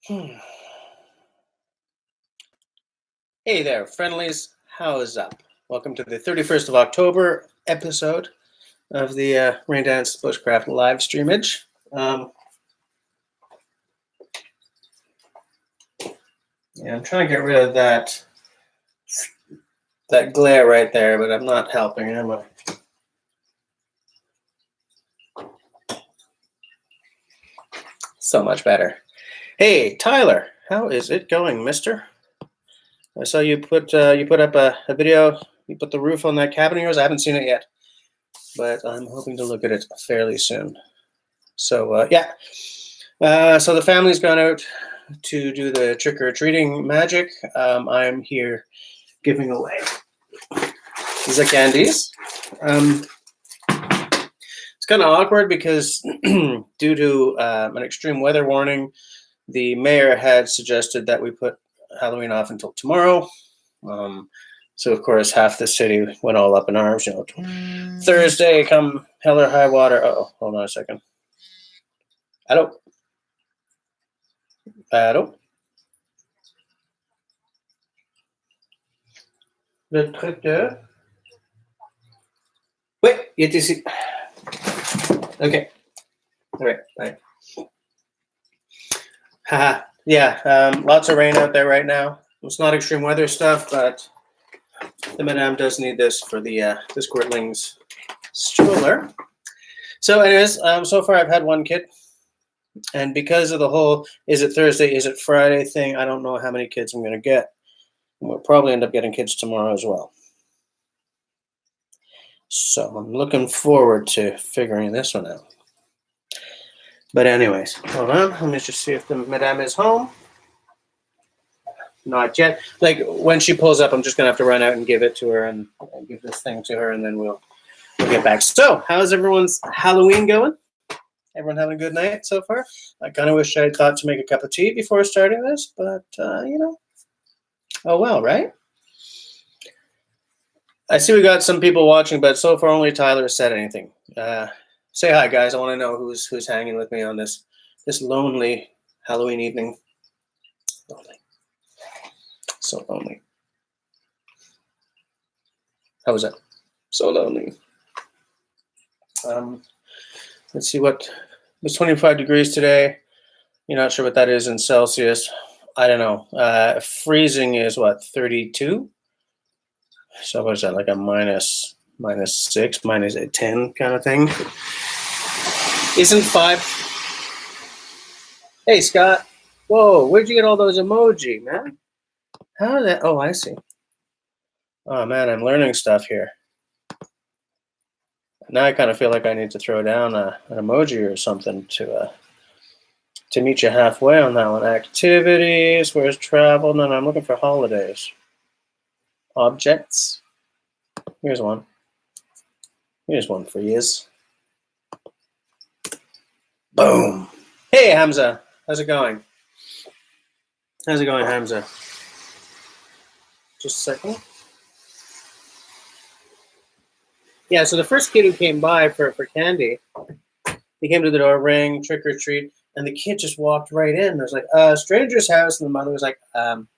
Hmm. Hey there, friendlies. How is up? Welcome to the 31st of October episode of the Rain Dance Bushcraft live streamage. I'm trying to get rid of that glare right there, but I'm not helping, am I? So much better. Hey, Tyler, how is it going, mister? I saw you put up a video. You put the roof on that cabin of yours. I haven't seen it yet, but I'm hoping to look at it fairly soon. So so the family's gone out to do the trick-or-treating magic. I'm here giving away the candies. It's kind of awkward because due to an extreme weather warning, the mayor had suggested that we put Halloween off until tomorrow. So of course half the city went all up in arms. Thursday, come hell or high water. Oh, hold on a second. Allô? Allô? Le traiteur? Oui, il est ici. Okay. All right. Bye. Haha. Yeah. Lots of rain out there right now. It's not extreme weather stuff, but the madame does need this for the squirtling's stroller. So, anyways, so far I've had one kid, and because of the whole "is it Thursday, is it Friday" thing, I don't know how many kids I'm going to get. We'll probably end up getting kids tomorrow as well. So I'm looking forward to figuring this one out. But anyways, hold on. Let me just see if the madame is home. Not yet. Like when she pulls up, I'm just gonna have to run out and give it to her and give this thing to her, and then we'll get back. So, how's everyone's Halloween going? Everyone having a good night so far? I kind of wish I had thought to make a cup of tea before starting this, but oh well, right? I see we got some people watching, but so far only Tyler has said anything. Say hi, guys. I want to know who's hanging with me on this lonely Halloween evening. Lonely. So lonely. How was that? So lonely. Let's see what it's 25 degrees today. You're not sure what that is in Celsius. I don't know. Freezing is what, 32? So what is that, like a minus 6, minus 10 kind of thing? Isn't 5? Hey, Scott. Whoa, where'd you get all those emoji, man? How did that? Oh, I see. Oh, man, I'm learning stuff here. Now I kind of feel like I need to throw down an emoji or something to meet you halfway on that one. Activities, where's travel? No, I'm looking for holidays. Objects. Here's one. Here's one for yous. Boom. Hey, Hamza. How's it going? How's it going, Hamza? Just a second. Yeah, so the first kid who came by for candy, he came to the door, rang, trick or treat, and the kid just walked right in. I was like, stranger's house, and the mother was like, come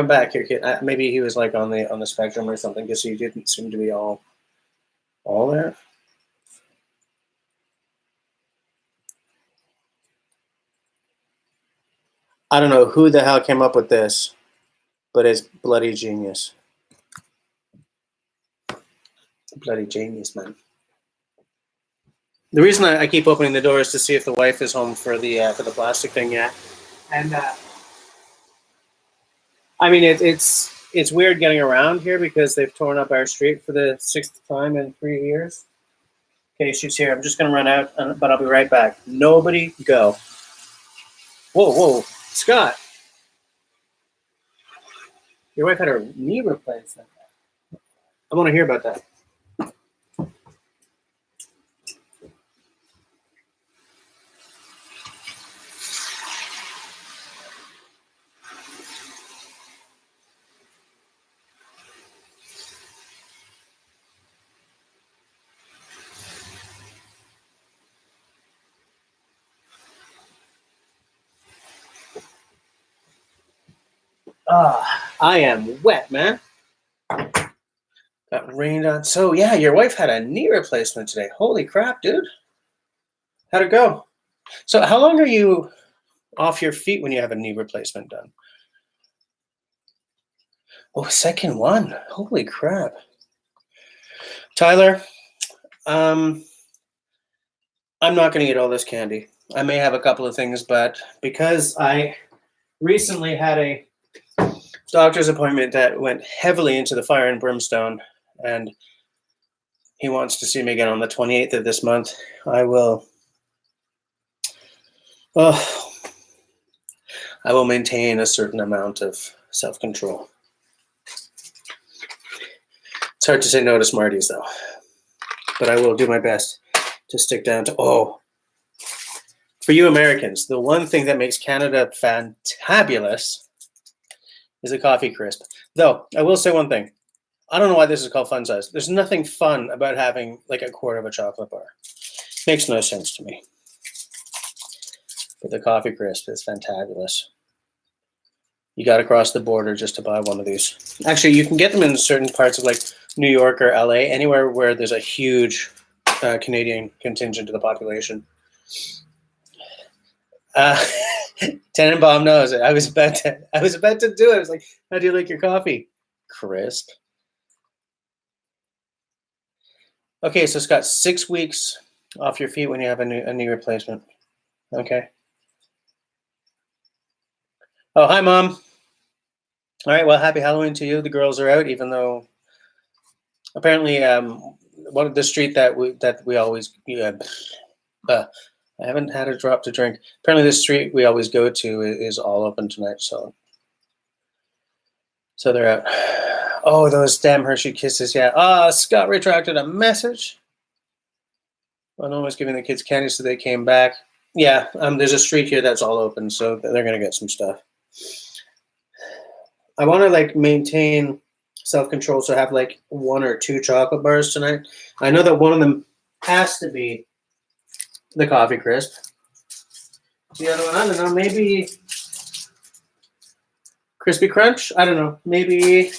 back here, kid. Maybe he was like on the spectrum or something, because he didn't seem to be all there. I don't know who the hell came up with this, but it's bloody genius. Bloody genius, man. The reason I keep opening the door is to see if the wife is home for the plastic thing yet. And I mean, it's weird getting around here because they've torn up our street for the 6th time in 3 years. Okay, she's here. I'm just going to run out, but I'll be right back. Nobody go. Whoa, Scott. Your wife had her knee replaced. I want to hear about that. I am wet, man. Got rained on. So yeah, your wife had a knee replacement today. Holy crap, dude. How'd it go? So how long are you off your feet when you have a knee replacement done? Oh, second one. Holy crap. Tyler, I'm not going to eat all this candy. I may have a couple of things, but because I recently had a doctor's appointment that went heavily into the fire and brimstone, and he wants to see me again on the 28th of this month, I will maintain a certain amount of self-control. It's hard to say no to Smarties, though, but I will do my best to stick down to, for you Americans, the one thing that makes Canada fantabulous is a coffee crisp. Though, I will say one thing. I don't know why this is called fun size. There's nothing fun about having like a quarter of a chocolate bar. Makes no sense to me. But the coffee crisp is fantabulous. You got to cross the border just to buy one of these. Actually, you can get them in certain parts of like New York or LA, anywhere where there's a huge Canadian contingent of the population. Tenenbaum knows it. I was about to do it. I was like, how do you like your coffee? Crisp. Okay, so Scott, 6 weeks off your feet when you have a knee replacement. Okay. Oh, hi, Mom. All right, well, happy Halloween to you. The girls are out, even though apparently one of the street that we always I haven't had a drop to drink. Apparently, this street we always go to is all open tonight, so they're out. Oh, those damn Hershey Kisses, yeah. Scott retracted a message. I'm almost giving the kids candy, so they came back. Yeah, there's a street here that's all open, so they're gonna get some stuff. I want to like maintain self-control, so I have like 1 or 2 chocolate bars tonight. I know that one of them has to be the coffee crisp. The other one, I don't know, maybe Crispy Crunch. I don't know, maybe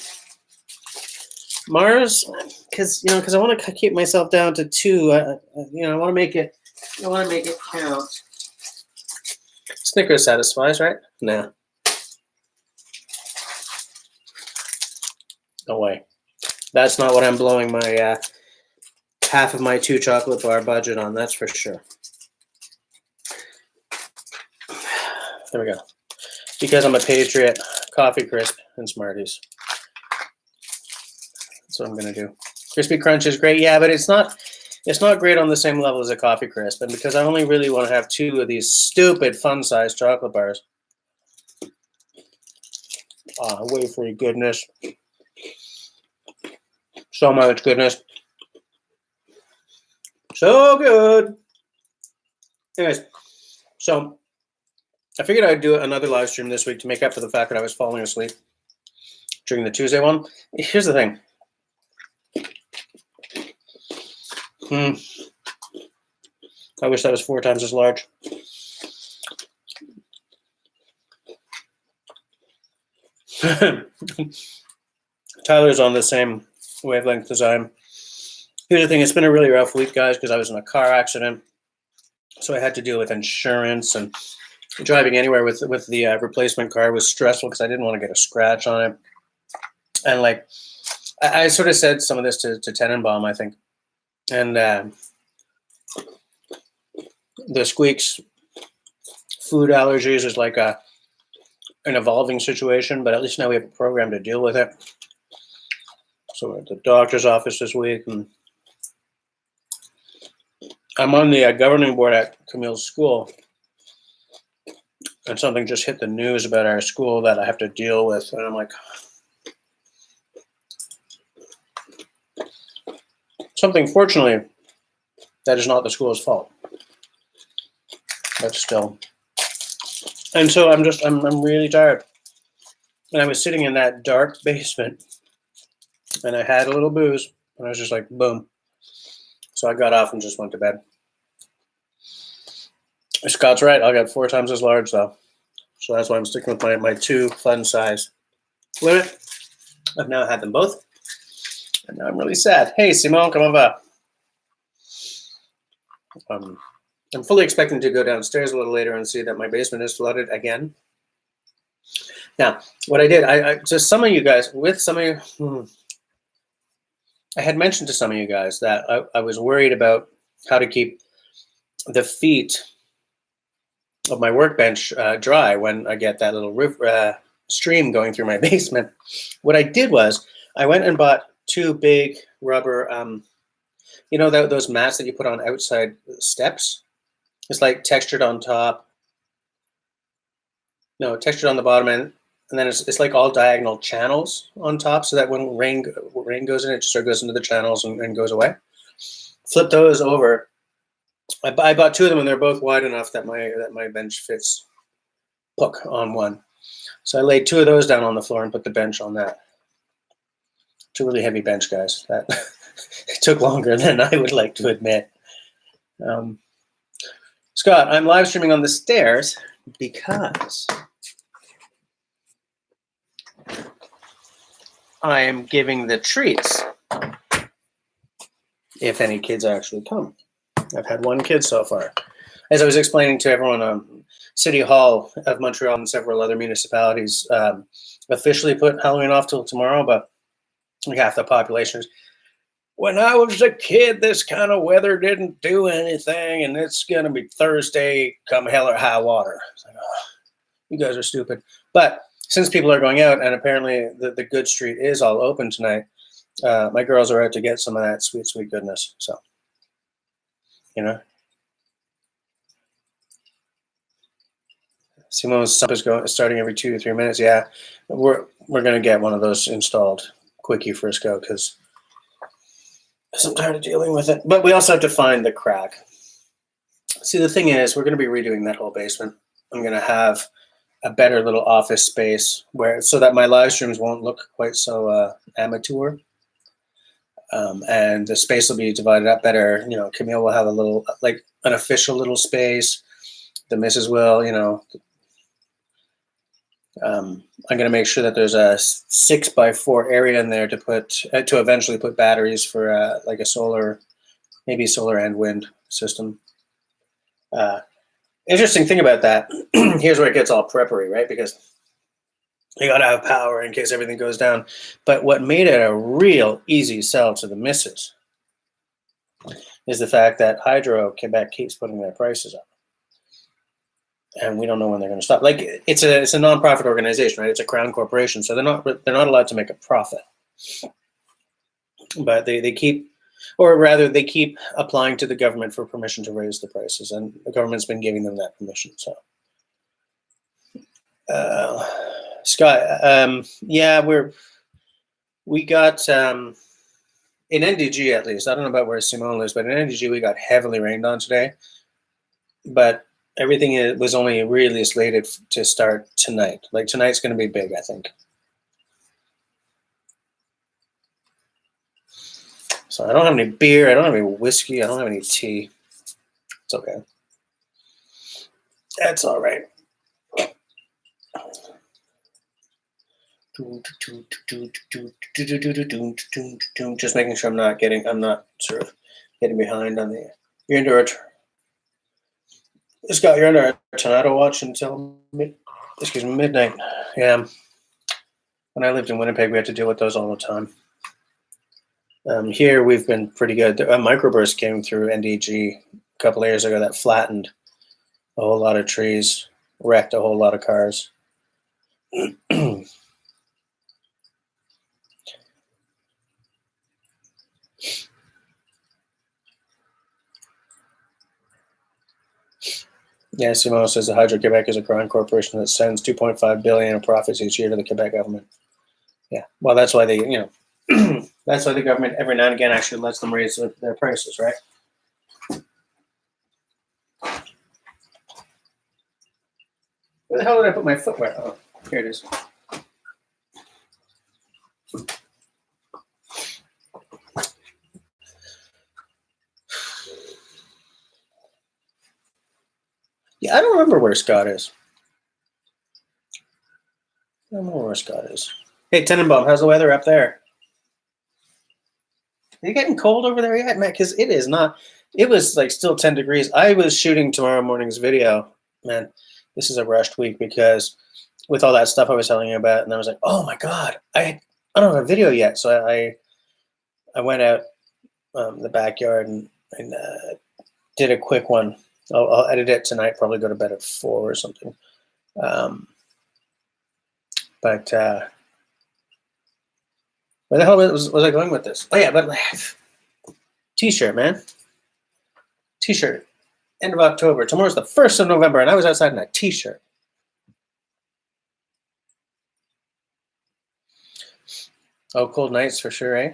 Mars, because I want to keep myself down to 2. I want to make it. I want to make it count. Snickers satisfies, right? No. No way. That's not what I'm blowing my half of my 2 chocolate bar budget on. That's for sure. There we go. Because I'm a patriot, coffee crisp and Smarties. That's what I'm gonna do. Crispy Crunch is great, yeah, but it's not great on the same level as a coffee crisp. And because I only really want to have 2 of these stupid fun-sized chocolate bars. Wafery goodness. So much goodness. So good. Anyways, so I figured I'd do another live stream this week to make up for the fact that I was falling asleep during the Tuesday one. Here's the thing. I wish that was 4 times as large. Tyler's on the same wavelength as I am. Here's the thing. It's been a really rough week, guys, because I was in a car accident. So I had to deal with insurance, and driving anywhere with the replacement car was stressful because I didn't want to get a scratch on it. And like, I sort of said some of this to Tenenbaum, I think. And the Squeaks food allergies is like an evolving situation, but at least now we have a program to deal with it. So we're at the doctor's office this week, and I'm on the governing board at Camille's school, and something just hit the news about our school that I have to deal with, and I'm like, something, fortunately, that is not the school's fault, but still. And so I'm really tired, and I was sitting in that dark basement, and I had a little booze, and I was just like, boom. So I got off and just went to bed. Scott's right. I got 4 times as large, though. So that's why I'm sticking with my 2 fun size But I've now had them both, and now I'm really sad. Hey, Simone, come over. I'm fully expecting to go downstairs a little later and see that my basement is flooded again. Now, what I did, I to some of you guys, with some of you, I had mentioned to some of you guys that I was worried about how to keep the feet of my workbench dry when I get that little roof stream going through my basement. What I did was I went and bought 2 big rubber, you know, those mats that you put on outside steps. It's like textured on top, no, textured on the bottom end, and then it's like all diagonal channels on top, so that when rain goes in, it just sort of goes into the channels and goes away. Flip those over. I bought 2 of them, and they're both wide enough that my bench fits hook on one. So I laid 2 of those down on the floor and put the bench on that. 2 really heavy bench, guys. That it took longer than I would like to admit. Scott, I'm live streaming on the stairs because I am giving the treats if any kids actually come. I've had 1 kid so far. As I was explaining to everyone, City Hall of Montreal and several other municipalities officially put Halloween off till tomorrow, but half the population is, when I was a kid, this kind of weather didn't do anything, and it's going to be Thursday come hell or high water. It's like, oh, you guys are stupid. But since people are going out, and apparently the good street is all open tonight, my girls are out to get some of that sweet, sweet goodness. So, you know. Simone's sump is starting every 2 to 3 minutes. Yeah, we're going to get one of those installed quickie first go because I'm tired of dealing with it. But we also have to find the crack. See, the thing is, we're going to be redoing that whole basement. I'm going to have a better little office space so that my live streams won't look quite so amateur. And the space will be divided up better. You know, Camille will have a little, like an official little space. The missus will, you know. I'm going to make sure that there's a 6x4 area in there to put to eventually put batteries for like a solar, maybe solar and wind system. Interesting thing about that, here's where it gets all preppery, right? Because you got to have power in case everything goes down. But what made it a real easy sell to the missus is the fact that Hydro-Quebec keeps putting their prices up. And we don't know when they're going to stop. Like it's a nonprofit organization, right? It's a crown corporation, so they're not allowed to make a profit. But they keep, or rather, they keep applying to the government for permission to raise the prices, and the government's been giving them that permission. So, Scott, yeah, we got in NDG at least. I don't know about where Simone lives, but in NDG we got heavily rained on today. But everything was only really slated to start tonight. Like tonight's going to be big, I think. So I don't have any beer. I don't have any whiskey. I don't have any tea. It's okay. That's all right. Just making sure I'm not sort of getting behind on the. You're into our. Scott, you're under a tornado watch until midnight. Yeah. When I lived in Winnipeg, we had to deal with those all the time. Here we've been pretty good. A microburst came through NDG a couple of years ago that flattened a whole lot of trees, wrecked a whole lot of cars. Yeah, Simone says the Hydro-Quebec is a crown corporation that sends $2.5 billion in profits each year to the Quebec government. Yeah, well, that's why they, you know, that's why the government every now and again actually lets them raise their prices, right? Where the hell did I put my footwear? Oh, here it is. Yeah, I don't remember where Scott is. I don't know where Scott is. Hey, Tenenbaum, how's the weather up there? Are you getting cold over there yet, man? Because it is not. It was like still 10 degrees. I was shooting tomorrow morning's video. Man, this is a rushed week because with all that stuff I was telling you about, and I was like, oh my God, I don't have a video yet. So I went out the backyard and did a quick one. I'll edit it tonight, probably go to bed at 4 or something. But where the hell was I going with this? Oh yeah, but t-shirt, man. T-shirt. End of October. Tomorrow's the 1st of November, and I was outside in a t-shirt. Oh, cold nights for sure, eh?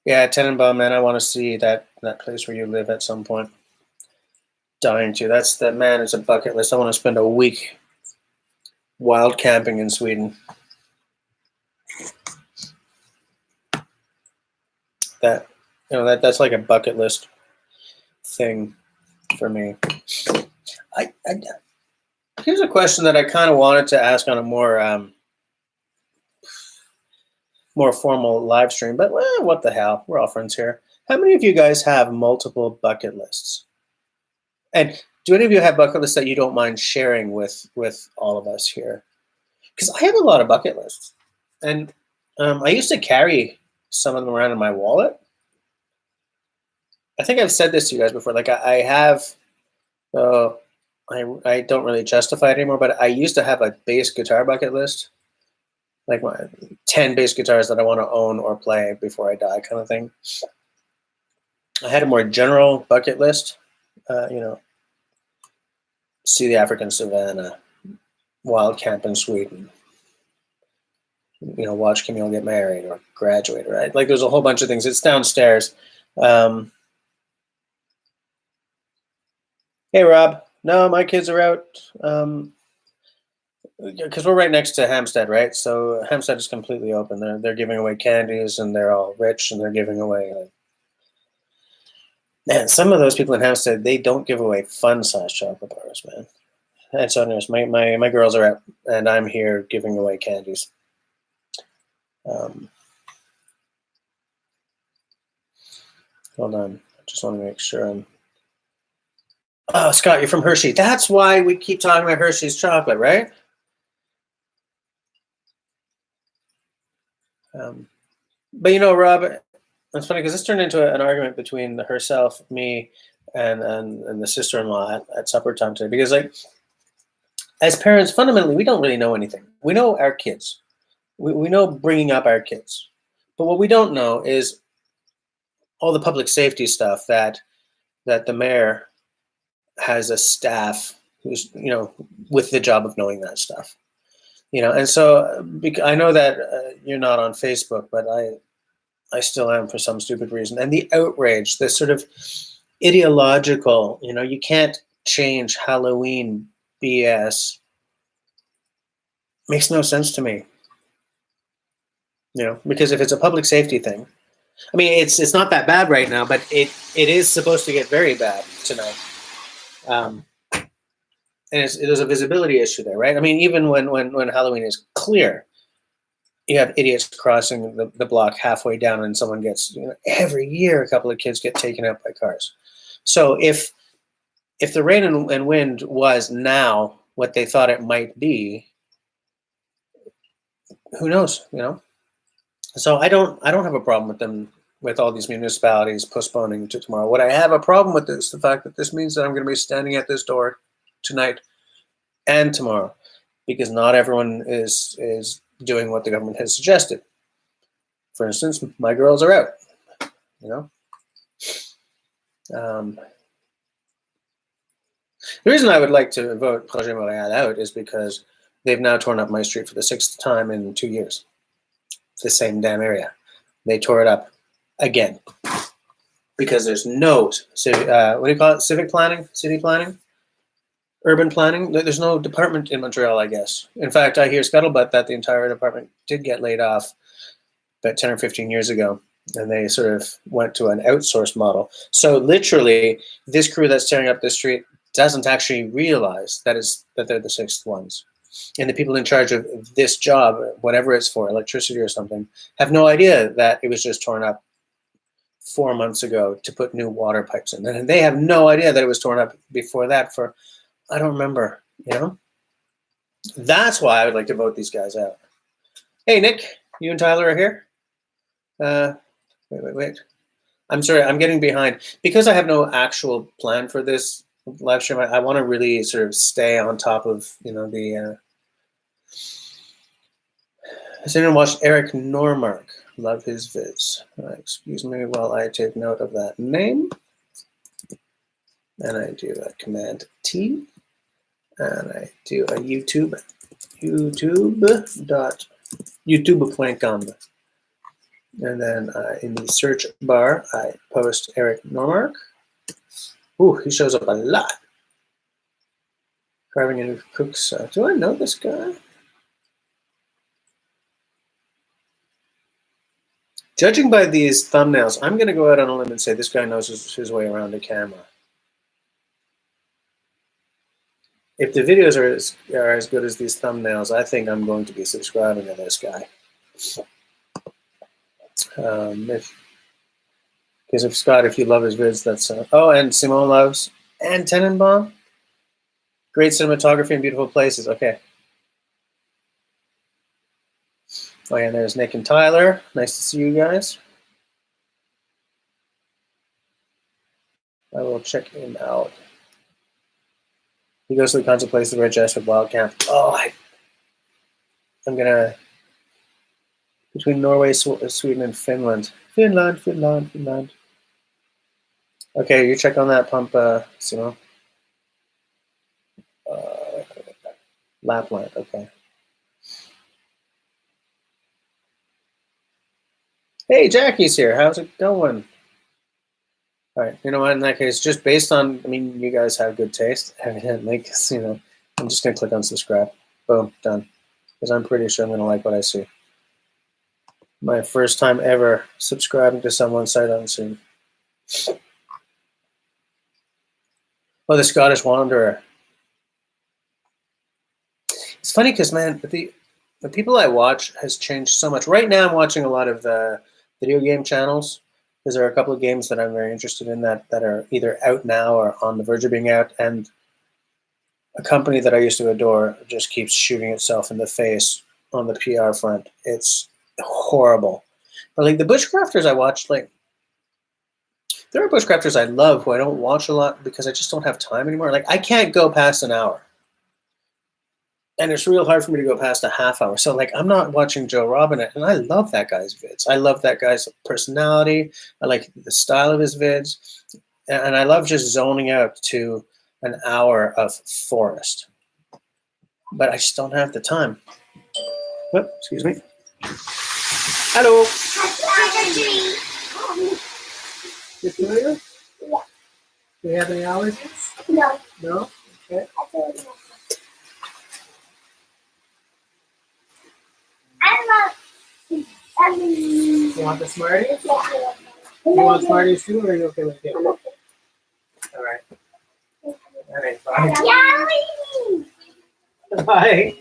Yeah, Tenenbaum, man, I want to see that place where you live at some point. Dying to. That man is a bucket list. I want to spend a week wild camping in Sweden. That's like a bucket list thing for me. Here's a question that I kind of wanted to ask on a more formal live stream, but what the hell? We're all friends here. How many of you guys have multiple bucket lists? And do any of you have bucket lists that you don't mind sharing with all of us here? Because I have a lot of bucket lists, and I used to carry some of them around in my wallet. I think I've said this to you guys before. Like I have, I don't really justify it anymore, but I used to have a bass guitar bucket list, like 10 bass guitars that I want to own or play before I die, kind of thing. I had a more general bucket list, see the African savannah, wild camp in Sweden, watch Camille get married or graduate, right? Like there's a whole bunch of things. It's downstairs. Hey, Rob. No, my kids are out because we're right next to Hampstead, right? So Hampstead is completely open. They're giving away candies, and they're all rich, and they're giving away. Man, some of those people in Hampstead, they don't give away fun-sized chocolate bars, man. That's so nice. My girls are out, and I'm here giving away candies. Hold on. I just want to make sure I'm... Oh, Scott, you're from Hershey. That's why we keep talking about Hershey's chocolate, right? But Rob, it's funny because this turned into an argument between herself, me, and the sister-in-law at supper time today. Because, like, as parents, fundamentally, we don't really know anything. We know our kids. We know bringing up our kids. But what we don't know is all the public safety stuff that the mayor has a staff who's, with the job of knowing that stuff. And so I know that you're not on Facebook, but I still am for some stupid reason. And the outrage, this sort of ideological, you can't change Halloween BS, makes no sense to me. Because if it's a public safety thing, I mean, it's not that bad right now, but it is supposed to get very bad tonight. And there's a visibility issue there, right? I mean, even when Halloween is clear, you have idiots crossing the block halfway down, and someone gets, every year a couple of kids get taken out by cars. So if the rain and wind was now what they thought it might be, who knows, So I don't have a problem with them, with all these municipalities postponing to tomorrow. What I have a problem with is the fact that this means that I'm going to be standing at this door tonight and tomorrow, because not everyone is doing what the government has suggested. For instance, my girls are out, The reason I would like to vote Projet Montréal out is because they've now torn up my street for the 6th time in 2 years. The same damn area. They tore it up again because there's no civic, what do you call it? Civic planning, city planning, urban planning. There's no department in Montreal, I guess. In fact, I hear scuttlebutt that the entire department did get laid off about 10 or 15 years ago, and they sort of went to an outsourced model. So literally, this crew that's tearing up the street doesn't actually realize that they're the 6th ones. And the people in charge of this job, whatever it's for, electricity or something, have no idea that it was just torn up 4 months ago to put new water pipes in. And they have no idea that it was torn up before that for, I don't remember, you know? That's why I would like to vote these guys out. Hey, Nick, you and Tyler are here? Wait. I'm sorry, I'm getting behind. Because I have no actual plan for this live stream, I want to really sort of stay on top of, you know, the... I sit and watch Eric Normark. Love his vids. Excuse me while I take note of that name. And I do a Command T. And I do a YouTube.com. And then in the search bar, I post Eric Normark. Ooh, he shows up a lot. Carving a new cook's. Do I know this guy? Judging by these thumbnails, I'm going to go out on a limb and say this guy knows his way around the camera. If the videos are as good as these thumbnails, I think I'm going to be subscribing to this guy. Because if Scott, if you love his vids, that's oh, and Simone loves and Tenenbaum. Great cinematography and beautiful places. Okay. Oh yeah, there's Nick and Tyler. Nice to see you guys. I will check him out. He goes to the concert place, the Red Jazz with Wild Camp. Oh, I'm gonna between Norway, Sweden, and Finland. Finland. Okay, you check on that pump, Simo. Lapland. Okay. Hey, Jackie's here. How's it going? All right, you know what, in that case, just based on, I mean, you guys have good taste, evidently, because, you know, I'm just going to click on subscribe. Boom, done. Because I'm pretty sure I'm going to like what I see. My first time ever subscribing to someone sight unseen. Oh, the Scottish Wanderer. It's funny because, man, the people I watch has changed so much. Right now I'm watching a lot of video game channels. Because there are a couple of games that I'm very interested in that are either out now or on the verge of being out, and a company that I used to adore just keeps shooting itself in the face on the PR front. It's horrible. But like the bushcrafters I watch, like there are bushcrafters I love who I don't watch a lot because I just don't have time anymore. Like I can't go past an hour. And it's real hard for me to go past a half hour. So like I'm not watching Joe Robinette, and I love that guy's vids. I love that guy's personality. I like the style of his vids. And I love just zoning out to an hour of forest. But I just don't have the time. Whoop, excuse me. Hello. You familiar? Yeah. Do you have any allergies? No. No? Okay. You want the Smarties? Yeah. You want Smarties too, or are you okay with it? All right. All right, bye. Bye.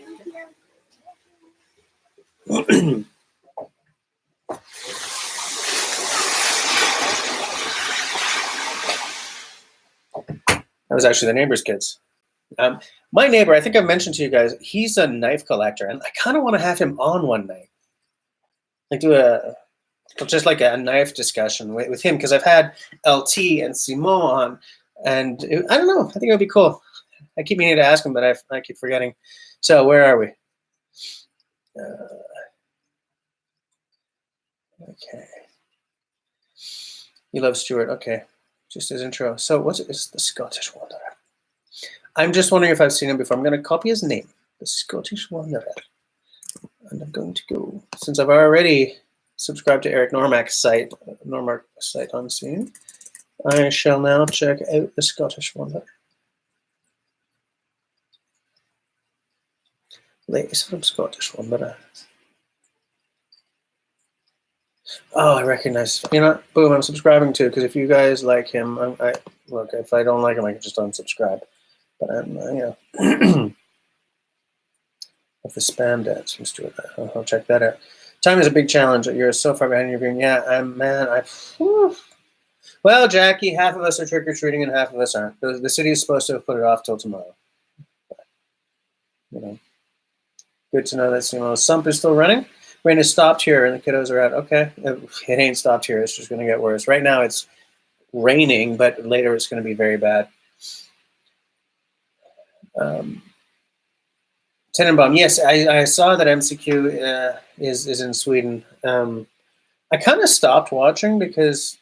That was actually the neighbor's kids. My neighbor, I think I mentioned to you guys, he's a knife collector, and I kind of want to have him on one night. Like do just like a knife discussion with him, because I've had LT and Simon on, and I don't know, I think it would be cool. I keep meaning to ask him, but I keep forgetting. So where are we? Okay. You love Stuart. Okay. Just his intro. So what's it? It's the Scottish Wanderer. I'm just wondering if I've seen him before. I'm going to copy his name. The Scottish Wanderer. And I'm going to go, since I've already subscribed to Eric Normark's site unseen, I shall now check out the Scottish Wanderer. Latest from Scottish Wanderer. Oh, I recognize. You know, boom! I'm subscribing to, because if you guys like him, look. If I don't like him, I can just unsubscribe. But I'm, you know, of the spam dance. Let's do it. I'll check that out. Time is a big challenge. You're so far behind your green. Yeah, whew. Well, Jackie, half of us are trick-or-treating and half of us aren't. The city is supposed to have put it off till tomorrow. You know, good to know that Sump is still running. Rain has stopped here and the kiddos are out. Okay, it ain't stopped here. It's just going to get worse. Right now it's raining, but later it's going to be very bad. Tenenbaum, yes, I saw that MCQ is in Sweden. I kind of stopped watching because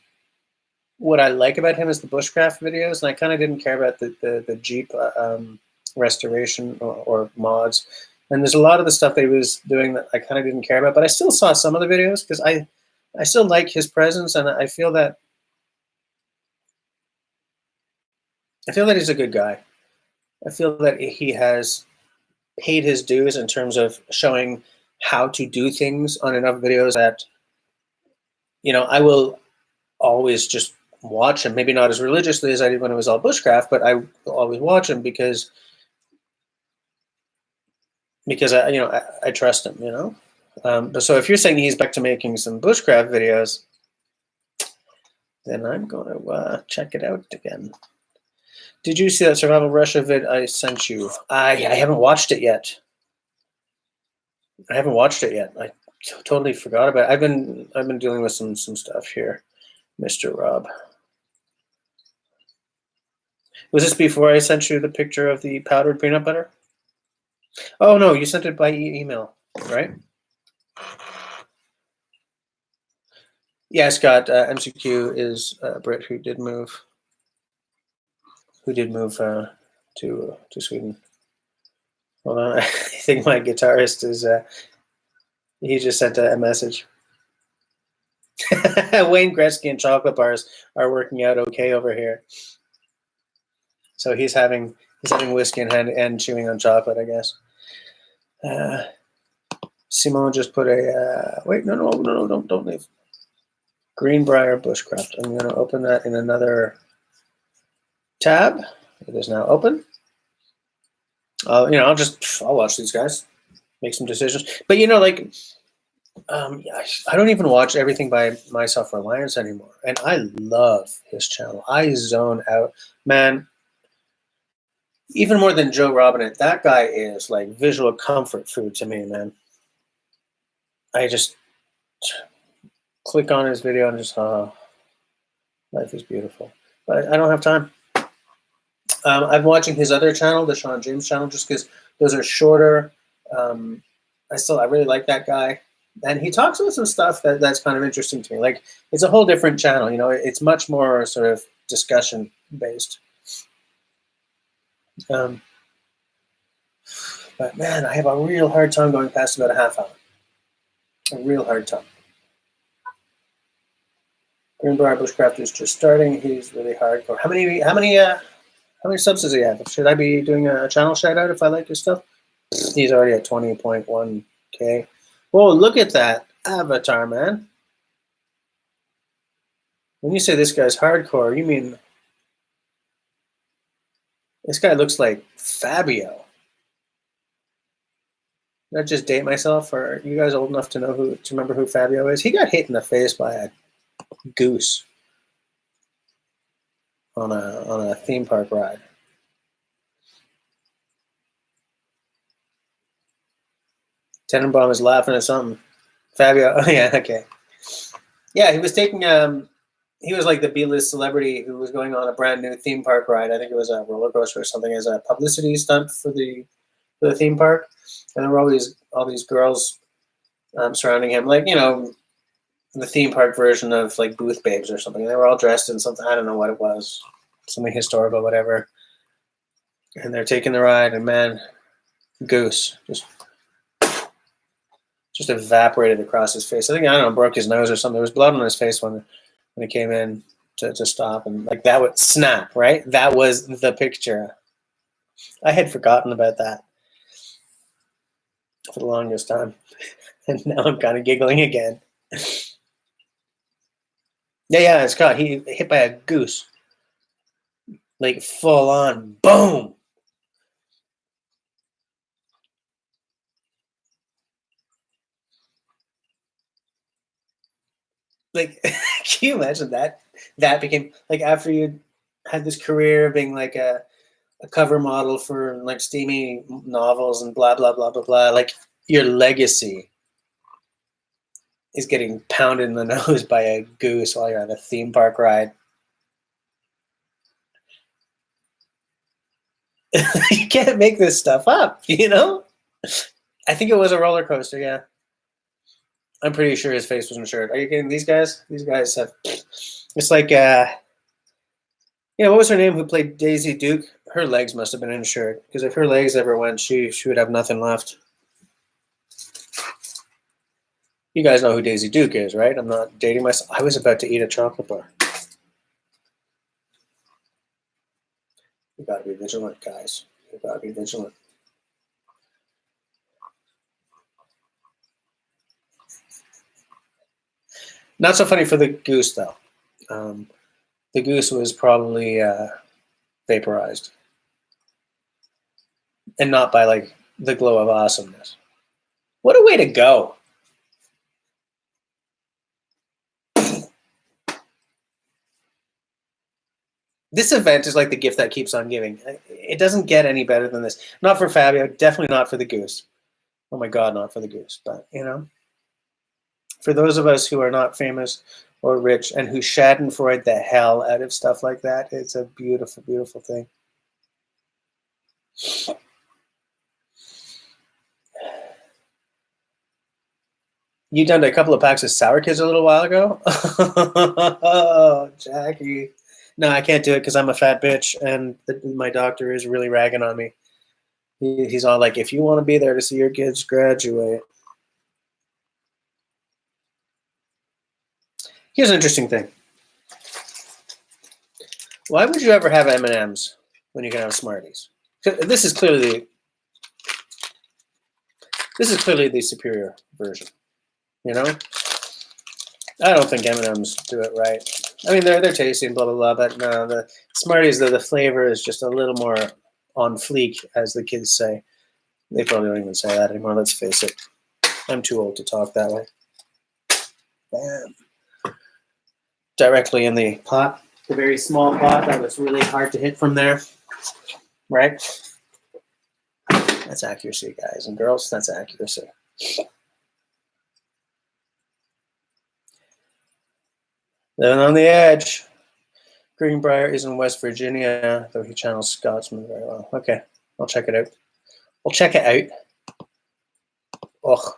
what I like about him is the bushcraft videos, and I kind of didn't care about the Jeep restoration or mods. And there's a lot of the stuff that he was doing that I kind of didn't care about, but I still saw some of the videos because I still like his presence, and I feel that he's a good guy. I feel that he has paid his dues in terms of showing how to do things on enough videos that, I will always just watch him, maybe not as religiously as I did when it was all bushcraft, but I will always watch him because I trust him, so if you're saying he's back to making some bushcraft videos, then I'm going to check it out again. Did you see that Survival Russia vid I sent you? I haven't watched it yet. I totally forgot about it. I've been dealing with some stuff here, Mr. Rob. Was this before I sent you the picture of the powdered peanut butter? Oh no, you sent it by email, right? Yeah, Scott. MCQ is Brit who did move to Sweden. Hold on, I think my guitarist is. He just sent a message. Wayne Gretzky and chocolate bars are working out okay over here. So he's having whiskey in hand and chewing on chocolate, I guess. Simone just put a wait, no, don't leave. Greenbrier Bushcraft. I'm going to open that in another tab. It is now open. I'll watch these guys, make some decisions. But I don't even watch everything by My Self-Reliance anymore, and I love his channel. I zone out, man. Even more than Joe Robinette, that guy is like visual comfort food to me, man. I just click on his video and just, life is beautiful. But I don't have time. I'm watching his other channel, the Sean James channel, just because those are shorter. I really like that guy. And he talks about some stuff that's kind of interesting to me. Like, it's a whole different channel, it's much more sort of discussion based. But man, I have a real hard time going past about a half hour. A real hard time. Greenbrier Bushcraft is just starting. He's really hardcore. How many subs does he have? Should I be doing a channel shout out if I like his stuff? He's already at 20.1K. Whoa, look at that avatar, man. When you say this guy's hardcore, you mean this guy looks like Fabio. Did I just date myself? Or are you guys old enough to remember who Fabio is? He got hit in the face by a goose on a theme park ride. Tenenbaum is laughing at something. Fabio, oh yeah, okay. Yeah, he was taking he was like the B-list celebrity who was going on a brand new theme park ride. I think it was a roller coaster or something as a publicity stunt for the theme park. And there were all these girls surrounding him, like, the theme park version of like Booth Babes or something. They were all dressed in something, I don't know what it was, something historical, whatever. And they're taking the ride, and man, goose just evaporated across his face. I think, I don't know, broke his nose or something. There was blood on his face when he came in to stop, and like that would snap, right? That was the picture. I had forgotten about that for the longest time, and now I'm kind of giggling again. Yeah, it's caught. He hit by a goose, like full on, boom. Like, can you imagine that? That became like after you had this career of being like a cover model for like steamy novels and blah blah blah blah blah. Like your legacy is getting pounded in the nose by a goose while you're on a theme park ride. You can't make this stuff up, you know? I think it was a roller coaster, yeah. I'm pretty sure his face was insured. Are you kidding? These guys? These guys have. It's like, what was her name who played Daisy Duke? Her legs must have been insured because if her legs ever went, she would have nothing left. You guys know who Daisy Duke is, right? I'm not dating myself. I was about to eat a chocolate bar. You gotta be vigilant, guys. You gotta be vigilant. Not so funny for the goose, though. The goose was probably vaporized. And not by, like, the glow of awesomeness. What a way to go. This event is like the gift that keeps on giving. It doesn't get any better than this. Not for Fabio, definitely not for the goose. Oh my God, not for the goose. But, for those of us who are not famous or rich and who schadenfreude the hell out of stuff like that, it's a beautiful, beautiful thing. You done a couple of packs of Sour Kids a little while ago? Oh, Jackie. No, I can't do it because I'm a fat bitch, and my doctor is really ragging on me. He's all like, if you want to be there to see your kids graduate. Here's an interesting thing. Why would you ever have M&Ms when you can have Smarties? This is clearly the superior version. I don't think M&Ms do it right. I mean, they're tasty and blah blah blah, but no, the Smarties, the flavor is just a little more on fleek, as the kids say. They probably don't even say that anymore. Let's face it. I'm too old to talk that way. Bam. Directly in the pot, the very small pot that was really hard to hit from there, right? That's accuracy, guys and girls. That's accuracy. Living on the edge. Greenbrier is in West Virginia, though he channels Scotsman very well. Okay, I'll check it out. I'll check it out. Ugh.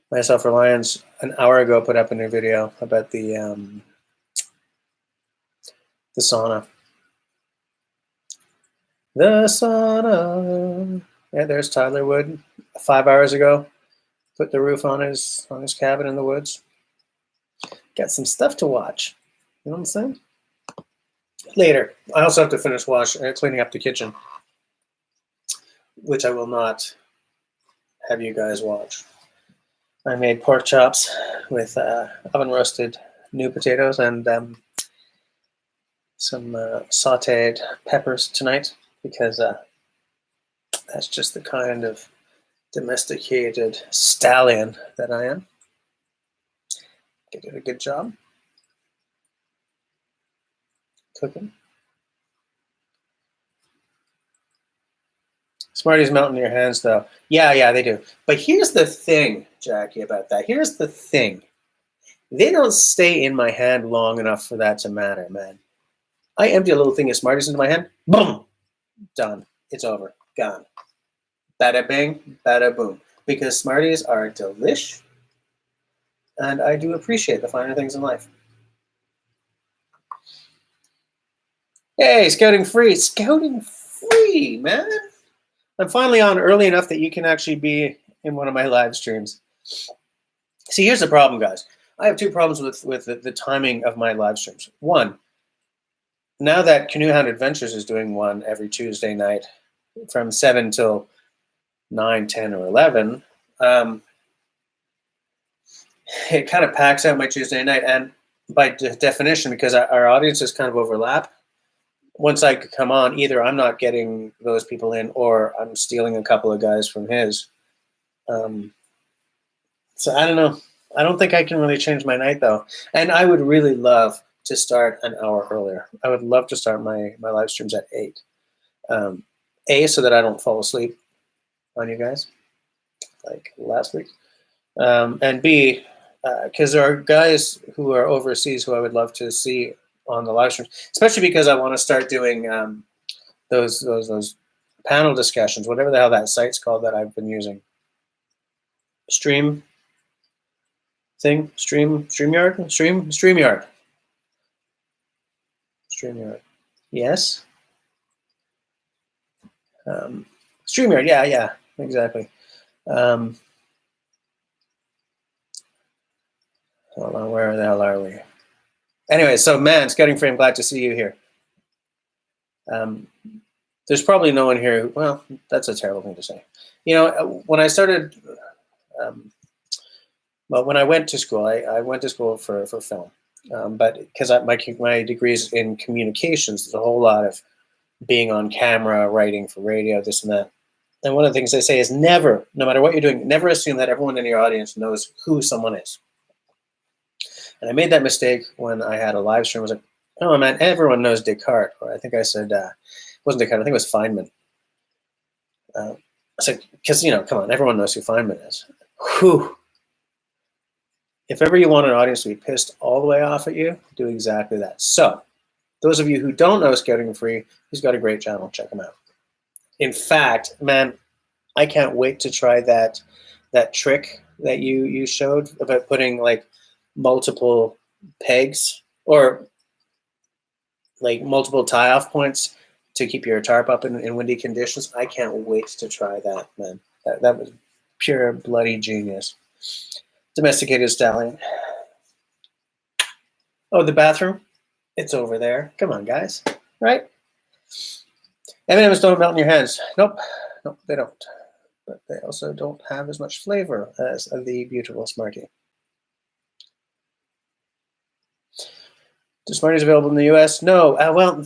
My Self-Reliance an hour ago put up a new video about the sauna. The sauna. Yeah, there's Tyler Wood. 5 hours ago, put the roof on his cabin in the woods. Got some stuff to watch. You know what I'm saying? Later, I also have to finish cleaning up the kitchen, which I will not have you guys watch. I made pork chops with oven roasted new potatoes and some sauteed peppers tonight because that's just the kind of domesticated stallion that I am. I did a good job cooking. Smarties melt in your hands, though. Yeah, they do. But here's the thing, Jackie, about that. Here's the thing. They don't stay in my hand long enough for that to matter, man. I empty a little thing of Smarties into my hand. Boom. Done. It's over. Gone. Bada bing, bada boom. Because Smarties are delish, and I do appreciate the finer things in life. Hey, Scouting Free. Scouting Free, man. I'm finally on early enough that you can actually be in one of my live streams. See, here's the problem, guys. I have two problems with the timing of my live streams. One, now that Canoe Hound Adventures is doing one every Tuesday night from 7 till 9, 10, or 11, it kind of packs out my Tuesday night. And by definition, because our audiences kind of overlap, once I come on, either I'm not getting those people in or I'm stealing a couple of guys from his. So I don't know. I don't think I can really change my night though. And I would really love to start an hour earlier. I would love to start my live streams at 8. A, so that I don't fall asleep on you guys like last week. And B, because there are guys who are overseas who I would love to see on the live streams, especially because I want to start doing those panel discussions, whatever the hell that site's called that I've been using. StreamYard. Yes. StreamYard. Yeah, exactly. Hold on, where the hell are we? Anyway, so man, Scouting Frame, glad to see you here. There's probably no one here. Well, that's a terrible thing to say. You know, when I started, well, when I went to school, I went to school for film, but because my degree is in communications, there's a whole lot of being on camera, writing for radio, this and that. And one of the things they say is never, no matter what you're doing, never assume that everyone in your audience knows who someone is. And I made that mistake when I had a live stream. I was like, oh man, everyone knows Descartes. Or I think I said, it wasn't Descartes, I think it was Feynman. I said, because, you know, come on, everyone knows who Feynman is. Whew. If ever you want an audience to be pissed all the way off at you, do exactly that. So, those of you who don't know Scouting Free, he's got a great channel. Check him out. In fact, man, I can't wait to try that trick that you showed about putting like multiple pegs or like multiple tie-off points to keep your tarp up in windy conditions. I can't wait to try that, man. That was pure bloody genius. Domesticated stallion. Oh, the bathroom? It's over there. Come on, guys. Right? M&M's don't melt in your hands. Nope, they don't. But they also don't have as much flavor as the beautiful Smartie. Do Smarties available in the U.S.? No. Well,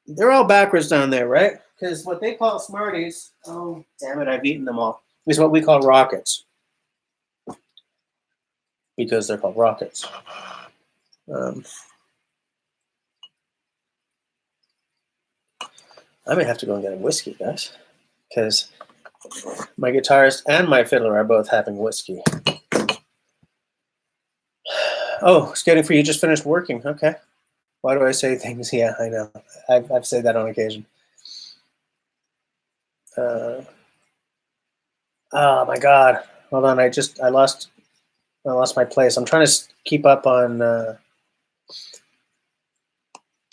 they're all backwards down there, right? Because what they call Smarties, oh, damn it, I've eaten them all, is what we call rockets. Because they're called rockets. I may have to go and get a whiskey, guys, because my guitarist and my fiddler are both having whiskey. Oh, Scouting Free, you just finished working. Okay. Why do I say things? Yeah, I know. I've said that on occasion. Oh my God. Hold on. I lost my place. I'm trying to keep up on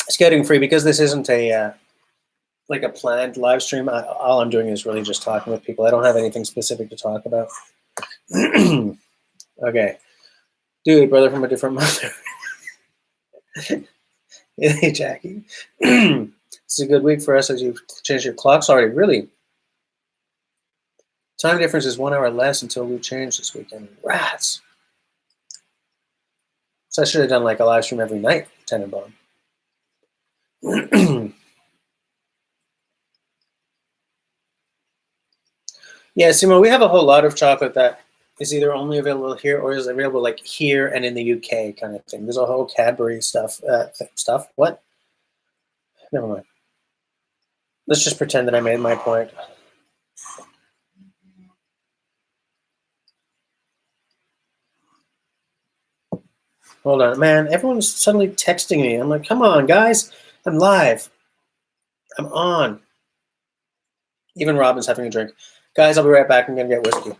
Scouting Free because this isn't a like a planned live stream. All I'm doing is really just talking with people. I don't have anything specific to talk about. Okay. Dude, brother from a different mother. Hey, Jackie. It's a good week for us as you've changed your clocks already. Really? Time difference is 1 hour less until we change this weekend. Rats. So I should have done like a live stream every night, Tenenbaum. Yeah, Simo, we have a whole lot of chocolate that is either only available here or is available like here and in the UK kind of thing. There's a whole Cadbury stuff. What? Never mind. Let's just pretend that I made my point. Hold on, man. Everyone's suddenly texting me. I'm like, come on, guys. I'm live. I'm on. Even Robin's having a drink. Guys, I'll be right back. I'm going to get whiskey.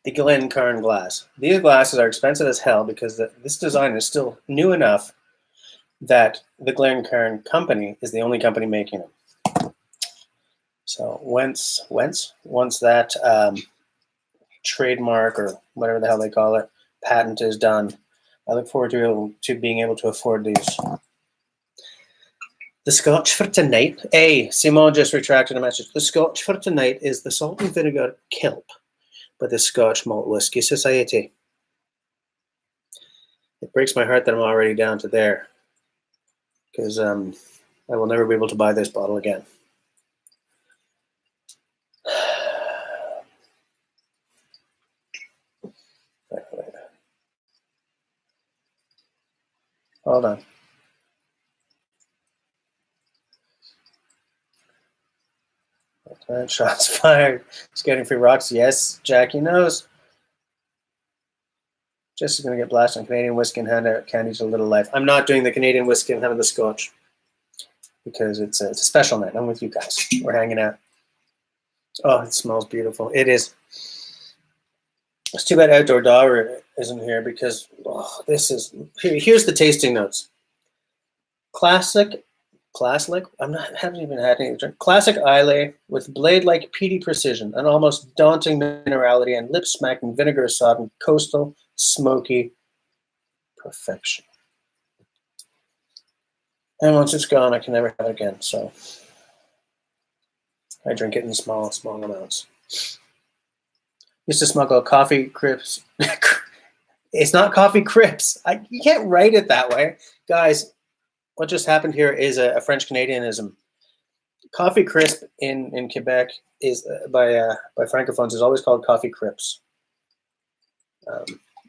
The Glencairn glass. These glasses are expensive as hell because this design is still new enough that the Glencairn company is the only company making them. So once that trademark or whatever the hell they call it, patent is done, I look forward to being able to afford these. The scotch for tonight. Simone just retracted a message. The scotch for tonight is the Salt and Vinegar Kelp by the Scotch Malt Whisky Society. It breaks my heart that I'm already down to there, because I will never be able to buy this bottle again. Hold on. Shots fired. He's getting free rocks. Yes, Jackie knows. Just going to get blasted on Canadian whiskey and hand out candy to Little Life. I'm not doing the Canadian whiskey and having the scotch because it's a special night. I'm with you guys. We're hanging out. Oh, it smells beautiful. It is. It's too bad Outdoor Daughter isn't here because this is. Here's the tasting notes. Classic. Haven't even had any drink. Classic Islay with blade-like peaty precision, an almost daunting minerality, and lip-smacking vinegar-sodden coastal smoky perfection. And once it's gone, I can never have it again. So I drink it in small amounts. Used to smuggle coffee crisps. It's not coffee crisps. You can't write it that way, guys. What just happened here is a French Canadianism. Coffee crisp in Quebec is by francophones is always called coffee crisps.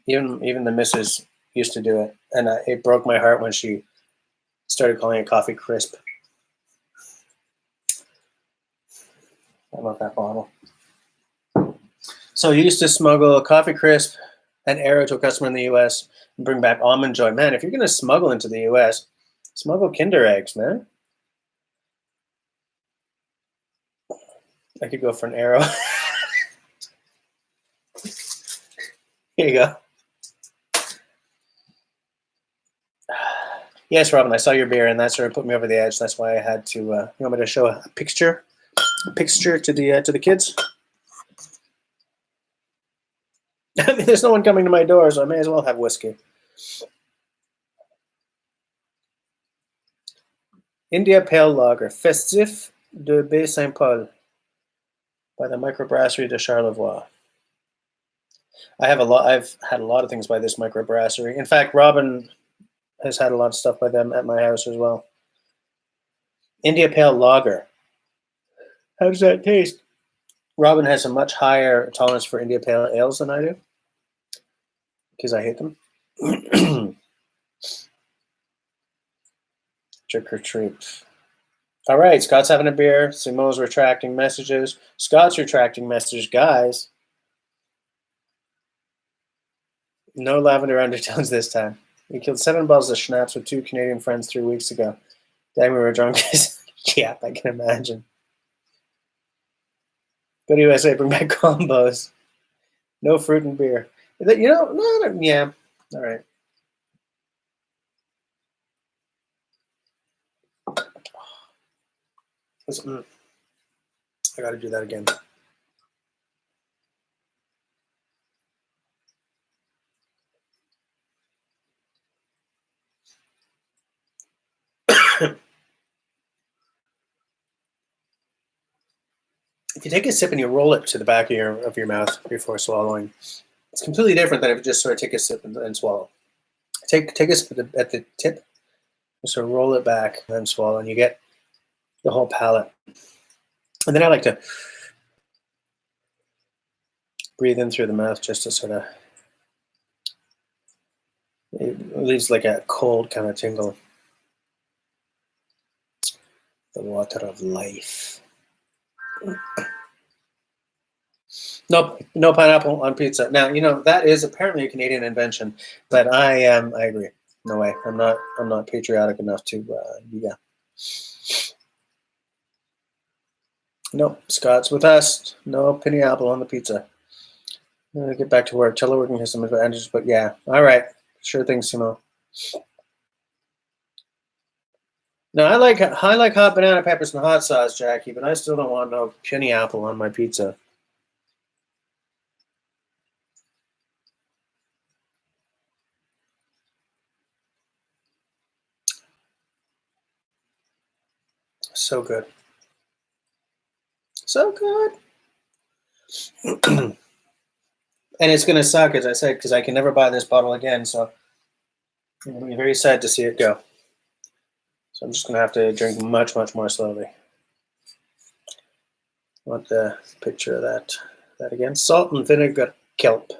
Even the missus used to do it, and it broke my heart when she started calling it coffee crisp. I love that bottle. So you used to smuggle a coffee crisp and Arrow to a customer in the U.S. and bring back Almond Joy. Man, if you're going to smuggle into the U.S., smuggle Kinder Eggs, man. I could go for an Arrow. Here you go. Yes, Robin, I saw your beer, and that sort of put me over the edge. That's why I had to. You want me to show a picture to the kids? I mean, there's no one coming to my door, so I may as well have whiskey. India Pale Lager, Festif de Baie Saint-Paul by the Microbrasserie de Charlevoix. I've had a lot of things by this microbrasserie. In fact, Robin has had a lot of stuff by them at my house as well. India Pale Lager. How does that taste? Robin has a much higher tolerance for India Pale Ales than I do, because I hate them. Trick or treat. All right, Scott's having a beer. Simo's retracting messages. Scott's retracting messages. Guys, no lavender undertones this time. We killed 7 bottles of schnapps with 2 Canadian friends 3 weeks ago. Dang, we were drunk. Yeah, I can imagine. Go to USA, bring back combos. No fruit and beer. Yeah. All right. I got to do that again. If you take a sip and you roll it to the back of your mouth before swallowing, it's completely different than if you just sort of take a sip and swallow. Take a sip at the tip, sort of roll it back, and then swallow, and you get the whole palate. And then I like to breathe in through the mouth just to sort of, it leaves like a cold kind of tingle. The water of life. Nope, no pineapple on pizza. Now, that is apparently a Canadian invention, but I agree. No way. I'm not patriotic enough to do that. Nope, Scott's with us. No pineapple on the pizza. I'm gonna get back to work. Teleworking has some advantages, but yeah. All right, sure thing, Simo. No, I like hot banana peppers and hot sauce, Jackie, but I still don't want no pineapple on my pizza. So good. So good. And it's going to suck, as I said, because I can never buy this bottle again. So I'm going to be very sad to see it go. So I'm just going to have to drink much, much more slowly. I want the picture of that again. Salt and vinegar kelp.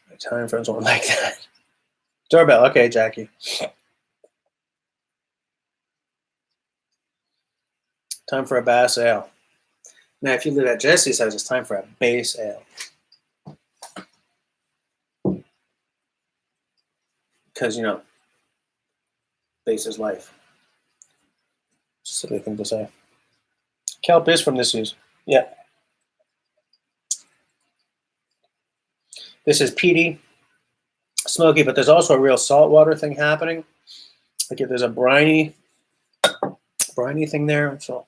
My time frames won't like that. Doorbell. Okay, Jackie. Time for a bass ale. Now, if you live at Jesse's house, it's time for a base ale. Because, you know, base is life. Silly thing to say. Kelp is from this use. Yeah. This is peaty, smoky, but there's also a real saltwater thing happening. Like if there's a briny thing there. So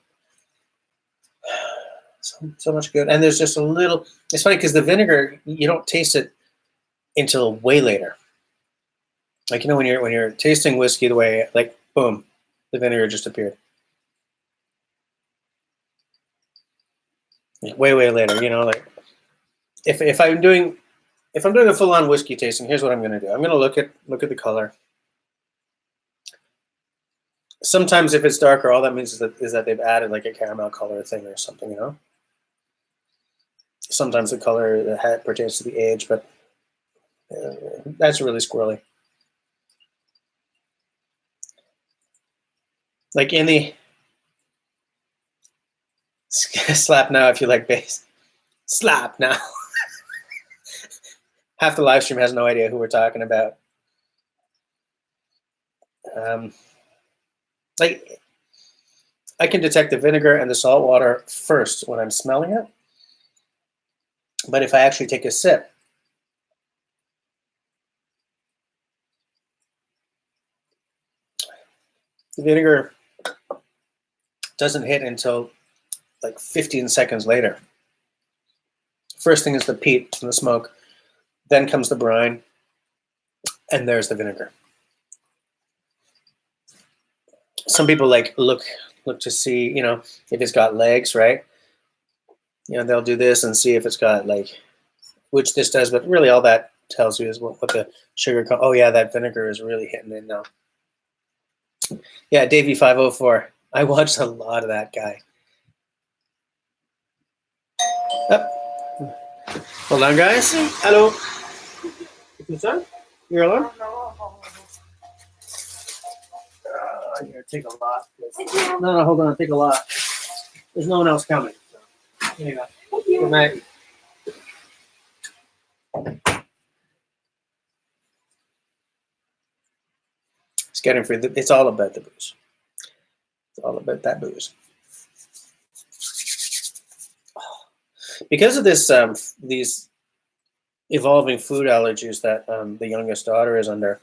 much good. And there's just a little, it's funny because the vinegar, you don't taste it until way later. Like, you know, when you're tasting whiskey the way, like, boom, the vinegar just appeared. Like, way later, you know, like if I'm doing a full-on whiskey tasting, here's what I'm going to do. I'm going to look at the color. Sometimes if it's darker, all that means is that they've added like a caramel color thing or something, you know. Sometimes the color pertains to the age, but that's really squirrely. Like in the slap now if you like bass. Slap now. Half the live stream has no idea who we're talking about. Like I can detect the vinegar and the salt water first when I'm smelling it. But if I actually take a sip, the vinegar doesn't hit until like 15 seconds later. First thing is the peat and the smoke, then comes the brine, and there's the vinegar. Some people like look to see, you know, if it's got legs, right? You know, they'll do this and see if it's got like, which this does, but really all that tells you is what the sugar. Oh yeah, that vinegar is really hitting in now. Yeah, Davey 504. I watched a lot of that guy. Oh. Hold on, guys. Hello. What's up? You're alone? Here, take a lot. No, hold on. Take a lot. There's no one else coming. So. Here you go. Good night. It's getting free. It's all about the booze. It's all about that booze. Because of this, these evolving food allergies that the youngest daughter is under,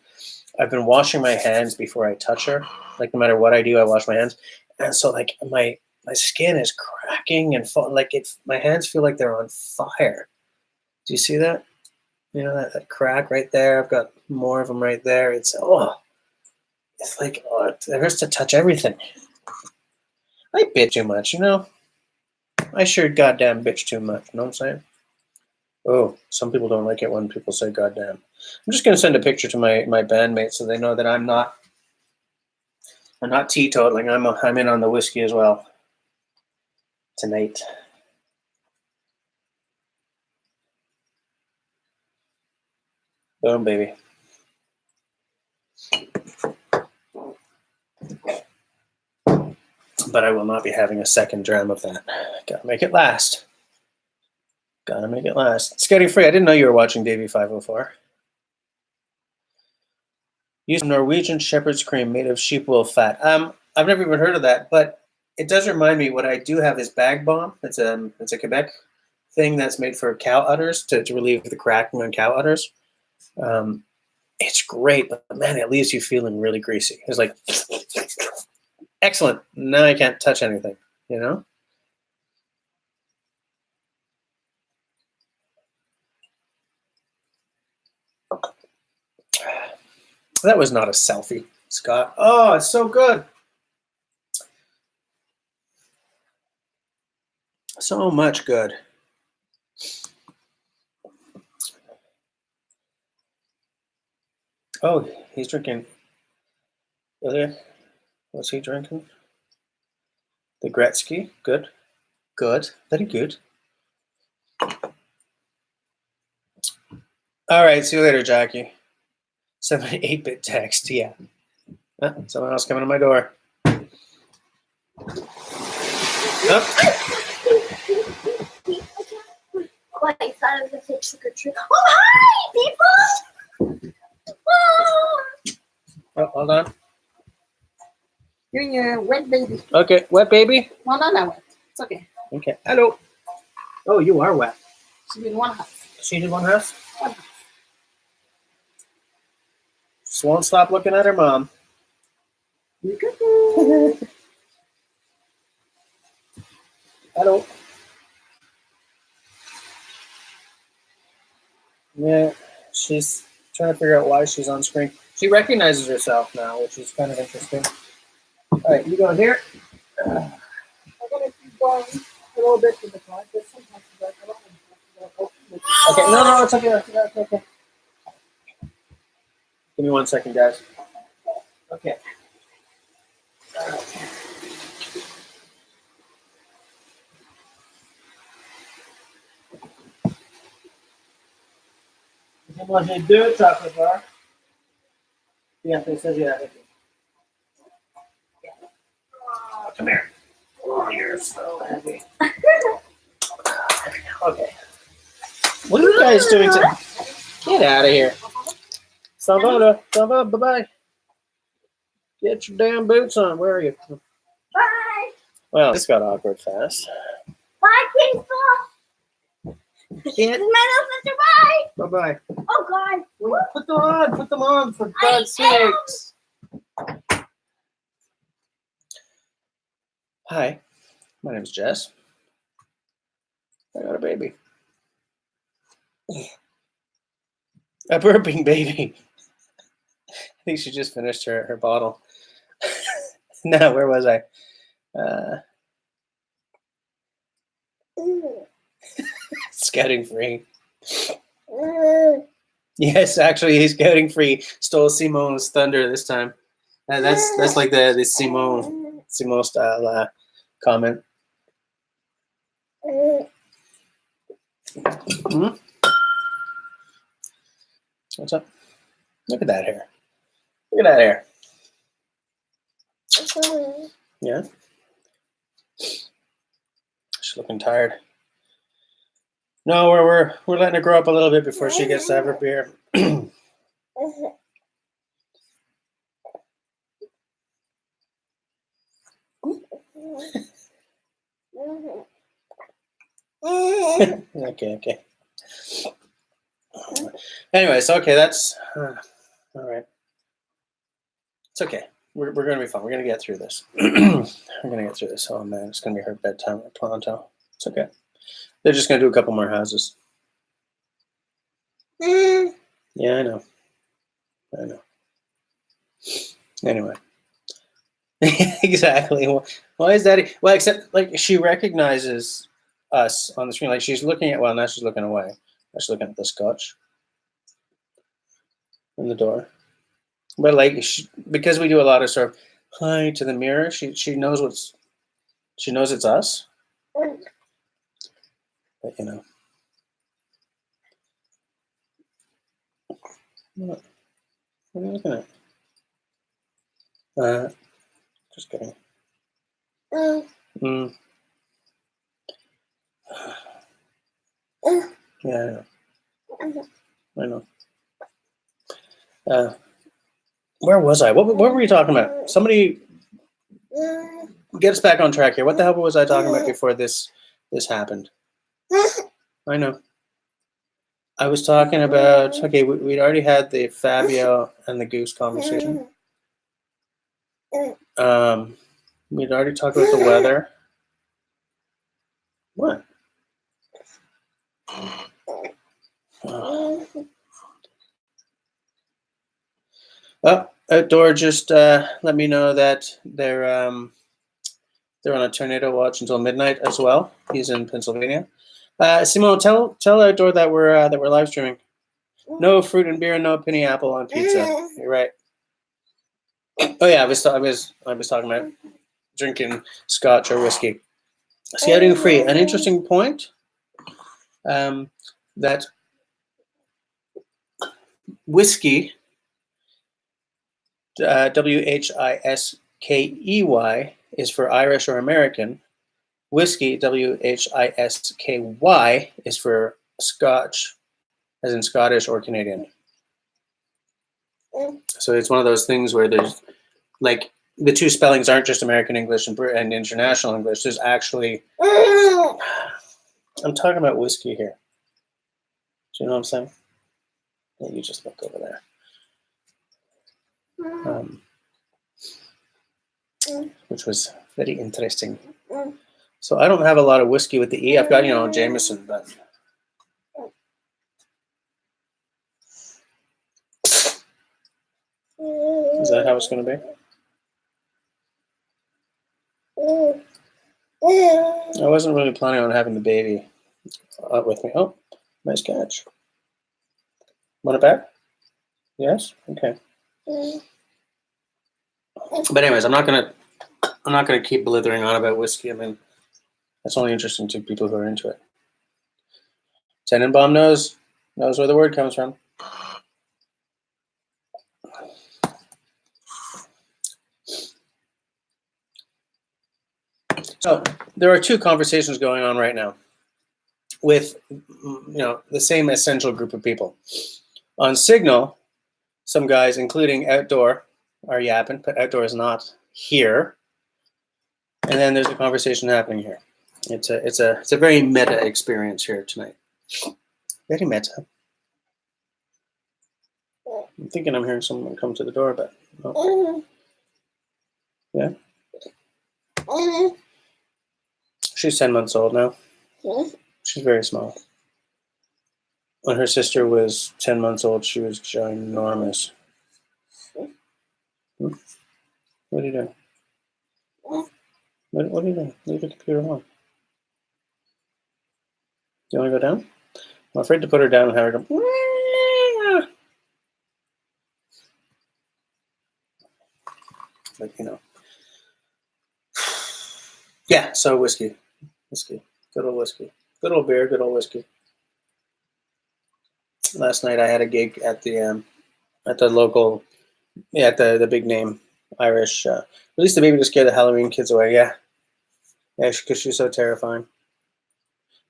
I've been washing my hands before I touch her. Like no matter what I do, I wash my hands, and so like my skin is cracking and like my hands feel like they're on fire. Do you see that? You know that crack right there. I've got more of them right there. It's like it hurts to touch everything. I bitch too much, you know. I sure goddamn bitch too much. You know what I'm saying? Oh, some people don't like it when people say goddamn. I'm just gonna send a picture to my bandmates so they know that I'm not teetotaling. I'm in on the whiskey as well tonight. Boom, baby. But I will not be having a second dram of that. Gotta make it last. Gotta make it last. It's getting free. I didn't know you were watching Davey 504. Use Norwegian shepherd's cream made of sheep wool fat. I've never even heard of that, but it does remind me. What I do have is bag balm. It's a Quebec thing that's made for cow udders to relieve the cracking on cow udders. It's great, but man, it leaves you feeling really greasy. It's like excellent. Now I can't touch anything, you know? That was not a selfie, Scott. Oh, it's so good. So much good. Oh, he's drinking. What's he drinking? The Gretzky. Good. Good. Very good. All right. See you later, Jackie. 8-bit text. Yeah. Someone else coming to my door. Oh. What, I thought it was a fake trick or treat. Oh, hi, people! Oh, hold on. You're your wet baby. Okay, wet baby? No, not that wet. It's okay. Okay. Hello. Oh, you are wet. She did one house. She did one house? One house. Just won't stop looking at her mom. Hello. Yeah, she's trying to figure out why she's on screen. She recognizes herself now, which is kind of interesting. All right, you go here. I'm going to keep going a little bit with the car, but sometimes I don't want to. Okay, no, it's okay. It's okay. Give me 1 second, guys. Okay. Je manger 2 chocolate bars. Yeah, they said yeah. Oh, come here. Oh, you're so heavy. Okay. What are you guys doing today? Get out of here. Salvador, bye-bye. Get your damn boots on. Where are you? Bye. Well, this got awkward fast. Bye, people. Get. This is my little sister. Bye. Bye-bye. Oh, God. Wait, put them on, for God's sakes. Hi, my name's Jess. I got a baby. A burping baby. I think she just finished her bottle. No, where was I? Scouting free. Yes, actually, he's scouting free. Stole Simone's thunder this time. That's like the Simone style comment. Hmm? What's up? Look at that hair. Look at that hair. Yeah. She's looking tired. No, we're letting her grow up a little bit before she gets to have her beer. Okay. Anyways, okay, that's all right. It's okay. We're gonna be fine. We're gonna get through this. We're gonna get through this. Oh man, it's gonna be her bedtime at Toronto. It's okay. They're just gonna do a couple more houses. Yeah, I know. Anyway. Exactly. Why is that? Well, except like she recognizes us on the screen. Like she's looking at. Well, now she's looking away. Now she's looking at the scotch in the door. But like, because we do a lot of sort of hi to the mirror, she knows she knows it's us. But you know, what are you looking at? Just kidding. Yeah, I know. Where was I? What were we talking about? Somebody get us back on track here. What the hell was I talking about before this happened? I know. I was talking about, okay, we'd already had the Fabio and the Goose conversation. We'd already talked about the weather. What? Oh, Outdoor just let me know that they're on a tornado watch until midnight as well. He's in Pennsylvania. Simone, tell Outdoor that we're live streaming. No fruit and beer, no penny apple on pizza. You're right. Oh yeah, I was talking about drinking scotch or whiskey. Scouting free. An interesting point. That whiskey, WHISKEY, is for Irish or American. Whiskey, WHISKY, is for Scotch, as in Scottish or Canadian. So it's one of those things where there's like the two spellings aren't just American English and international English. There's actually, I'm talking about whiskey here. Do you know what I'm saying? Yeah, you just look over there. Which was very interesting. So I don't have a lot of whiskey with the E. I've got, Jameson, but is that how it's going to be? I wasn't really planning on having the baby with me. Oh, nice catch. Want it back? Yes? Okay. But anyways, I'm not gonna keep blithering on about whiskey. I mean, that's only interesting to people who are into it. Tenenbaum knows where the word comes from. So there are two conversations going on right now with the same essential group of people. On Signal, some guys, including Outdoor, are yapping, but Outdoor is not here. And then there's a conversation happening here. It's a very meta experience here tonight. Very meta. I'm thinking I'm hearing someone come to the door, but no. Yeah. She's 10 months old now. She's very small. When her sister was 10 months old, she was ginormous. What are you doing? What are you doing? Leave the computer on. Do you want to go down? I'm afraid to put her down and have her go. But yeah. So whiskey, good old whiskey, good old beer, good old whiskey. Last night I had a gig at the local, at the big name Irish. Released the baby to scare the Halloween kids away. Yeah, because she's so terrifying.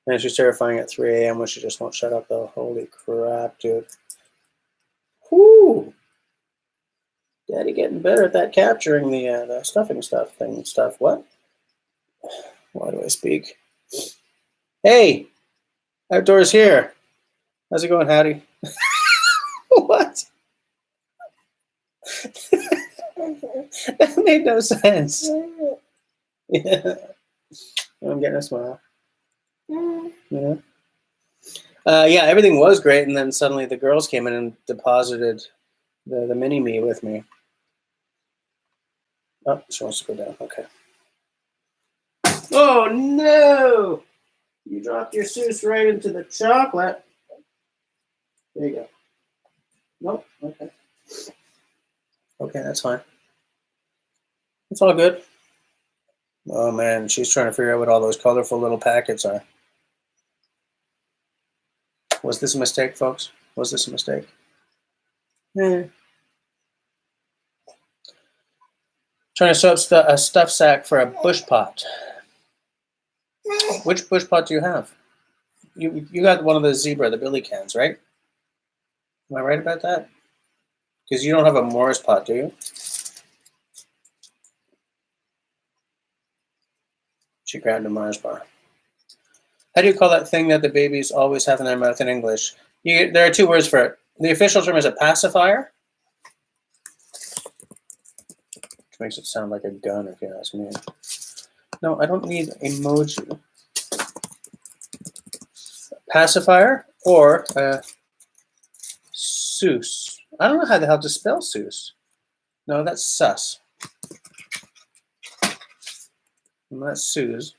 And she's terrifying at 3 a.m. when she just won't shut up, though. Holy crap, dude. Whoo! Daddy getting better at that capturing the stuffing stuff. What? Why do I speak? Hey! Outdoors here. How's it going, Hattie? What? That made no sense. Yeah. I'm getting a smile. Yeah. Yeah, everything was great, and then suddenly the girls came in and deposited the mini-me with me. Oh, she wants to go down. Okay. Oh, no! You dropped your Seuss right into the chocolate. There you go. Nope. Okay. Okay, that's fine. It's all good. Oh, man, she's trying to figure out what all those colorful little packets are. Was this a mistake, folks? Was this a mistake? Yeah. Trying to sew up a stuff sack for a bush pot. Which bush pot do you have? You got one of the zebra, the billy cans, right? Am I right about that? Because you don't have a Morris pot, do you? She grabbed a Mars bar. How do you call that thing that the babies always have in their mouth in English? There are two words for it. The official term is a pacifier, which makes it sound like a gun, if you ask me. No, I don't need emoji. Pacifier or Seuss. I don't know how the hell to spell Seuss. No, that's sus. And that's Suze.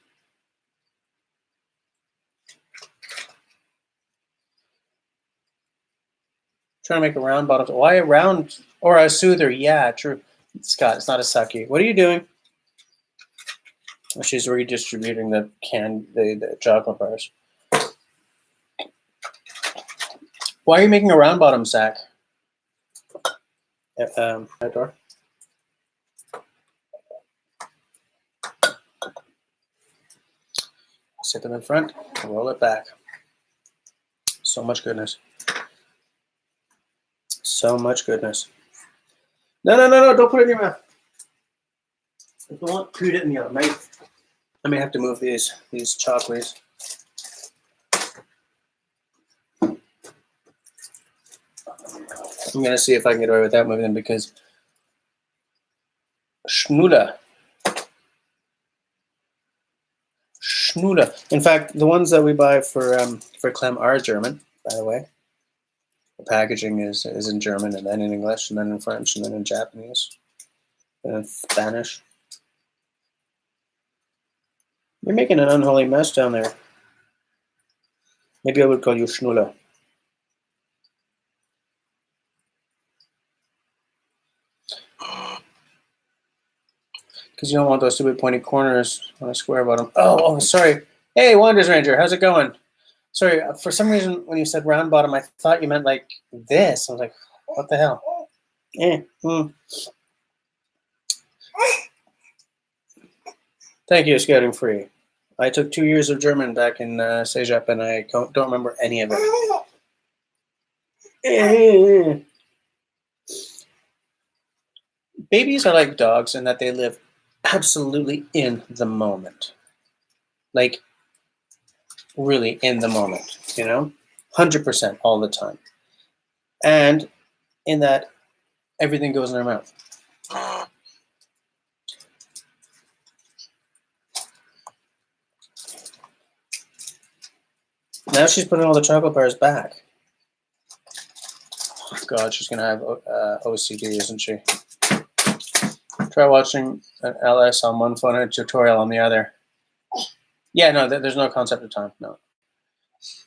Trying to make a round bottom. Why a round or a soother? Yeah, true. Scott, it's not a sucky. What are you doing? She's redistributing the chocolate bars. Why are you making a round bottom sack? Outdoor. Sit them in front, roll it back. So much goodness. So much goodness. No, don't put it in your mouth. If you want, put it in your mouth. I may have to move these chocolates. I'm gonna see if I can get away without moving them because Schnuller. In fact, the ones that we buy for Clem are German, by the way. The packaging is in German, and then in English, and then in French, and then in Japanese, and in Spanish. You're making an unholy mess down there. Maybe I would call you Schnuller. Because you don't want those stupid pointy corners on a square bottom. Oh, sorry. Hey, Wonders Ranger, how's it going? Sorry, for some reason when you said round bottom, I thought you meant like this. I was like, what the hell? Thank you, Scouting Free. I took 2 years of German back in Cégep, and I don't remember any of it. Babies are like dogs in that they live absolutely in the moment. Like, really in the moment, 100% all the time. And in that, everything goes in their mouth. Now she's putting all the chocolate bars back. Oh, God, she's going to have OCD, isn't she? Try watching an LS on one phone and a tutorial on the other. Yeah, no, there's no concept of time. No.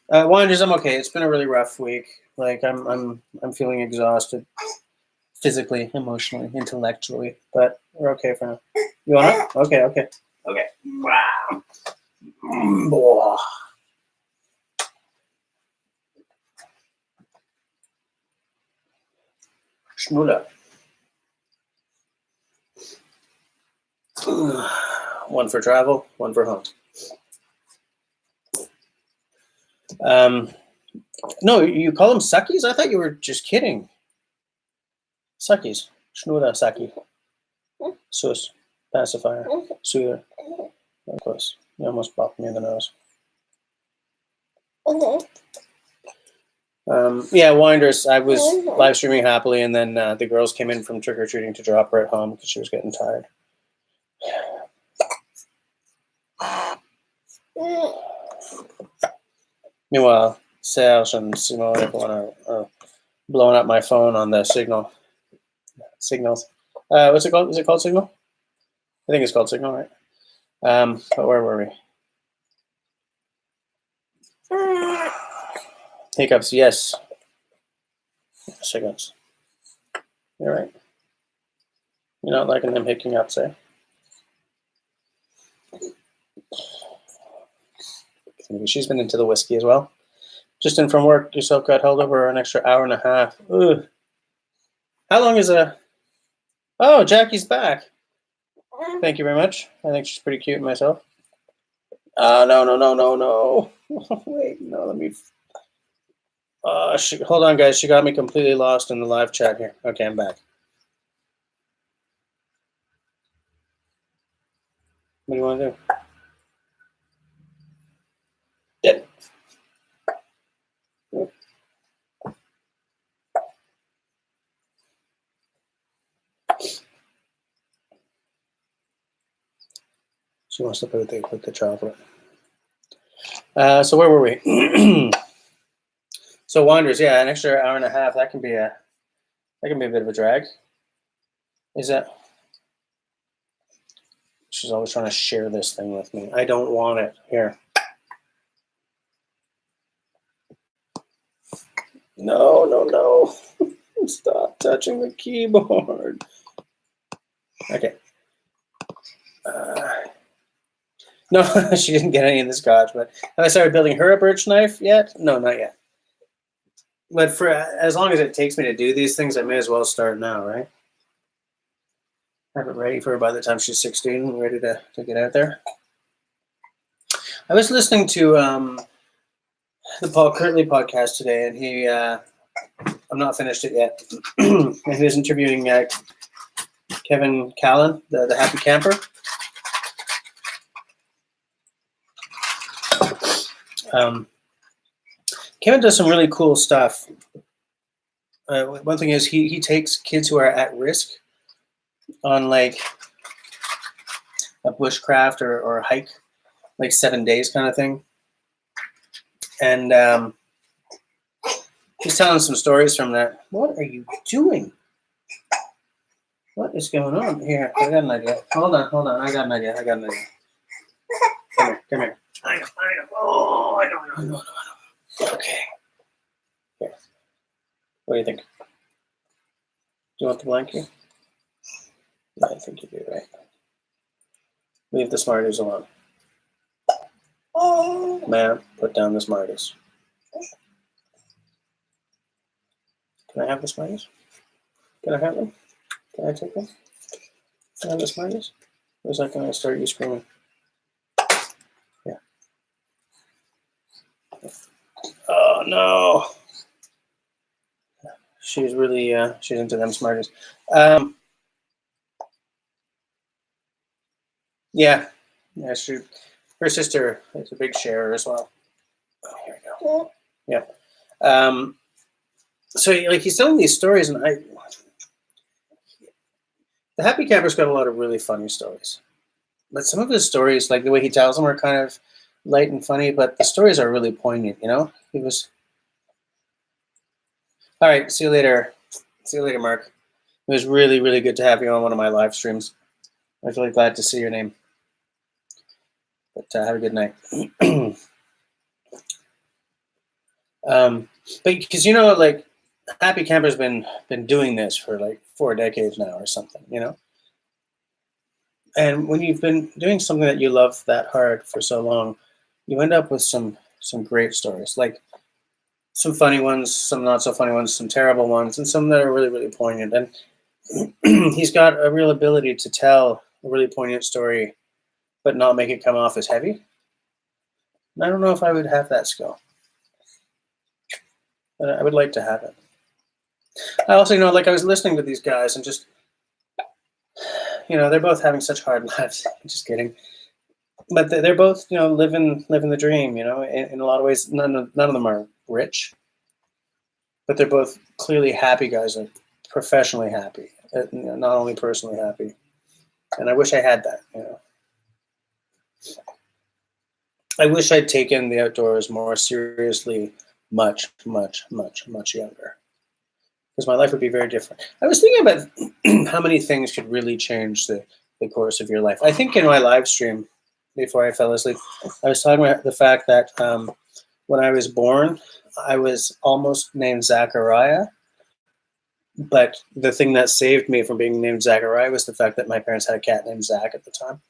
Wonders, I'm okay. It's been a really rough week. Like I'm feeling exhausted, physically, emotionally, intellectually, but we're okay for now. You wanna? Okay. Wow. Schnuller. One for travel, one for home. No, you call them suckies? I thought you were just kidding. Suckies. Schnuller, sucky. Sus. Pacifier. Soother. Of course. You almost bopped me in the nose. Yeah, Winders, I was live streaming happily, and then the girls came in from trick-or-treating to drop her at home because she was getting tired. Meanwhile, Serge and Simone are blowing up my phone on the signals. What's it called? Is it called Signal? I think it's called Signal, right? But where were we? Hiccups, yes. Hiccups. You're right. You're not liking them hicking ups, eh? Maybe she's been into the whiskey as well. Just in from work, yourself got held over an extra hour and a half. Ugh. How long is a... Oh, Jackie's back. Thank you very much. I think she's pretty cute myself. No. Wait, no, let me... hold on, guys. She got me completely lost in the live chat here. Okay, I'm back. What do you want to do? Dead. She wants to play with the chocolate. So where were we? So Wanders, yeah, an extra hour and a half. That can be a bit of a drag. Is that? She's always trying to share this thing with me. I don't want it. Here. No, no, no. Stop touching the keyboard. Okay. No, she didn't get any of the scotch, but have I started building her a birch knife yet? No, not yet. But for as long as it takes me to do these things, I may as well start now, right? Have it ready for her by the time she's 16 and ready to get out there. I was listening to the Paul Kirtley podcast today, and he, I'm not finished it yet, and he was interviewing Kevin Callan, the Happy Camper. Kevin does some really cool stuff. One thing is he takes kids who are at risk on like a bushcraft or a hike, like 7 days kind of thing. And he's telling some stories from that. What are you doing? What is going on here? I got an idea. Hold on. I got an idea. Come here. I know. Oh, I know. Okay. Here. What do you think? Do you want the blanket? No, I think you do, right? Leave the Smarties alone. Ma'am, put down the Smarties. Can I have the Smarties? Can I have them? Can I take them? Can I have the Smarties? Or is that going to start you screaming? Yeah. Oh, no. She's really, she's into them Smarties. Yeah, her sister is a big sharer as well. Oh, here we go. Yeah. So like he's telling these stories, and the Happy Camper's got a lot of really funny stories. But some of his stories, like the way he tells them, are kind of light and funny, but the stories are really poignant, you know? He was... All right, see you later. See you later, Mark. It was really, really good to have you on one of my live streams. I was really glad to see your name. But have a good night. But because, you know, like, Happy Camper's been doing this for like 4 decades now or something, you know? And when you've been doing something that you love that hard for so long, you end up with some great stories, like some funny ones, some not so funny ones, some terrible ones, and some that are really, really poignant. And he's got a real ability to tell a really poignant story, but not make it come off as heavy. And I don't know if I would have that skill, but I would like to have it. I also, you know, like I was listening to these guys and just, you know, they're both having such hard lives. Just kidding. But they're both, you know, living the dream, you know, in a lot of ways. None of them are rich, but they're both clearly happy guys, like professionally happy, not only personally happy. And I wish I had that, you know. I wish I'd taken the outdoors more seriously much, much, much, much younger, because my life would be very different. I was thinking about how many things could really change the course of your life. I think in my live stream, before I fell asleep, I was talking about the fact that when I was born, I was almost named Zachariah, but the thing that saved me from being named Zachariah was the fact that my parents had a cat named Zach at the time.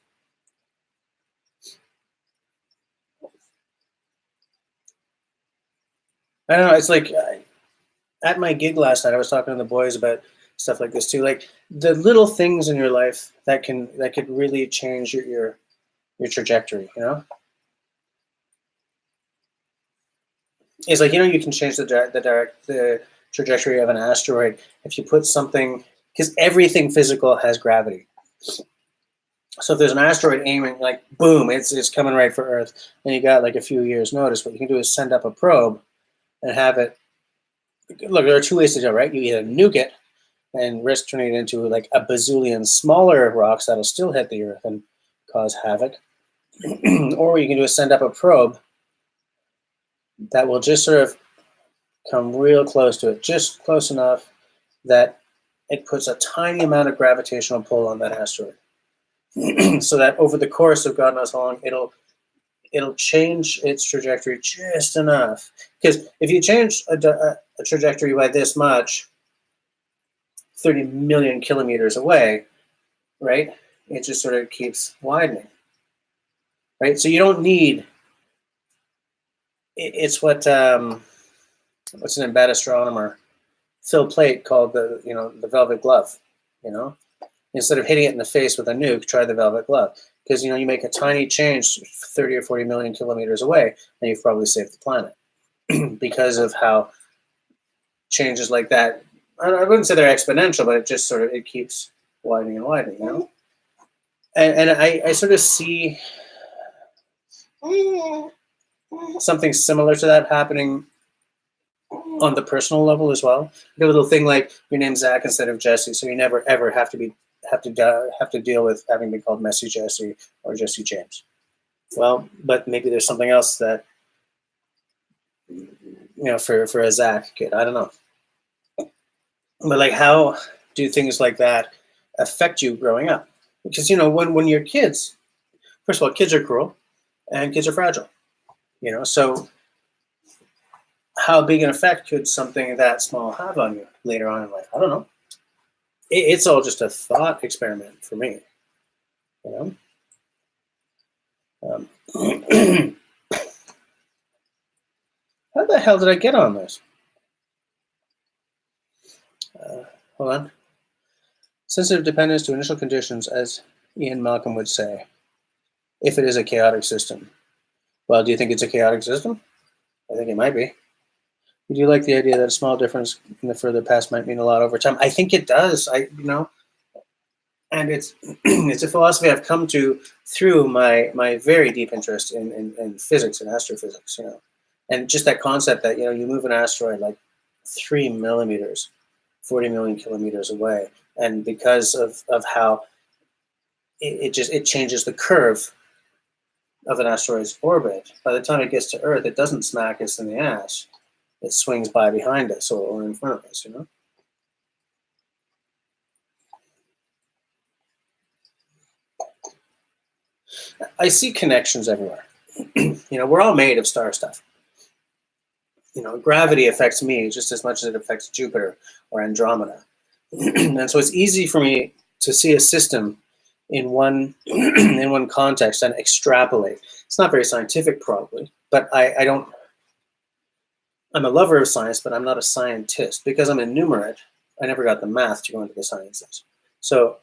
I don't know, it's like at my gig last night, I was talking to the boys about stuff like this too, like the little things in your life that could really change your trajectory, you know? It's like, you know, you can change the trajectory of an asteroid if you put something, because everything physical has gravity. So if there's an asteroid aiming, like boom, it's coming right for Earth, and you got like a few years notice. What you can do is send up a probe and have it. Look, there are 2 ways to do it, right? You either nuke it and risk turning it into like a bazillion smaller rocks that'll still hit the Earth and cause havoc, or what you can do is send up a probe that will just sort of come real close to it, just close enough that it puts a tiny amount of gravitational pull on that asteroid. So that over the course of God knows how long, it'll change its trajectory just enough. Because if you change a trajectory by this much, 30 million kilometers away, right, it just sort of keeps widening, right? So you don't need, it's what, what's an bad astronomer, Phil Plait, called the velvet glove, Instead of hitting it in the face with a nuke, try the velvet glove. Because, you make a tiny change 30 or 40 million kilometers away, and you've probably saved the planet. Because of how changes like that, I wouldn't say they're exponential, but it keeps widening and widening, And I sort of see something similar to that happening on the personal level as well. A little thing like your name's Zach instead of Jesse, so you never ever have to deal with having been called Messy Jesse or Jesse James. Well, but maybe there's something else that for a Zach kid. I don't know. But like, how do things like that affect you growing up? Because when you're kids, first of all, kids are cruel and kids are fragile. So how big an effect could something that small have on you later on in life? I don't know. It's all just a thought experiment for me. How the hell did I get on this? Hold on. Sensitive dependence to initial conditions, as Ian Malcolm would say, if it is a chaotic system. Well, do you think it's a chaotic system? I think it might be. Do you like the idea that a small difference in the further past might mean a lot over time? I think it does. And it's it's a philosophy I've come to through my very deep interest in physics and astrophysics. And just that concept that you move an asteroid like 3 millimeters, 40 million kilometers away, and because of how it changes the curve of an asteroid's orbit, by the time it gets to Earth, it doesn't smack us in the ass. It swings by behind us or in front of us, I see connections everywhere. We're all made of star stuff. Gravity affects me just as much as it affects Jupiter or Andromeda. And so it's easy for me to see a system in one context and extrapolate. It's not very scientific, probably, but I don't. I'm a lover of science, but I'm not a scientist because I'm enumerate. I never got the math to go into the sciences, so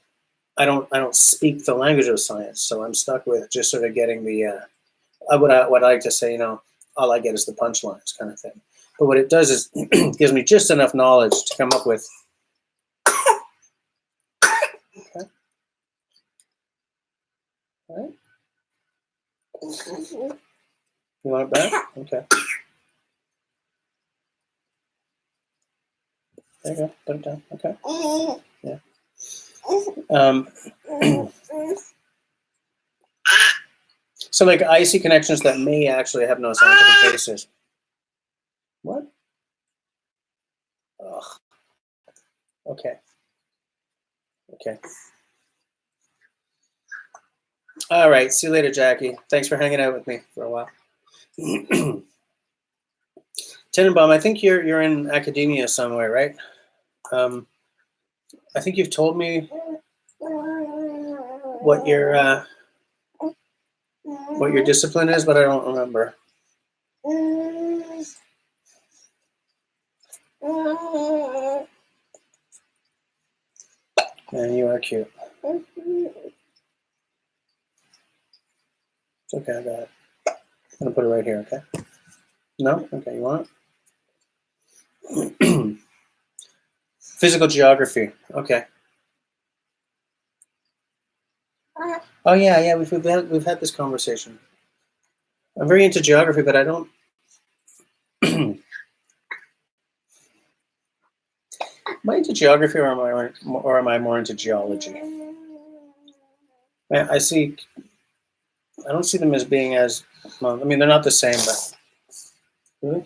I don't speak the language of science. So I'm stuck with just sort of getting the what I like to say. All I get is the punchlines, kind of thing. But what it does is gives me just enough knowledge to come up with. Okay. All right. You want it back? Okay. There you go. Put it down. Okay. Yeah. So like I see connections that may actually have no scientific basis. What? Ugh. Okay. Okay. All right. See you later, Jackie. Thanks for hanging out with me for a while. Tenenbaum, I think you're in academia somewhere, right? I think you've told me what your discipline is, but I don't remember. Man, you are cute. It's okay, I got it. I'm gonna put it right here, okay? No? Okay, you want it? Physical geography. Okay. Oh yeah, we've had this conversation. I'm very into geography, but I don't. Am I into geography, or am I more into geology? I see. I don't see them as being as. Well, I mean, they're not the same, but. Really?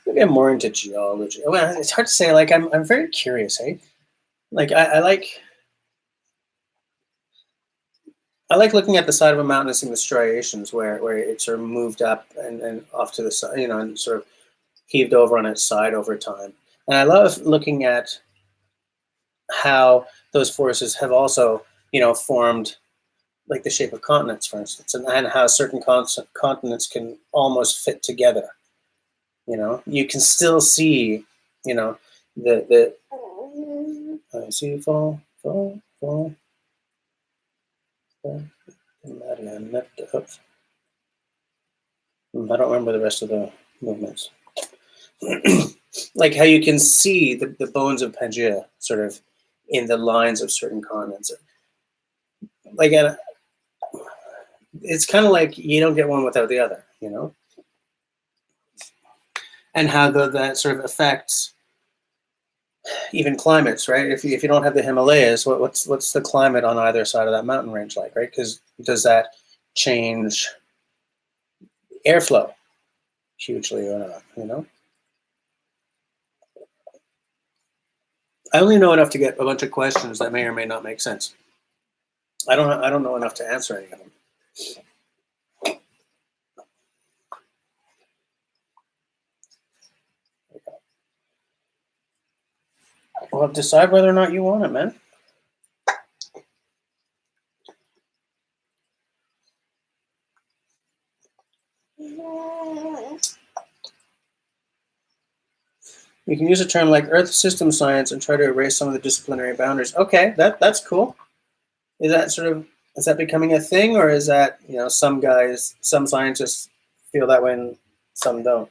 Maybe I'm more into geology. Well, it's hard to say. Like I'm very curious, eh? Like I like looking at the side of a mountain and seeing the striations where it sort of moved up and off to the side, you know, and sort of heaved over on its side over time. And I love looking at how those forces have also, you know, formed like the shape of continents, for instance, and how certain continents can almost fit together. You know, you can still see, you know, the I see fall. I don't remember the rest of the movements. Like how you can see the bones of Pangea sort of in the lines of certain continents. Like it's kind of like you don't get one without the other, you know? And how that sort of affects even climates, right? If you don't have the Himalayas, what's the climate on either side of that mountain range like, right? Because does that change airflow hugely or not, you know? I only know enough to get a bunch of questions that may or may not make sense. I don't know enough to answer any of them. Well, decide whether or not you want it, man. You can use a term like Earth system science and try to erase some of the disciplinary boundaries. Okay, that's cool. Is that becoming a thing, or is that, you know, some scientists feel that way and some don't?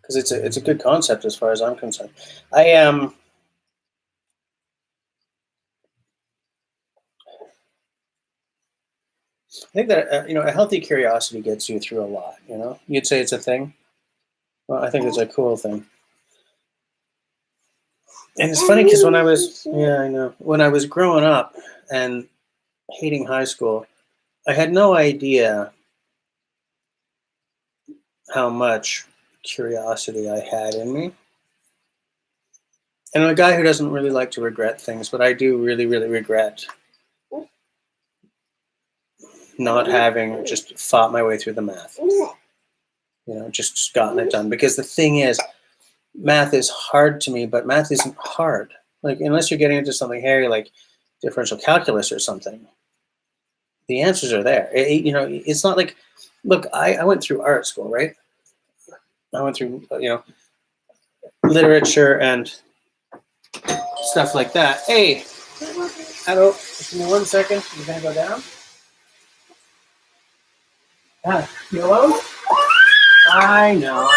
Because it's a good concept as far as I'm concerned. I think that you know, a healthy curiosity gets you through a lot. You know, you'd say it's a thing. Well, I think it's a cool thing. And it's funny because when I was growing up and hating high school, I had no idea how much curiosity I had in me. And I'm a guy who doesn't really like to regret things, but I do really, really regret not having just fought my way through the math. You know, just gotten it done. Because the thing is, math is hard to me, but math isn't hard. Like, unless you're getting into something hairy like differential calculus or something, the answers are there. You know, it's not like, look, I went through art school, right? I went through, you know, literature and stuff like that. Hey, hello, give me 1 second. You gonna go down? Ah, you alone? I know.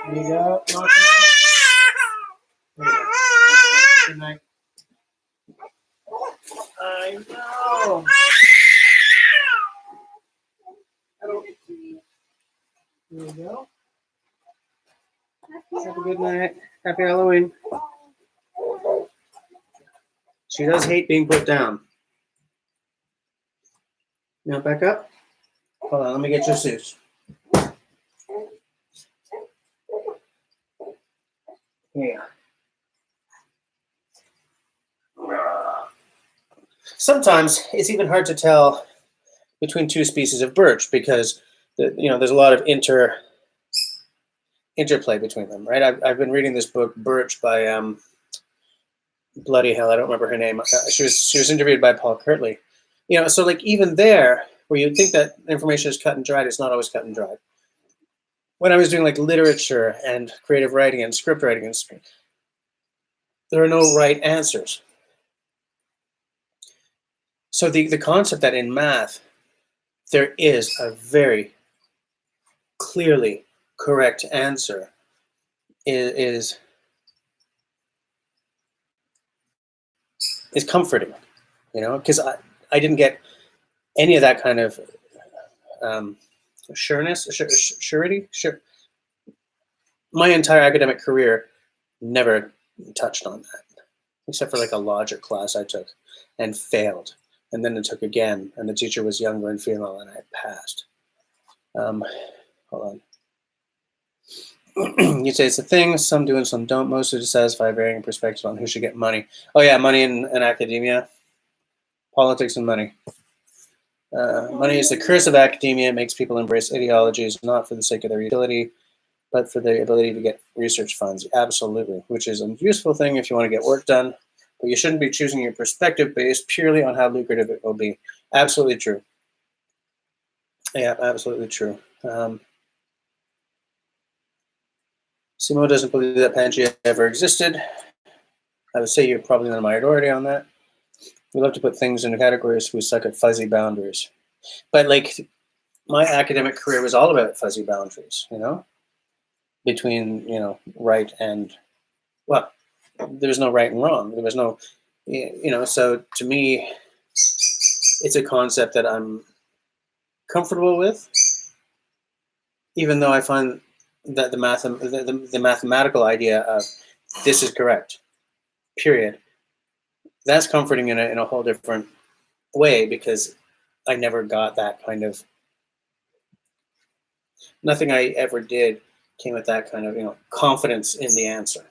There you go. Good night. I know. Hello. There you go. Have a good night. Happy Halloween. She does hate being put down. Now back up. Hold on, let me get your suits. Yeah. Sometimes it's even hard to tell between two species of birch because you know, there's a lot of interplay between them, right? I've been reading this book Birch by bloody hell, I don't remember her name. She was interviewed by Paul Kirtley. You know, so like even there, where you'd think that information is cut and dried, it's not always cut and dried. When I was doing like literature and creative writing and script writing, and there are no right answers. So the concept that in math there is a very clearly correct answer is comforting, you know, because I didn't get any of that kind of surety. My entire academic career never touched on that, except for like a logic class I took and failed And then it took again, and the teacher was younger and female, and I passed. Hold on. You say it's a thing, some do and some don't, mostly to satisfy varying perspectives on who should get money. Oh yeah, money in academia, politics and money. Money is the curse of academia. It makes people embrace ideologies not for the sake of their utility, but for the ability to get research funds. Absolutely, which is a useful thing if you want to get work done, but you shouldn't be choosing your perspective based purely on how lucrative it will be. Absolutely true. Yeah, absolutely true. Simo doesn't believe that Pangea ever existed. I would say you're probably in the minority on that. We love to put things into categories. We suck at fuzzy boundaries. But like, my academic career was all about fuzzy boundaries, you know, between, you know, right and, well, there was no right and wrong. There was no, you know, so to me, it's a concept that I'm comfortable with, even though I find that the mathematical idea of this is correct, period, that's comforting in a whole different way, because I never got that kind of, nothing I ever did came with that kind of, you know, confidence in the answer.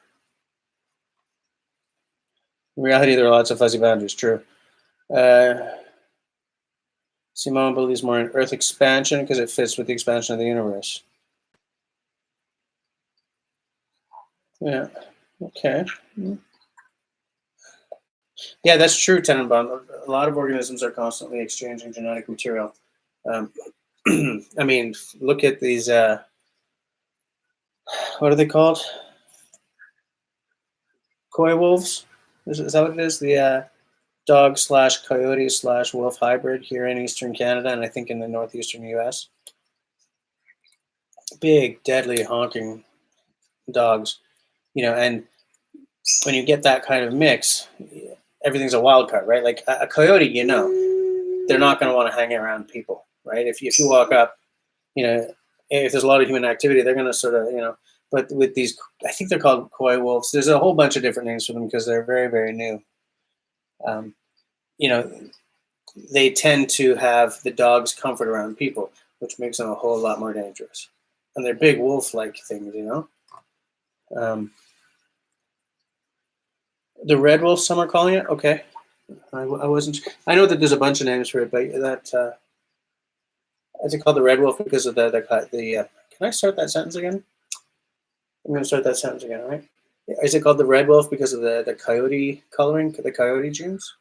In reality, there are lots of fuzzy boundaries, true. Simone believes more in Earth expansion because it fits with the expansion of the universe. Yeah, okay. Yeah, that's true, Tenenbaum. A lot of organisms are constantly exchanging genetic material. I mean, look at these, what are they called? Coy wolves? Is that what it is? The dog slash coyote slash wolf hybrid here in Eastern Canada, and I think in the Northeastern US. Big, deadly, honking dogs, you know, and when you get that kind of mix, everything's a wild card, right? Like a coyote, you know, they're not going to want to hang around people, right? If you walk up, you know, if there's a lot of human activity, they're going to sort of, you know, but with these, I think they're called coy wolves. There's a whole bunch of different names for them because they're very, very new. You know, they tend to have the dog's comfort around people, which makes them a whole lot more dangerous. And they're big wolf-like things, you know. The red wolf, some are calling it. Okay, I wasn't. I know that there's a bunch of names for it, but that is it called the red wolf because of the Can I start that sentence again? I'm going to start that sentence again, all right? Is it called the red wolf because of the coyote coloring, the coyote genes?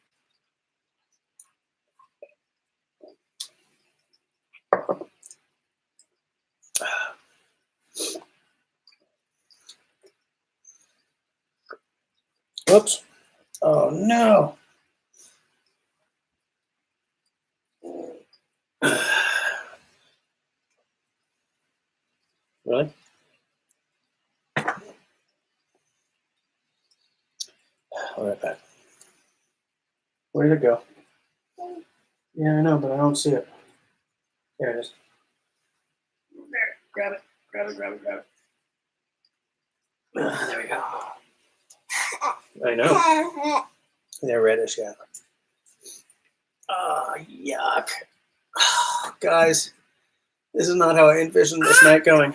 Whoops. Oh, no. Really? All right, back. Where did it go? Yeah, I know, but I don't see it. There it is. There, grab it. Grab it, grab it, grab it. There we go. I know. They're reddish, yeah. Oh, yuck. Guys, this is not how I envisioned this night going.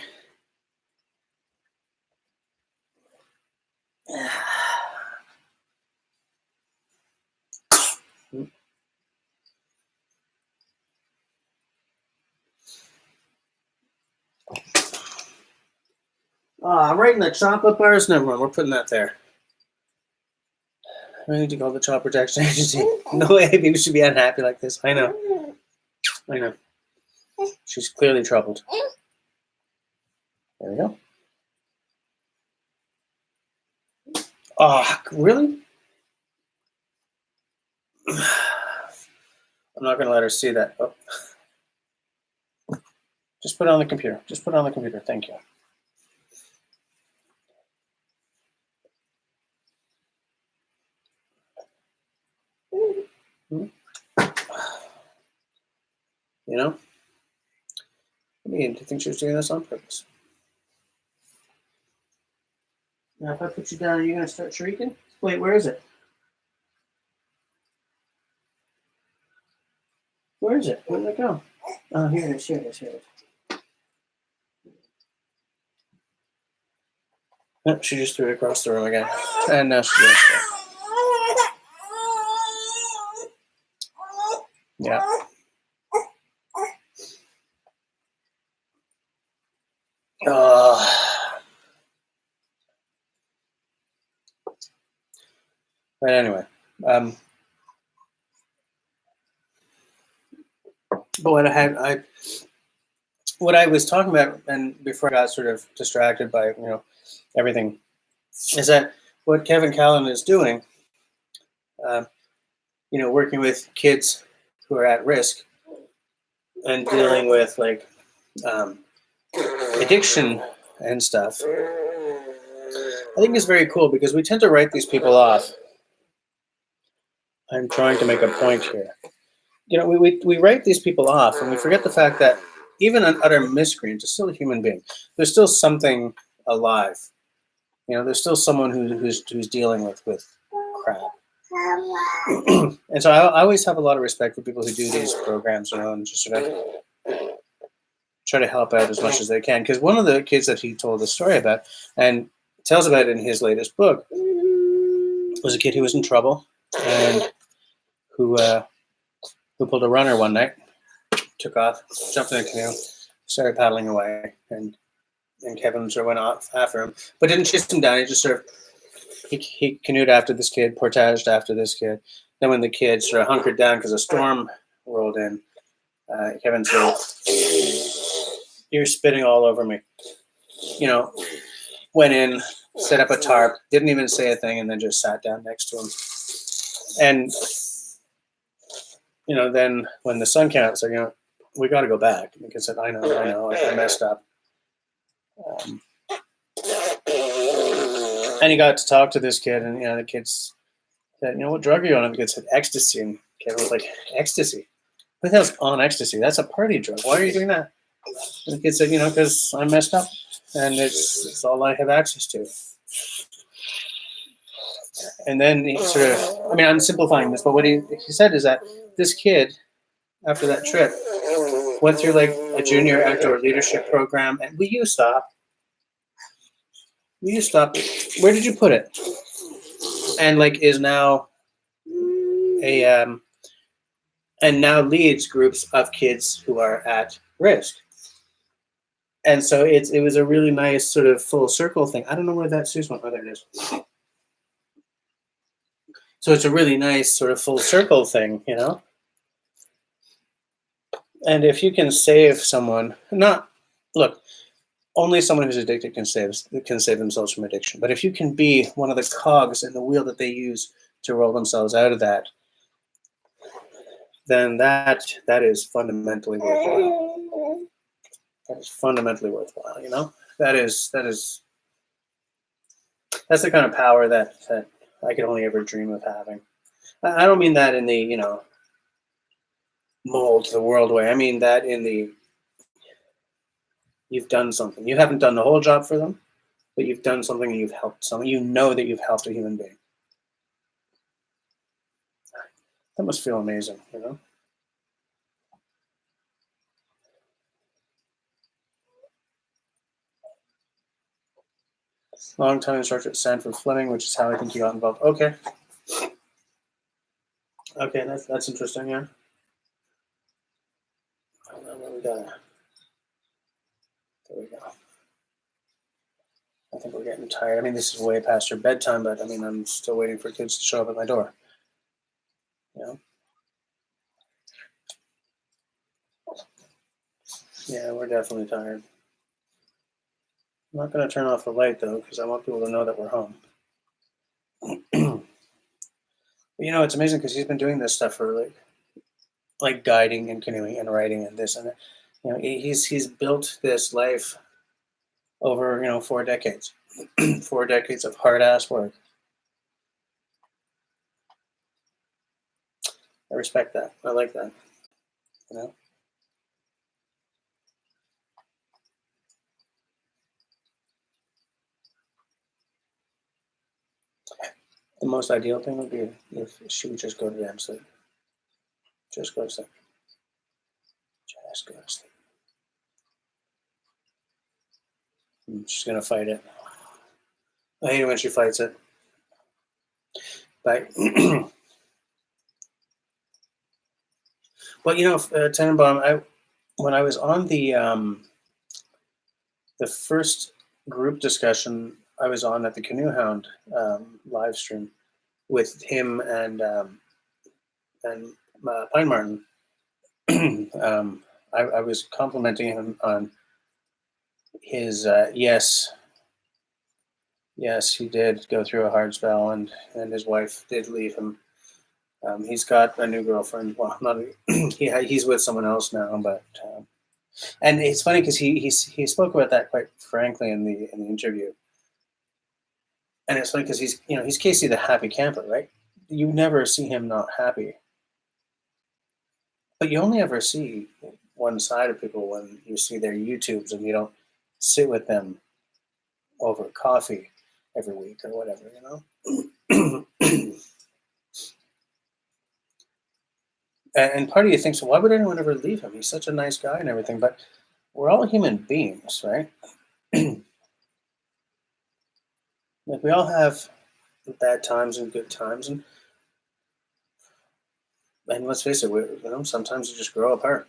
I'm writing the chocolate bars. Never mind, we're putting that there. I need to call the child protection agency. No way baby should be unhappy like this. I know. I know. She's clearly troubled. There we go. Oh, really? I'm not going to let her see that. Oh. Just put it on the computer. Just put it on the computer. Thank you. You know? I mean, do you think she was doing this on purpose? Now, if I put you down, are you going to start shrieking? Wait, where is it? Where is it? Where did it go? Oh, here it is. Here it is. Here it is. Oh, she just threw it across the room again, and now she's gonna stay. Yeah. But anyway, but what I was talking about, and before I got sort of distracted by everything, is that what Kevin Callan is doing, working with kids who are at risk and dealing with like addiction and stuff, I think is very cool because we tend to write these people off. I'm trying to make a point here. We write these people off and we forget the fact that even an utter miscreant is still a human being. There's still something alive. There's still someone who's dealing with crap. And so I always have a lot of respect for people who do these programs, and just sort of try to help out as much as they can. Because one of the kids that he told the story about, and tells about it in his latest book, was a kid who was in trouble and who pulled a runner one night, took off, jumped in a canoe, started paddling away, and Kevin sort of went off after him, but didn't chase him down. He just sort of he canoed after this kid, portaged after this kid. Then when the kid sort of hunkered down because a storm rolled in, Kevin said, "You're spitting all over me." Went in, set up a tarp, didn't even say a thing, and then just sat down next to him. And then when the sun came out, said, "We got to go back." And the kid said, I know, I messed up. And he got to talk to this kid, and the kid said, "What drug are you on?" And the kid said, "Ecstasy." And Kevin was like, "Ecstasy? Who the hell's on ecstasy? That's a party drug. Why are you doing that?" And the kid said, "Because I messed up, and it's all I have access to." And then he sort of, I'm simplifying this, but what he said is that this kid, after that trip, went through like a junior outdoor leadership program, and will you stop? Will you stop? Where did you put it? And like is now and now leads groups of kids who are at risk. And so it was a really nice sort of full circle thing. I don't know where that Sue's went. Oh, there it is. So it's a really nice sort of full circle thing, And if you can save someone, only someone who's addicted can save themselves from addiction. But if you can be one of the cogs in the wheel that they use to roll themselves out of that, then that is fundamentally worthwhile. That is fundamentally worthwhile, That's the kind of power that I could only ever dream of having. I don't mean that in the, mold the world way. I mean that in the, you've done something. You haven't done the whole job for them, but you've done something and you've helped someone. You know that you've helped a human being. That must feel amazing, Long-time instructor at Sanford Fleming, which is how I think you got involved. Okay. Okay, that's interesting, yeah. There we go. I think we're getting tired. This is way past your bedtime, but I'm still waiting for kids to show up at my door. Yeah, we're definitely tired. I'm not going to turn off the light, though, because I want people to know that we're home. It's amazing because he's been doing this stuff for like guiding and canoeing and writing and this and that. He's built this life over 4 decades, 4 decades of hard ass work. I respect that. I like that. The most ideal thing would be if she would just go to damn sleep. Just go to sleep. Let's go to sleep. She's gonna fight it. I hate it when she fights it. But well, Tenenbaum, when I was on the first group discussion I was on at the Canoe Hound live stream with him and Pine Martin, I was complimenting him on his yes, he did go through a hard spell, and his wife did leave him. He's got a new girlfriend. Well, not he's with someone else now, but and it's funny because he spoke about that quite frankly in the interview. And it's funny because he's Casey the happy camper, right? You never see him not happy, but you only ever see one side of people when you see their YouTubes, and you don't sit with them over coffee every week or whatever, And part of you thinks, well, why would anyone ever leave him? He's such a nice guy and everything, but we're all human beings, right? Like, we all have bad times and good times, and let's face it, sometimes you just grow apart.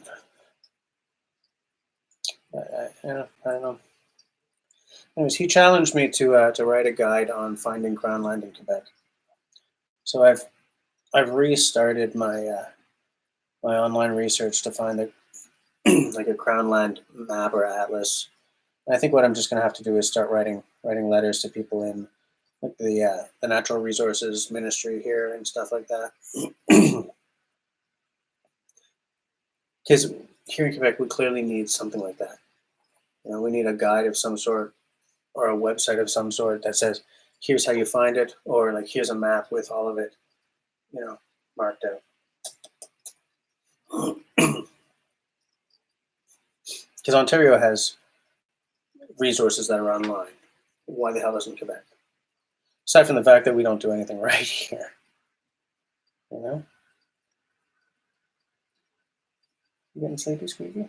I don't know. Anyways, he challenged me to write a guide on finding crown land in Quebec. So I've restarted my my online research to find like a crown land map or atlas. And I think what I'm just going to have to do is start writing letters to people in like the natural resources ministry here and stuff like that. Because here in Quebec, we clearly need something like that. We need a guide of some sort, or a website of some sort that says, here's how you find it, or like, here's a map with all of it, marked out. Because Ontario has resources that are online. Why the hell doesn't Quebec? Aside from the fact that we don't do anything right here. You getting sleepy, Squeaky?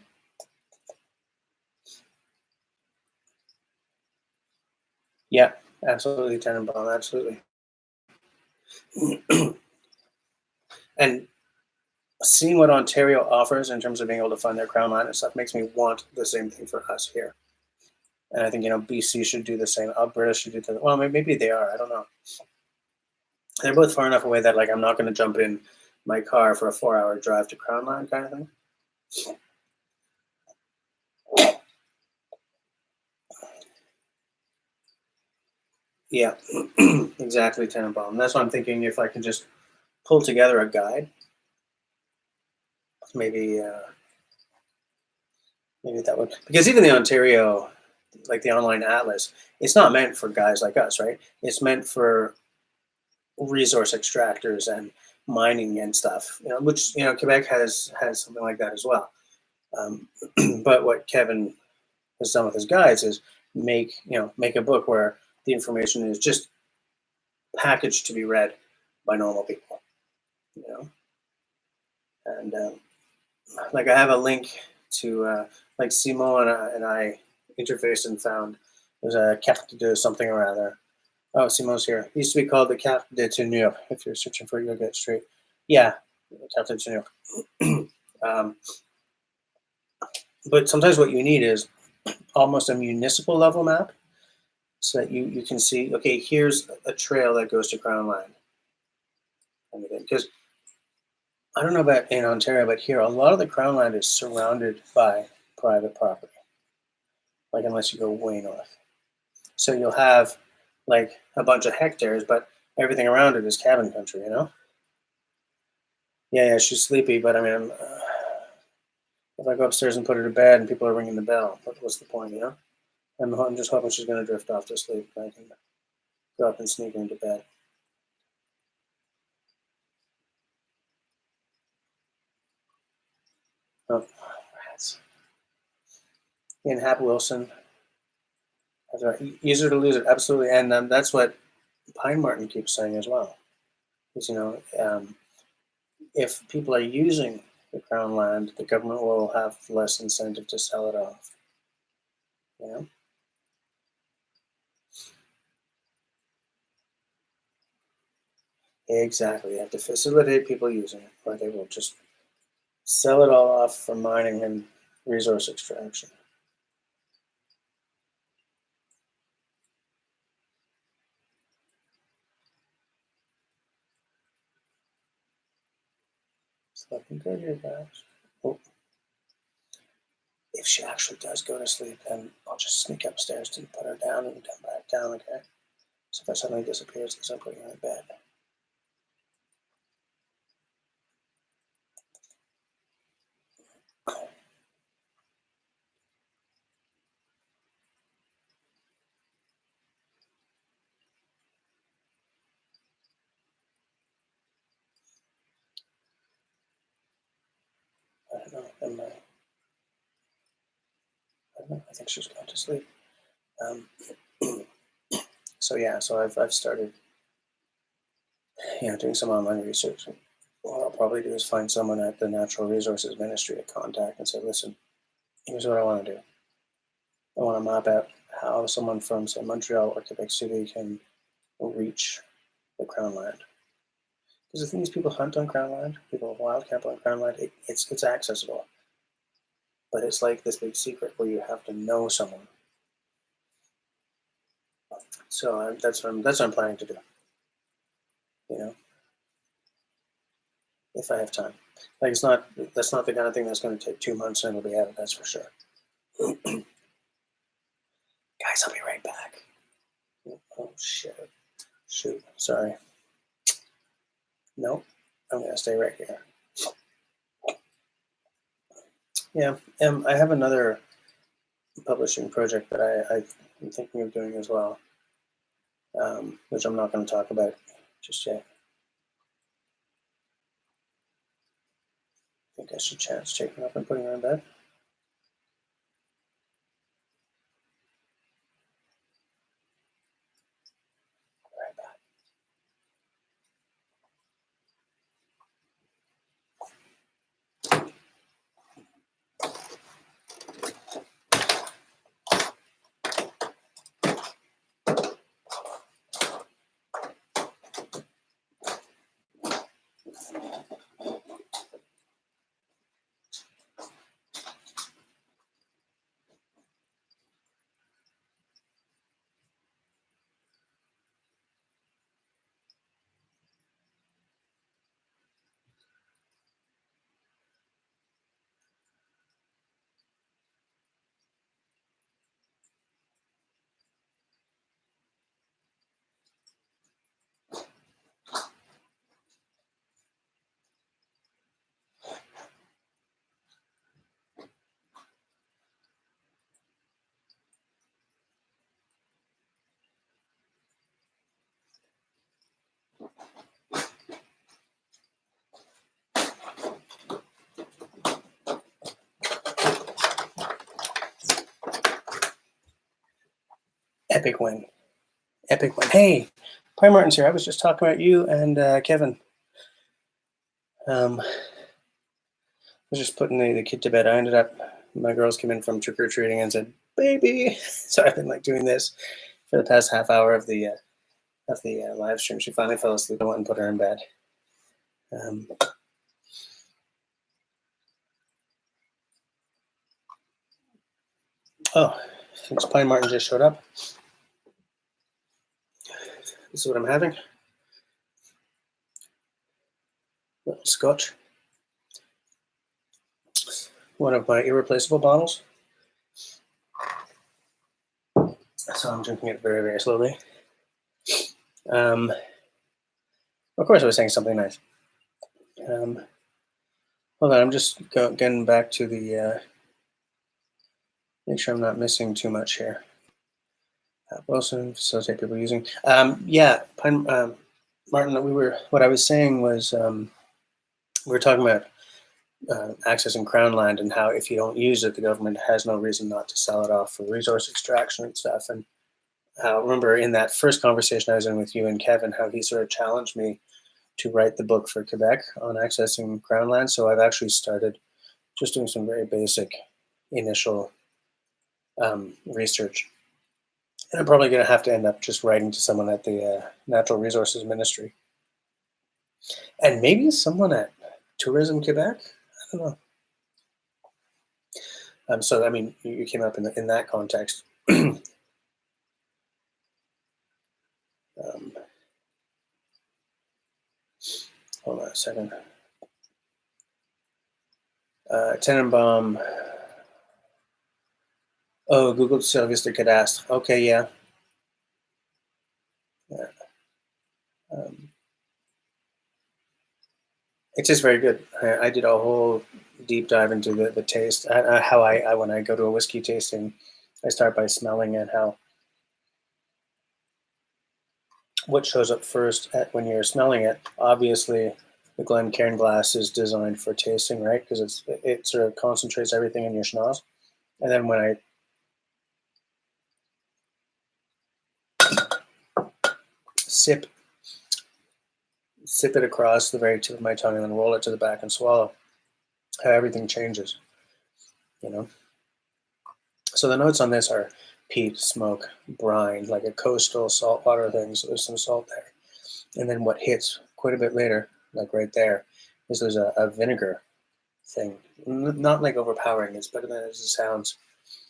Yeah, absolutely, Tenenbaum, absolutely. And seeing what Ontario offers in terms of being able to fund their crown line and stuff makes me want the same thing for us here. And I think, BC should do the same. Alberta should do the well, maybe they are. I don't know. They're both far enough away that, like, I'm not going to jump in my car for a 4-hour drive to crown line kind of thing. Yeah, exactly, Tenenbaum. That's why I'm thinking, if I can just pull together a guide, maybe that would, because even the Ontario, like the online atlas, it's not meant for guys like us, right? It's meant for resource extractors and mining and stuff, which Quebec has something like that as well. But what Kevin has done with his guides is make a book where the information is just packaged to be read by normal people, and like, I have a link to like Simon and I interfaced and found there's a carte de something or other. Oh, Simon's here. It used to be called the carte de tenue. If you're searching for it, you'll get straight. Yeah, carte de tenue. But sometimes what you need is almost a municipal level map, so that you can see, okay, here's a trail that goes to Crown Land. Because I don't know about in Ontario, but here a lot of the Crown Land is surrounded by private property. Like, unless you go way north. So you'll have like a bunch of hectares, but everything around it is cabin country, Yeah, she's sleepy, but I mean, if I go upstairs and put her to bed and people are ringing the bell, what's the point, I'm just hoping she's going to drift off to sleep. I can go up and sneak into bed. Oh, rats. Ian Hap Wilson. That's right. Easier to lose it, absolutely. And that's what Pine Martin keeps saying as well. Is, if people are using the Crown land, the government will have less incentive to sell it off. You know? Exactly. You have to facilitate people using it, or they will just sell it all off for mining and resource extraction. It's looking good here, guys. Oh. If she actually does go to sleep, then I'll just sneak upstairs to put her down and come back down, okay? So if I suddenly disappears, because I'm putting her in bed. I don't know. I don't know. I think she's gone to sleep. So yeah, so I've started, doing some online research. What I'll probably do is find someone at the Natural Resources Ministry to contact and say, listen, here's what I want to do. I want to map out how someone from, say, Montreal or Quebec City can reach the Crown land. Because the thing is, people hunt on Crown land, people wild camp on Crown land. It's accessible, but it's like this big secret where you have to know someone. So that's what I'm planning to do. If I have time. Like that's not the kind of thing that's going to take 2 months and it'll be out. That's for sure. Guys, I'll be right back. Oh shit! Shoot, sorry. Nope, I'm gonna stay right here. Yeah, I have another publishing project that I'm thinking of doing as well, which I'm not going to talk about just yet. I think I should chance taking her up and putting her in bed. Right back. Epic win. Epic win. Hey, Pi Martin's here. I was just talking about you and Kevin. I was just putting the kid to bed. I ended up, my girls came in from trick-or-treating and said, baby. So I've been like doing this for the past half hour of the live stream. She finally fell asleep. I went and put her in bed. Oh, since Pine Martin just showed up. This is what I'm having. Little scotch. One of my irreplaceable bottles. So I'm drinking it very, very slowly. Of course, I was saying something nice. Hold on, I'm just getting back to the. Make sure I'm not missing too much here. Wilson, facilitate people using. Yeah, Martin. What I was saying was we were talking about accessing Crown land and how if you don't use it, the government has no reason not to sell it off for resource extraction and stuff. And remember in that first conversation I was in with you and Kevin, how he sort of challenged me to write the book for Quebec on accessing Crown land. So I've actually started just doing some very basic initial research. And I'm probably going to have to end up just writing to someone at the Natural Resources Ministry. And maybe someone at Tourism Quebec. I don't know. So I mean, you came up in that context. Hold on a second. Tenenbaum. Oh, Google Service de Cadastre. Okay, yeah. It's just very good. I did a whole deep dive into the taste. How I when I go to a whiskey tasting, I start by smelling it. How what shows up first when you're smelling it. Obviously, the Glencairn glass is designed for tasting, right? Because it sort of concentrates everything in your schnoz. And then when I sip it across the very tip of my tongue and then roll it to the back and swallow, how everything changes, you know? So the notes on this are peat, smoke, brine, like a coastal saltwater thing, so there's some salt there. And then what hits quite a bit later, like right there, is there's a vinegar thing. Not like overpowering, it's better than it sounds.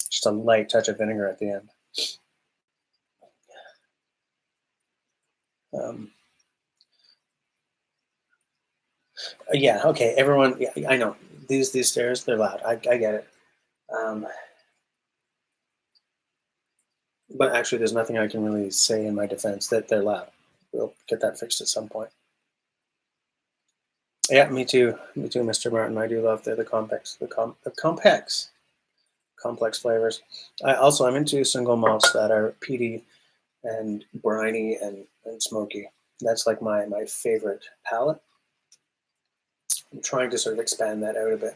Just a light touch of vinegar at the end. Yeah, okay, everyone, yeah, I know. These stairs, they're loud. I get it. But actually, there's nothing I can really say in my defense that they're loud. We'll get that fixed at some point. Yeah, me too, Mr. Martin. I do love the complex flavors. I'm into single malts that are peaty and briny and smoky. That's like my favorite palate. I'm trying to sort of expand that out a bit,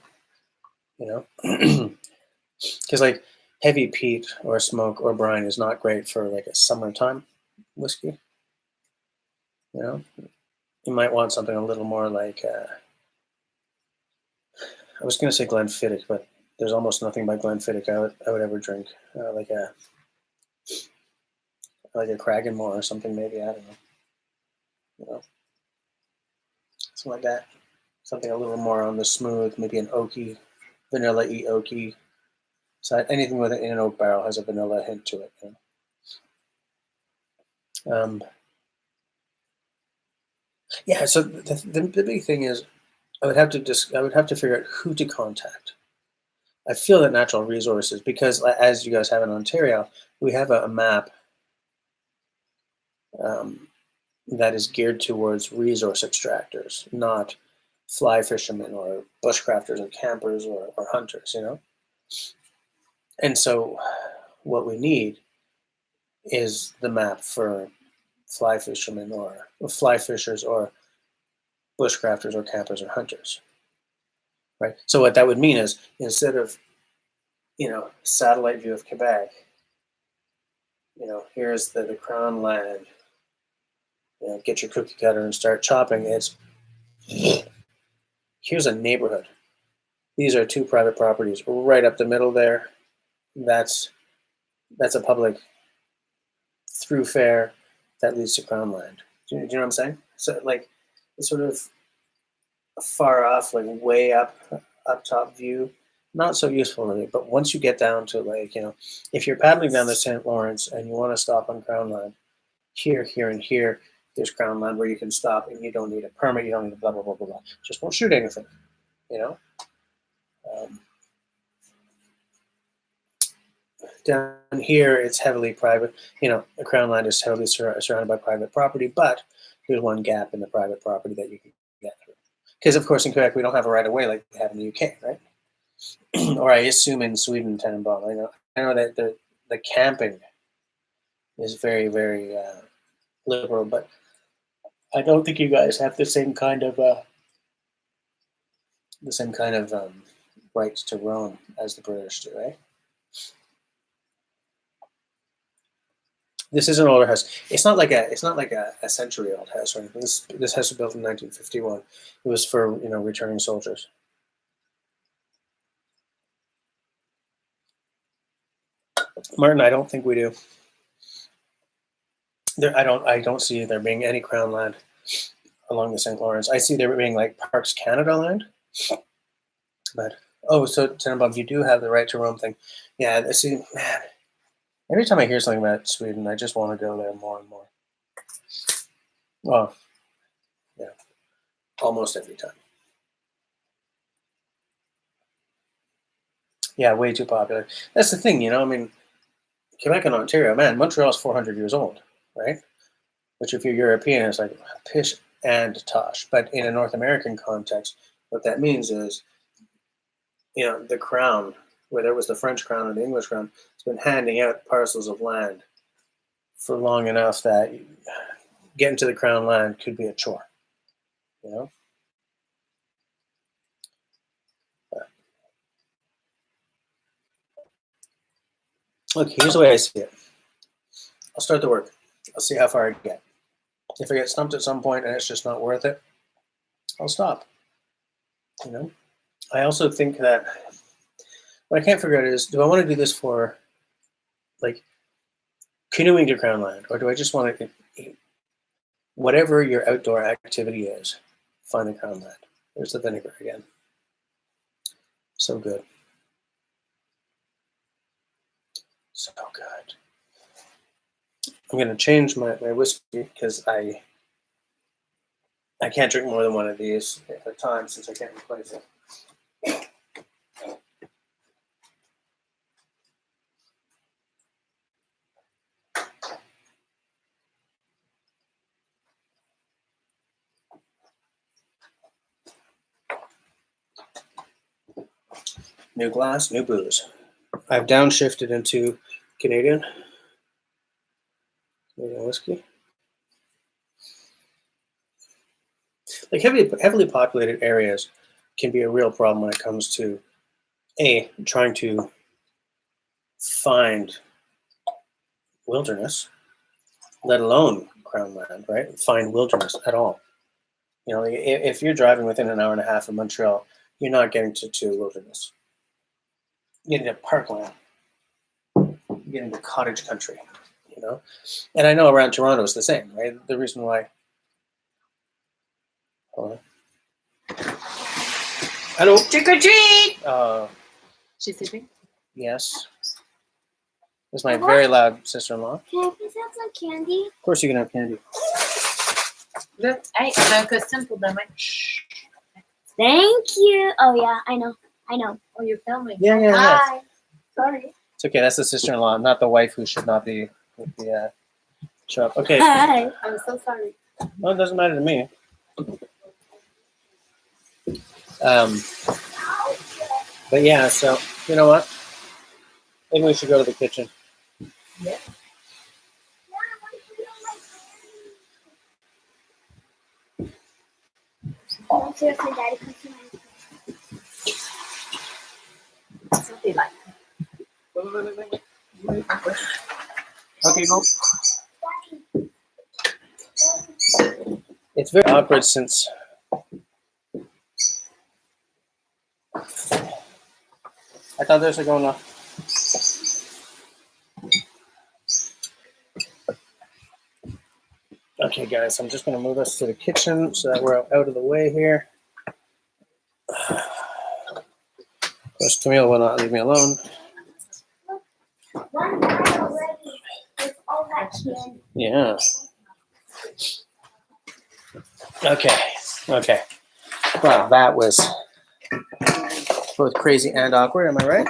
you know, because like heavy peat or smoke or brine is not great for like a summertime whiskey. You know, you might want something a little more like I was going to say Glenfiddich, but there's almost nothing by Glenfiddich I would ever drink. Like a Cragganmore or something, maybe. I don't know. You know, something like that. Something a little more on the smooth, maybe an oaky, vanilla-y oaky. So anything with it in an oak barrel has a vanilla hint to it. You know? Yeah. So the big thing is, I would have to figure out who to contact. I feel that Natural Resources, because as you guys have in Ontario, we have a map that is geared towards resource extractors, not fly fishermen or bushcrafters or campers or hunters, you know? And so what we need is the map for fly fishermen or fly fishers or bushcrafters or campers or hunters, right? So what that would mean is instead of, satellite view of Quebec, here's the Crown land, get your cookie cutter and start chopping. It's here's a neighborhood. These are two private properties right up the middle there. That's a public thoroughfare that leads to Crown land. Do you know what I'm saying? So like it's sort of a far off, like way up top view, not so useful really. But once you get down to like, if you're paddling down the St. Lawrence and you want to stop on Crown land, here, and here, there's Crown land where you can stop and you don't need a permit, you don't need a blah, blah, blah, blah, blah. Just won't shoot anything, you know? Down here, it's heavily private. The Crown land is heavily surrounded by private property, but there's one gap in the private property that you can get through. Because, of course, in Quebec, we don't have a right of way like we have in the UK, right? Or I assume in Sweden, Tenenbaum. I know that the camping is very, very liberal, but I don't think you guys have the same kind of rights to roam as the British do, right? This is an older house. It's not like a century old house or anything. This house was built in 1951. It was for returning soldiers. Martin, I don't think we do. I don't see there being any crown land along the St. Lawrence. I see there being like Parks Canada land. But so Tenenbaum, you do have the right to roam thing. Yeah, see, man. Every time I hear something about Sweden, I just want to go there more and more. Well, yeah, almost every time. Yeah, way too popular. That's the thing, I mean, Quebec and Ontario, man, Montreal's 400 years old, right? Which if you're European, it's like pish and tosh. But in a North American context, what that means is, the crown, whether it was the French crown or the English crown, has been handing out parcels of land for long enough that getting to the crown land could be a chore, Look, here's the way I see it. I'll start the work. I'll see how far I get. If I get stumped at some point and it's just not worth it, I'll stop. I also think that what I can't figure out is, do I want to do this for like canoeing to crown land, or do I just want to, whatever your outdoor activity is, find the crown land? There's the vinegar again. So good. So good. I'm going to change my whiskey because I can't drink more than one of these at a time since I can't replace it. New glass, new booze. I've downshifted into Canadian whiskey. Like heavily populated areas can be a real problem when it comes to trying to find wilderness, let alone crown land, right? Find wilderness at all. If you're driving within an hour and a half of Montreal, you're not getting to wilderness. You're getting to parkland. You're getting to cottage country, And I know around Toronto it's the same, right? The reason why. Hold on. Hello. Trick or treat! She's sleeping? Yes. This is my very loud sister-in-law. Can I please have some candy? Of course you can have candy. Look, hey, that's simple, damn it. Shh. Thank you. Oh yeah, I know. Oh, you're filming. Yeah. Hi. Sorry. It's okay. That's the sister-in-law, not the wife who should not be with the shop. Okay. Hi. I'm so sorry. Well, it doesn't matter to me. But yeah, so you know what? Maybe we should go to the kitchen. Yeah. Seriously, Daddy, come to my Something like Wait. Okay, go. It's very awkward since I thought this was going to. Okay, guys, I'm just going to move us to the kitchen so that we're out of the way here. Of course, Camille will not leave me alone. one guy already with all that candy. Yeah. Okay. Well, that was both crazy and awkward, am I right?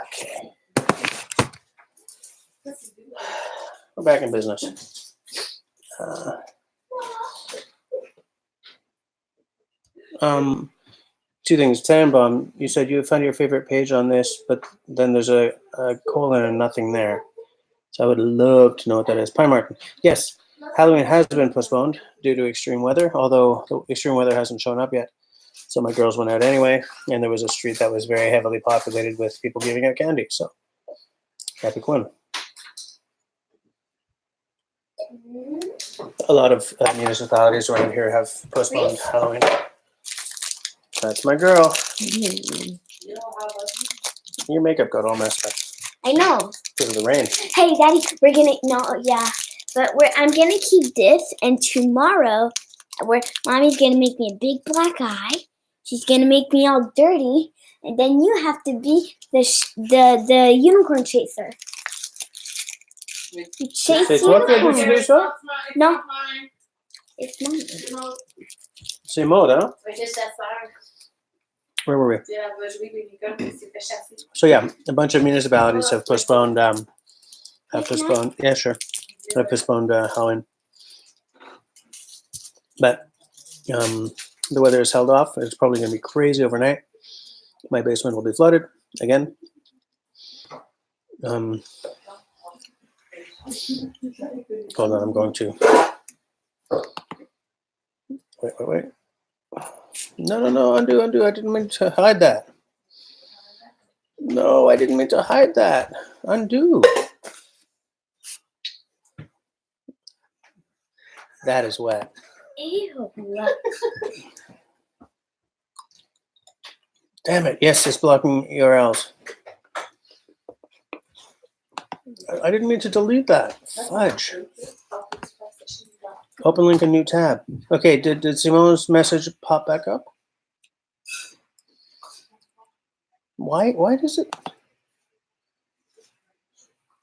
Okay. We're back in business. Two things. Tannenbaum, you said you found your favorite page on this, but then there's a colon and nothing there. So I would love to know what that is. Pie Martin. Yes, Halloween has been postponed due to extreme weather, although the extreme weather hasn't shown up yet. So my girls went out anyway, and there was a street that was very heavily populated with people giving out candy. So Epic one. A lot of municipalities around here have postponed Halloween. That's my girl. Your makeup got all messed up I know. because of the rain. Hey, Daddy, we're gonna I'm gonna keep this, and tomorrow, Mommy's gonna make me a big black eye. She's gonna make me all dirty, and then you have to be the unicorn chaser. You chase C'est toi qui as unicorns. décidé ça? No, it's mine. C'est Maud, hein? Oui, le chasseur. Where were we? Elle va jouer des licornes et s'est fait chasser. So yeah, a bunch of municipalities have postponed. Yeah, sure. Have postponed Halloween, but the weather is held off. It's probably going to be crazy overnight. My basement will be flooded again. Hold on, I'm going to. Wait. No, undo. I didn't mean to hide that. No, I didn't mean to hide that. Undo. That is wet. Ew. Damn it. Yes, it's blocking URLs. I didn't mean to delete that. Fudge. Open link in new tab. Okay, did Simone's message pop back up? Why does it?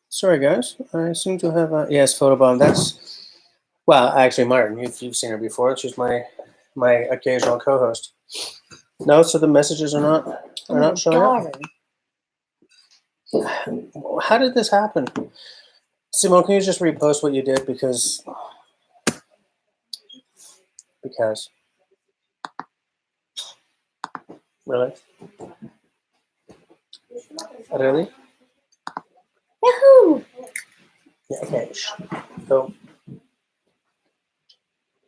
Sorry, guys. I seem to have a yes, photobomb. That's well, actually, Martin, you've seen her before. She's my occasional co-host. No, so the messages are not showing up. How did this happen? Simone, can you just repost what you did because really? Really? Yahoo! Yeah, okay. So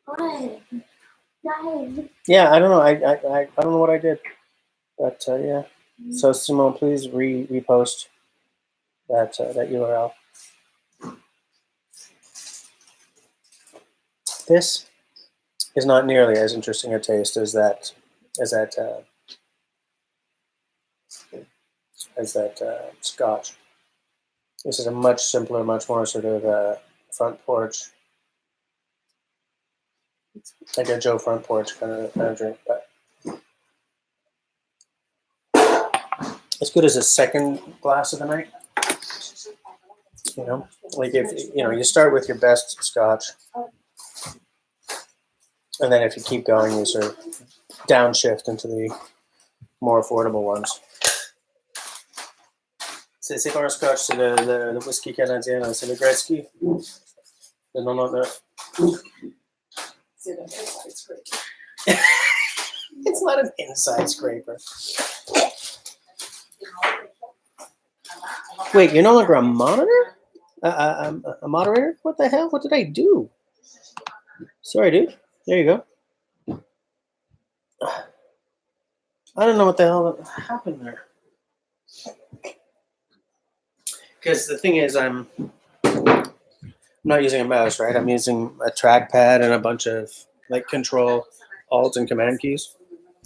What? yeah, I don't know. I don't know what I did. But yeah. So Simone, please repost that URL. This is not nearly as interesting a taste as that Scotch. This is a much simpler, much more sort of front porch, like a Joe front porch kind of drink, but as good as a second glass of the night. You know, like if you start with your best Scotch, and then if you keep going, you sort of downshift into the more affordable ones. C'est pas un Scotch, c'est le whisky canadien, c'est le Gretzky, le 99. C'est an inside scraper. It's not an inside scraper. Wait, you're no longer a monitor? A moderator? What the hell? What did I do? Sorry, dude. There you go. I don't know what the hell happened there. Because the thing is, I'm not using a mouse, right? I'm using a trackpad and a bunch of like Control, Alt, and Command keys. I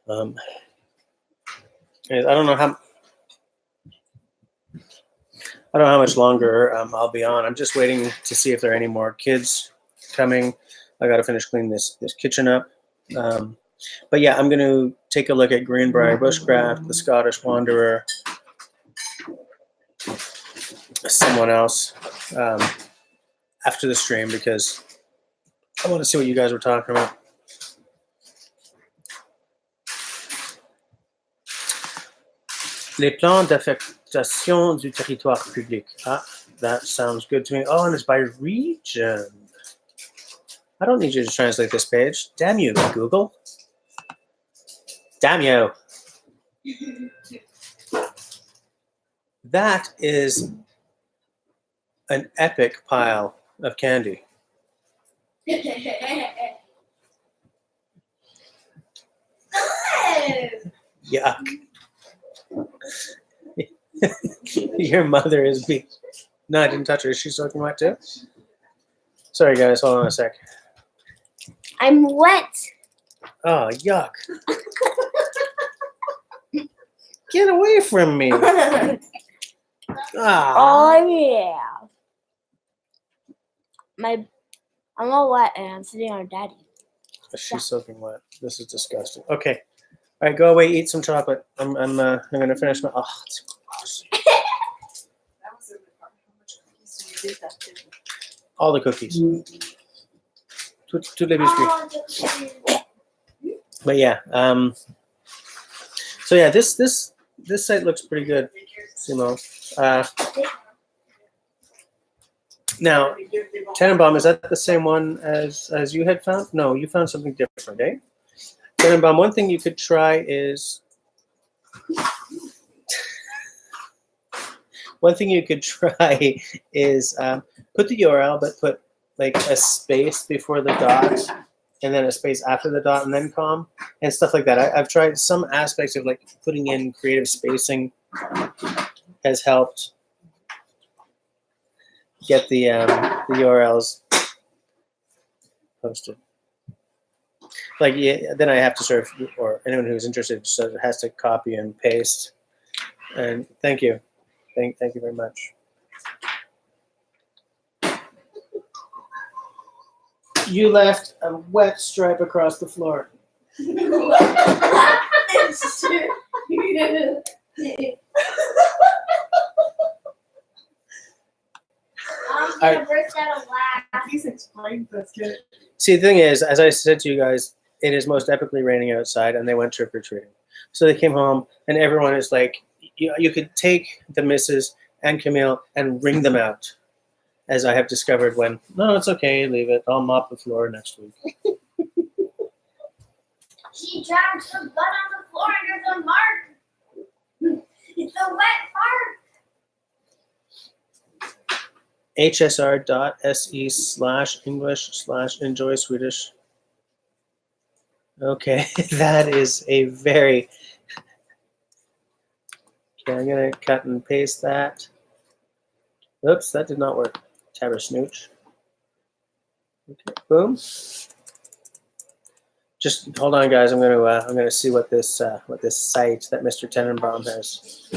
don't know how much longer I'll be on. I'm just waiting to see if there are any more kids coming. I got to finish cleaning this kitchen up. But yeah, I'm going to take a look at Greenbrier Bushcraft, the Scottish Wanderer, someone else after the stream because I want to see what you guys were talking about. Les plans d'affectation du territoire public. Ah, that sounds good to me. Oh, and it's by region. I don't need you to translate this page. Damn you, Google. Damn you. That is an epic pile of candy. Yuck. Your mother is being. No, I didn't touch her. Is she soaking wet too? Sorry, guys. Hold on a sec. I'm wet. Oh, yuck. Get away from me. Ah. Oh yeah. I'm all wet and I'm sitting on daddy. She's soaking wet. This is disgusting. Okay. All right, go away. Eat some chocolate. I'm gonna finish my. Oh, it's gross. That was a good part. How much cookies did you do that to? All the cookies. Tout les biscuits. But yeah. So yeah, this site looks pretty good, Simo. Now, Tenenbaum, is that the same one as you had found? No, you found something different, eh? Tenenbaum, one thing you could try is put the URL, but put like a space before the dot, and then a space after the dot, and then com, and stuff like that. I've tried some aspects of like putting in creative spacing has helped get the URLs posted. Like, yeah, then I have to sort of, or anyone who's interested, so it has to copy and paste. And thank you, thank you very much. You left a wet stripe across the floor. I'm gonna burst out of laugh. Please explain this, kid. See, the thing is, as I said to you guys, it is most epically raining outside, and they went trick-or-treating. So they came home, and everyone is like, you could take the missus and Camille and wring them out, as I have discovered when, no, it's okay, leave it. I'll mop the floor next week. She dragged her butt on the floor and there's a mark. It's a wet mark. hsr.se/English/enjoy Swedish. Okay, that is a very. Okay, I'm gonna cut and paste that. Oops, that did not work. Tabber snooch. Okay, boom. Just hold on, guys. I'm gonna see what this site that Mr. Tenenbaum has.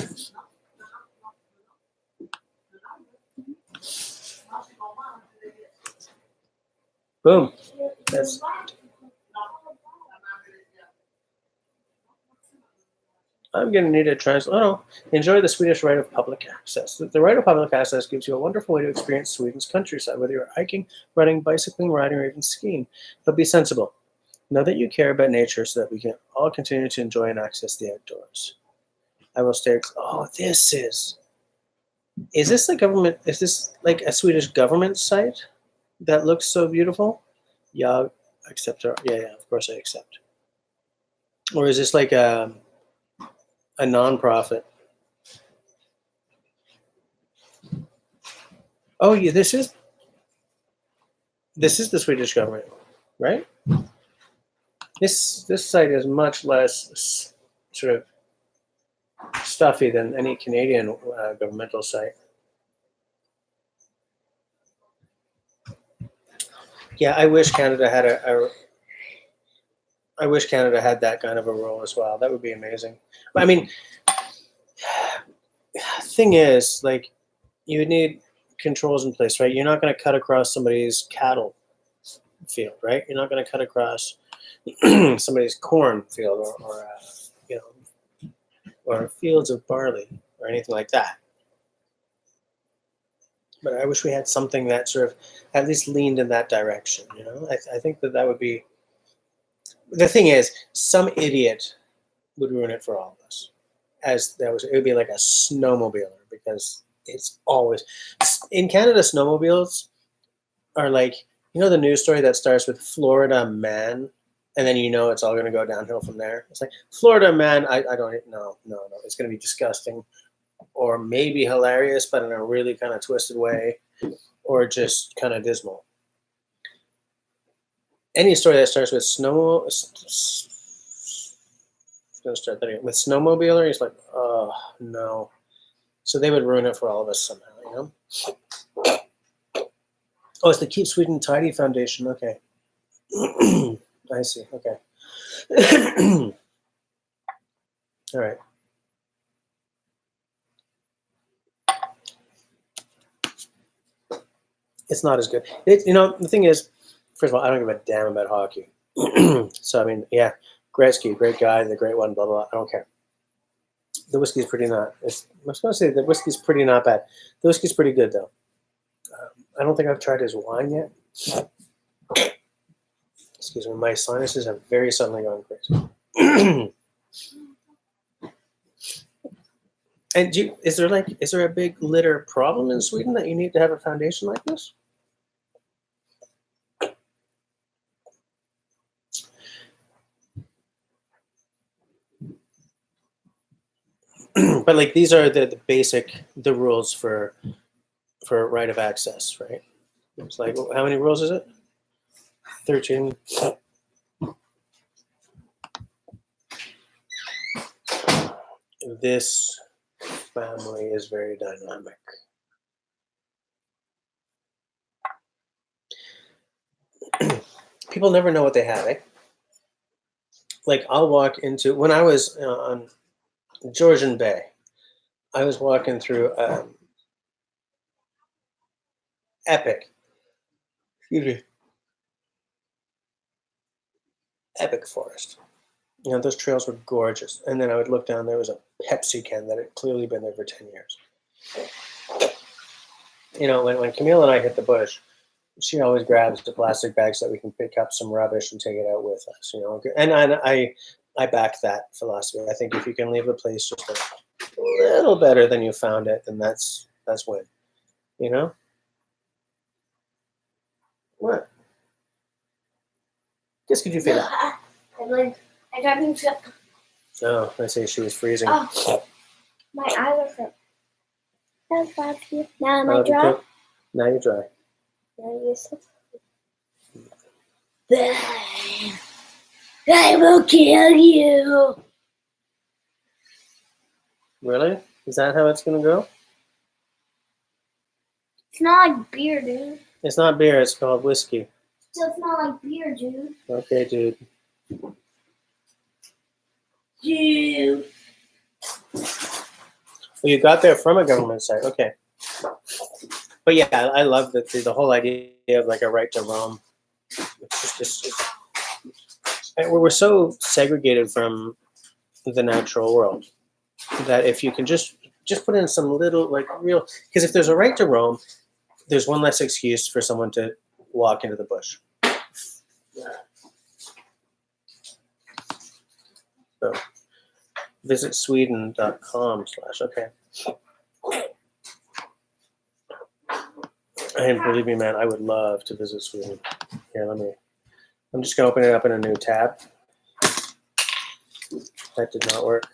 Boom. That's. I'm going to need a translate. Oh, no. Enjoy the Swedish right of public access. The right of public access gives you a wonderful way to experience Sweden's countryside, whether you're hiking, running, bicycling, riding, or even skiing. But be sensible. Know that you care about nature so that we can all continue to enjoy and access the outdoors. I will stay. Oh, this is. Is this like government? Is this like a Swedish government site that looks so beautiful? Yeah, accept. Yeah, of course I accept. Or is this like a non-profit? Oh yeah, this is the Swedish government, right? This site is much less sort of stuffy than any Canadian governmental site. Yeah, I wish Canada had I wish Canada had that kind of a role as well. That would be amazing. I mean, thing is, like, you would need controls in place, right? You're not going to cut across somebody's cattle field, right? You're not going to cut across somebody's corn field or fields of barley or anything like that. But I wish we had something that sort of at least leaned in that direction. You know, I think that would be. The thing is, some idiot would ruin it for all of us. It would be like a snowmobiler, because it's always in Canada. Snowmobiles are like, you know, the news story that starts with Florida man, and then you know it's all going to go downhill from there. It's like Florida man. I don't no. It's going to be disgusting, or maybe hilarious, but in a really kind of twisted way, or just kind of dismal. Any story that starts with snowmobiler, he's like, oh no. So they would ruin it for all of us somehow, you know? Oh, it's the Keep Sweet and Tidy Foundation. Okay. I see. Okay. All right. It's not as good. You know, the thing is, first of all, I don't give a damn about hockey. So, I mean, yeah, Gretzky, great guy, the great one, blah, blah, blah. I don't care. The whiskey's pretty not. I was going to say the whiskey's pretty not bad. The whiskey's pretty good, though. I don't think I've tried his wine yet. Excuse me, my sinuses have very suddenly gone crazy. And is there a big litter problem in Sweden that you need to have a foundation like this? But like these are the basic rules for right of access, right? It's like, how many rules is it? 13. This family is very dynamic. People never know what they have, eh? Like I'll walk into, when I was on Georgian Bay, I was walking through epic forest. You know, those trails were gorgeous. And then I would look down, there was a Pepsi can that had clearly been there for 10 years. You know, when Camille and I hit the bush, she always grabs the plastic bags so that we can pick up some rubbish and take it out with us, you know. And I back that philosophy. I think if you can leave a place just a little better than you found it, then that's win. You know? What? Just could you feel that? I got me to. Oh, I see. She was freezing. Oh, my eyes are hurt. That's bad for you. Now am I dry? Now you're dry. Now you're so. I will kill you. Really? Is that how it's gonna go? It's not like beer, dude. It's not beer. It's called whiskey. Still smell like beer, dude. Okay, dude. Dude. Well, you got there from a government site. Okay. But yeah, I love the whole idea of like a right to roam. It's just we're so segregated from the natural world that if you can just put in some little like real, because if there's a right to roam, there's one less excuse for someone to walk into the bush. So visit sweden.com/ okay. And believe me, man, I would love to visit Sweden. Here, I'm just gonna open it up in a new tab. That did not work.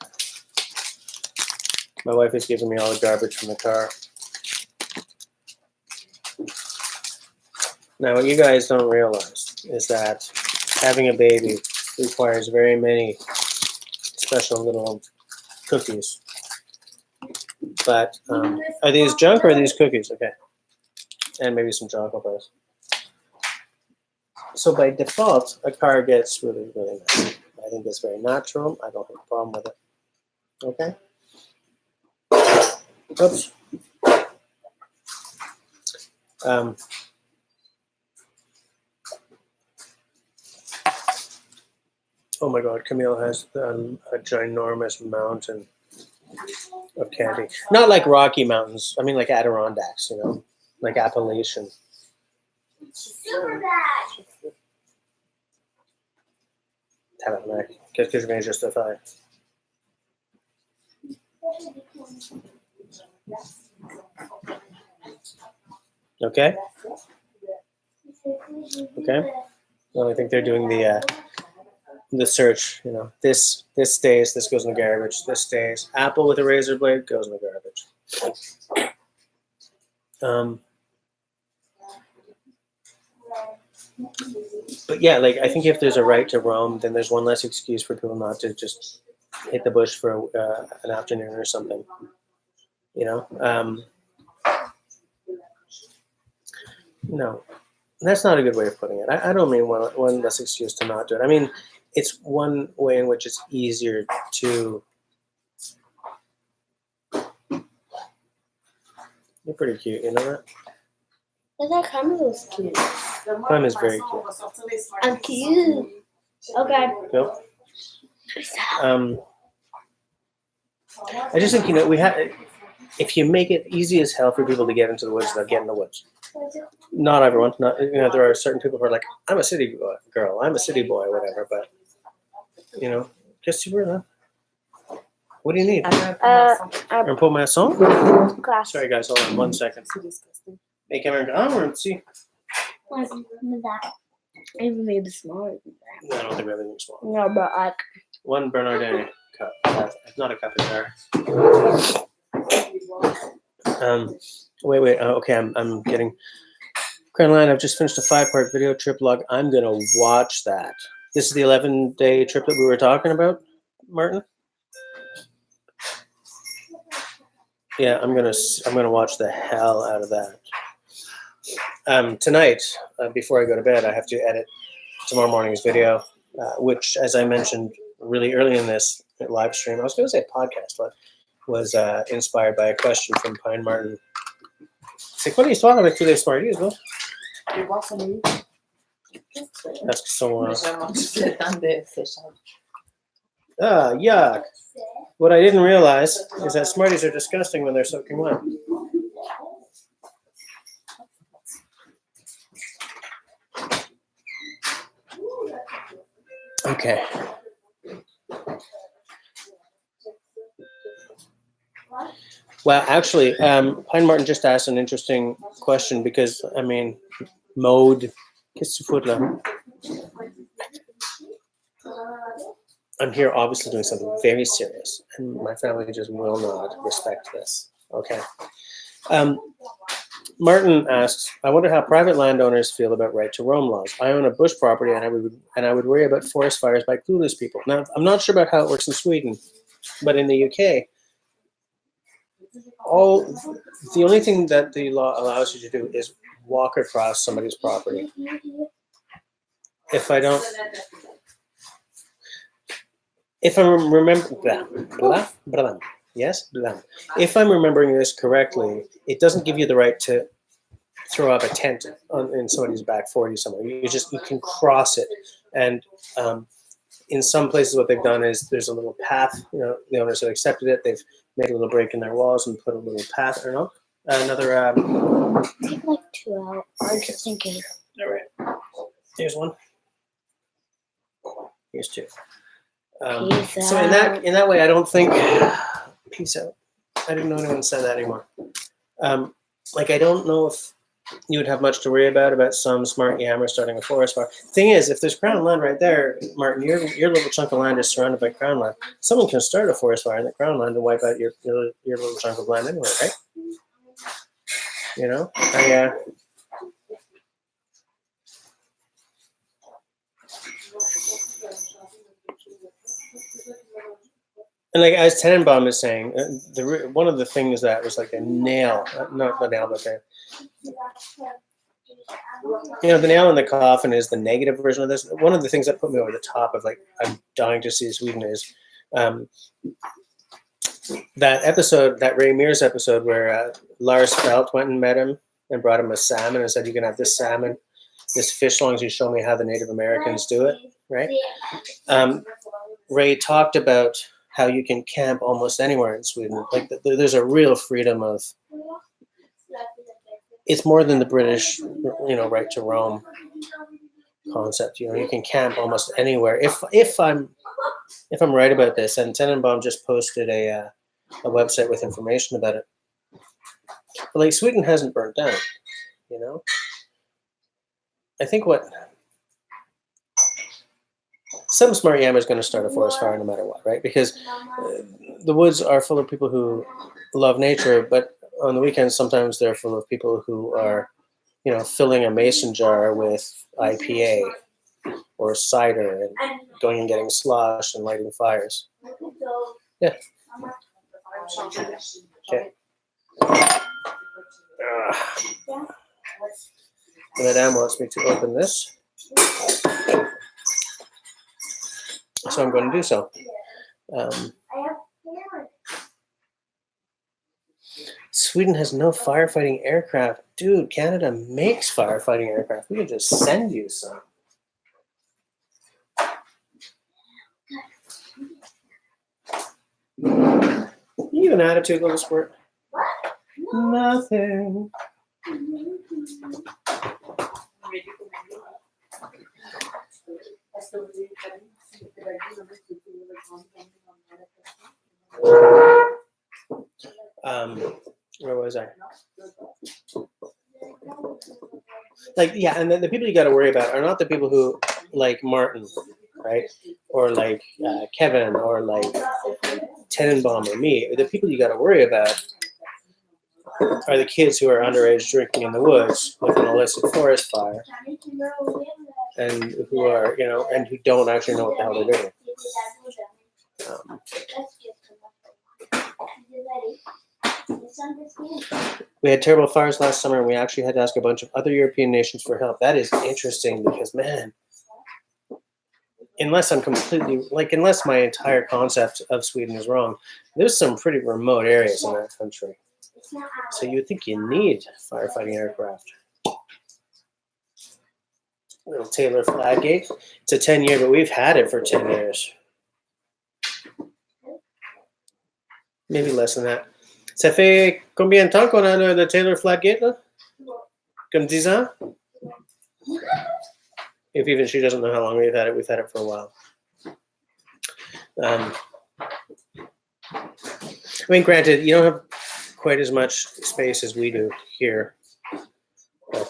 My wife is giving me all the garbage from the car. Now, what you guys don't realize is that having a baby requires very many special little cookies. But are these junk or are these cookies? Okay. And maybe some chocolate bars. So by default, a car gets really, really nice. I think it's very natural. I don't have a problem with it. Okay? Oops. Oh my God, Camille has a ginormous mountain of candy. Not like Rocky Mountains. I mean like Adirondacks, you know, like Appalachian. Super bad. Tabarnak. Qu'est-ce que je viens juste de faire? Okay? Okay? Well, I think they're doing the search, you know. This stays, this goes in the garbage, this stays. Apple with a razor blade goes in the garbage. But yeah, like I think if there's a right to roam, then there's one less excuse for people not to just hit the bush for an afternoon or something. You know, no, that's not a good way of putting it. I don't mean one less excuse to not do it. I mean, it's one way in which it's easier to. You're pretty cute, you know that? I thought Carmen was cute. Clem is very cute. I'm cute. Okay. Nope. I just think, you know, if you make it easy as hell for people to get into the woods, they'll get in the woods. Not everyone. Not, you know, there are certain people who are like, I'm a city girl, I'm a city boy, whatever. But you know, just you know. What do you need? Un peu ma son? Glass. Sorry, guys. Hold on 1 second. Hey, come here. Oh, see. What is that? I even made it smaller than No, I don't think we have anything small. that. No, but like. One Bernardin cup. Not a cup, a jar. Wait. Okay, I'm getting. Caroline, I've just finished a 5-part video trip log. I'm gonna watch that. This is the 11-day trip that we were talking about, Martin. Yeah, I'm gonna watch the hell out of that. Tonight, before I go to bed, I have to edit tomorrow morning's video, which, as I mentioned really early in this live stream, I was going to say podcast, but was inspired by a question from Pine Martin. C'est quoi l'histoire avec tous les Smarties, là? That's so. Yuck. What I didn't realize is that Smarties are disgusting when they're soaking wet. Okay. Well, actually, Pine Martin just asked an interesting question because, I mean, mode. Qu'est-ce que tu fous là? I'm here obviously doing something very serious, and my family just will not respect this. Okay. Martin asks, I wonder how private landowners feel about right to roam laws. I own a bush property, and I would worry about forest fires by clueless people. Now, I'm not sure about how it works in Sweden, but in the UK, the only thing that the law allows you to do is walk across somebody's property. If I'm If I'm remembering this correctly, it doesn't give you the right to throw up a tent in somebody's back 40 somewhere. You can cross it, and in some places, what they've done is there's a little path. You know, the owners have accepted it. They've made a little break in their walls and put a little path. Or no, another. Take like 2 out. Just in case. All right. Here's one. Here's 2. So in that way, I don't think. Peace out. I didn't know anyone said that anymore. Like, I don't know if you would have much to worry about some smart yammer starting a forest fire. Thing is, if there's crown land right there, Martin, your little chunk of land is surrounded by crown land. Someone can start a forest fire in the crown land and wipe out your little chunk of land anyway, right? You know, and like as Tenenbaum is saying, one of the things that was like a nail, not the nail, but the nail in the coffin is the negative version of this. One of the things that put me over the top of like, I'm dying to see Sweden is that episode, that Ray Mears episode where Lars Felt went and met him and brought him a salmon and said, you can have this salmon, this fish, as long as you show me how the Native Americans do it, right? Ray talked about how you can camp almost anywhere in Sweden. Like there's a real freedom of. It's more than the British, right to roam concept. You can camp almost anywhere. If I'm right about this, and Tenenbaum just posted a website with information about it. But like Sweden hasn't burnt down, I think some smart yammer is going to start a forest fire no matter what, right? Because the woods are full of people who love nature, but on the weekends sometimes they're full of people who are, filling a mason jar with IPA or cider and going and getting sloshed and lighting fires. Yeah. Okay. Madame wants me to open this. So I'm going to do so. Sweden has no firefighting aircraft. Dude, Canada makes firefighting aircraft. We could just send you some. You have an attitude, little squirt. Nothing. Where was I? Like, yeah, and then the people you got to worry about are not the people who, like Martin, right? Or like Kevin, or like Tenenbaum or me. The people you got to worry about are the kids who are underage drinking in the woods with an illicit forest fire, and who are, you know, and who don't actually know what the hell they're doing. We had terrible fires last summer, and we actually had to ask a bunch of other European nations for help. That is interesting because, man, unless I'm completely, like, unless my entire concept of Sweden is wrong, there's some pretty remote areas in that country. So you would think you need firefighting aircraft. Little Taylor Flaggate. It's a 10-year, but we've had it for 10 years. Maybe less than that. Ça fait combien de temps qu'on a le Taylor Flaggate, là? Comme 10 ans? If even she doesn't know how long we've had it for a while. I mean, granted, you don't have quite as much space as we do here, but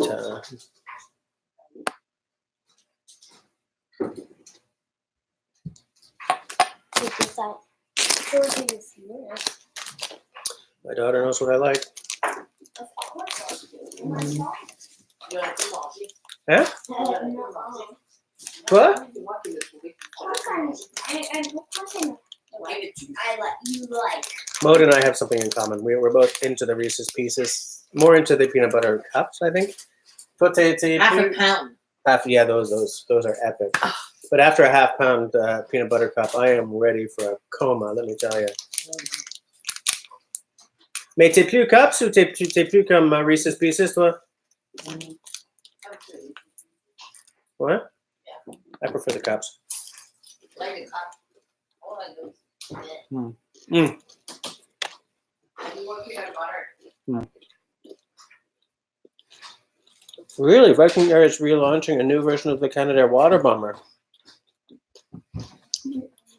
my daughter knows what I like. Of course. Huh? What? I let you like. Maud and I have something in common. We're both into the Reese's Pieces, more into the peanut butter cups, I think. Half a pound. Yeah, those are epic. But after a half-pound peanut butter cup, I am ready for a coma. Let me tell you. Mais t'es plus cups ou t'es plus comme Reese's Pieces, toi? What? Yeah. I prefer the cups. Like a cup. Oh, I know. Mm. You want peanut butter? Really, Viking Air is relaunching a new version of the Canadair water bomber.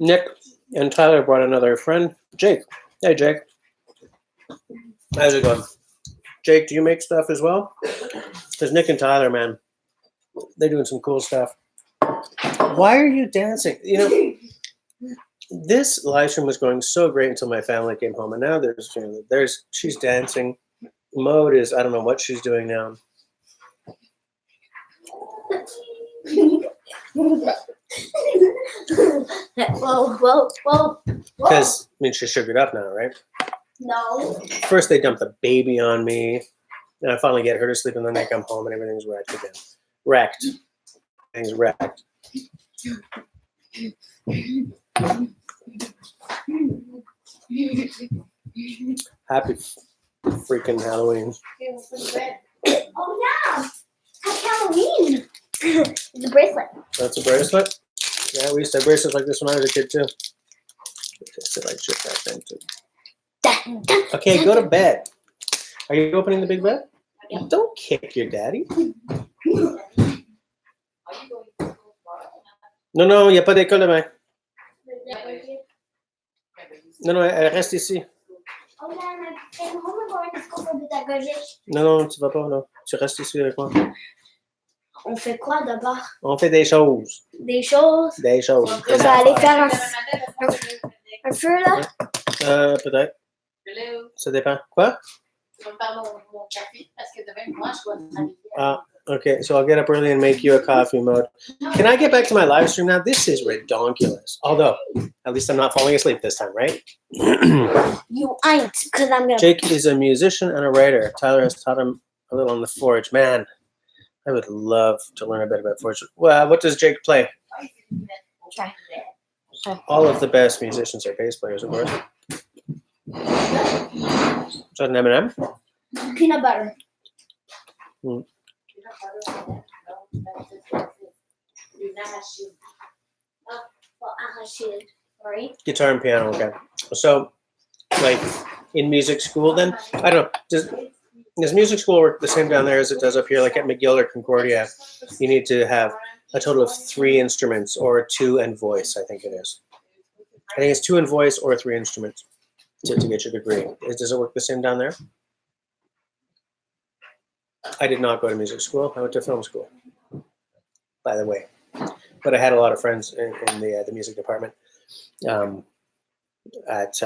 Nick and Tyler brought another friend, Jake. Hey, Jake. How's it going? Jake, do you make stuff as well? Because Nick and Tyler, man, they're doing some cool stuff. Why are you dancing? You know, this live stream was going so great until my family came home, and now she's dancing. Maud is, I don't know what she's doing now. Whoa. Because, I mean, she's sugared up now, right? No. First, they dump the baby on me, and I finally get her to sleep, and then they come home, and everything's wrecked again. Wrecked. Everything's wrecked. Happy freaking Halloween. Oh, yeah. Happy Halloween. It's a bracelet. That's a bracelet? Yeah, we used to have bracelets like this when I was a kid, too. It tasted like shit back then, too. Okay, go to bed. Are you opening the big bed? Yeah. Don't kick your daddy. Non, il n'y a pas d'école demain. Non, elle reste ici. Non, tu vas pas, non. Tu restes ici avec moi. On fait quoi d'abord? On fait des choses. Des choses? Des choses. On va aller faire un feu, là? Peut-être. Hello. Ça dépend. Quoi? Je vais me faire mon café parce que demain, moi, je dois travailler. Okay, so I'll get up early and make you a coffee, Maud. Can I get back to my live stream now? This is redonkulous. Although, at least I'm not falling asleep this time, right? You ain't, because I'm going to. Jake is a musician and a writer. Tyler has taught him a little on the forge. Man, I would love to learn a bit about forestry. Well, what does Jake play? Try. All of the best musicians are bass players, of course. Is that an M&M? Peanut butter. Sorry. Guitar and piano, okay. So, like, in music school then? I don't know. Does music school work the same down there as it does up here? Like at McGill or Concordia, you need to have a total of 3 instruments or 2 and voice, I think it is. I think it's 2 and voice or 3 instruments to get your degree. Does it work the same down there? I did not go to music school. I went to film school, by the way. But I had a lot of friends in the music department. At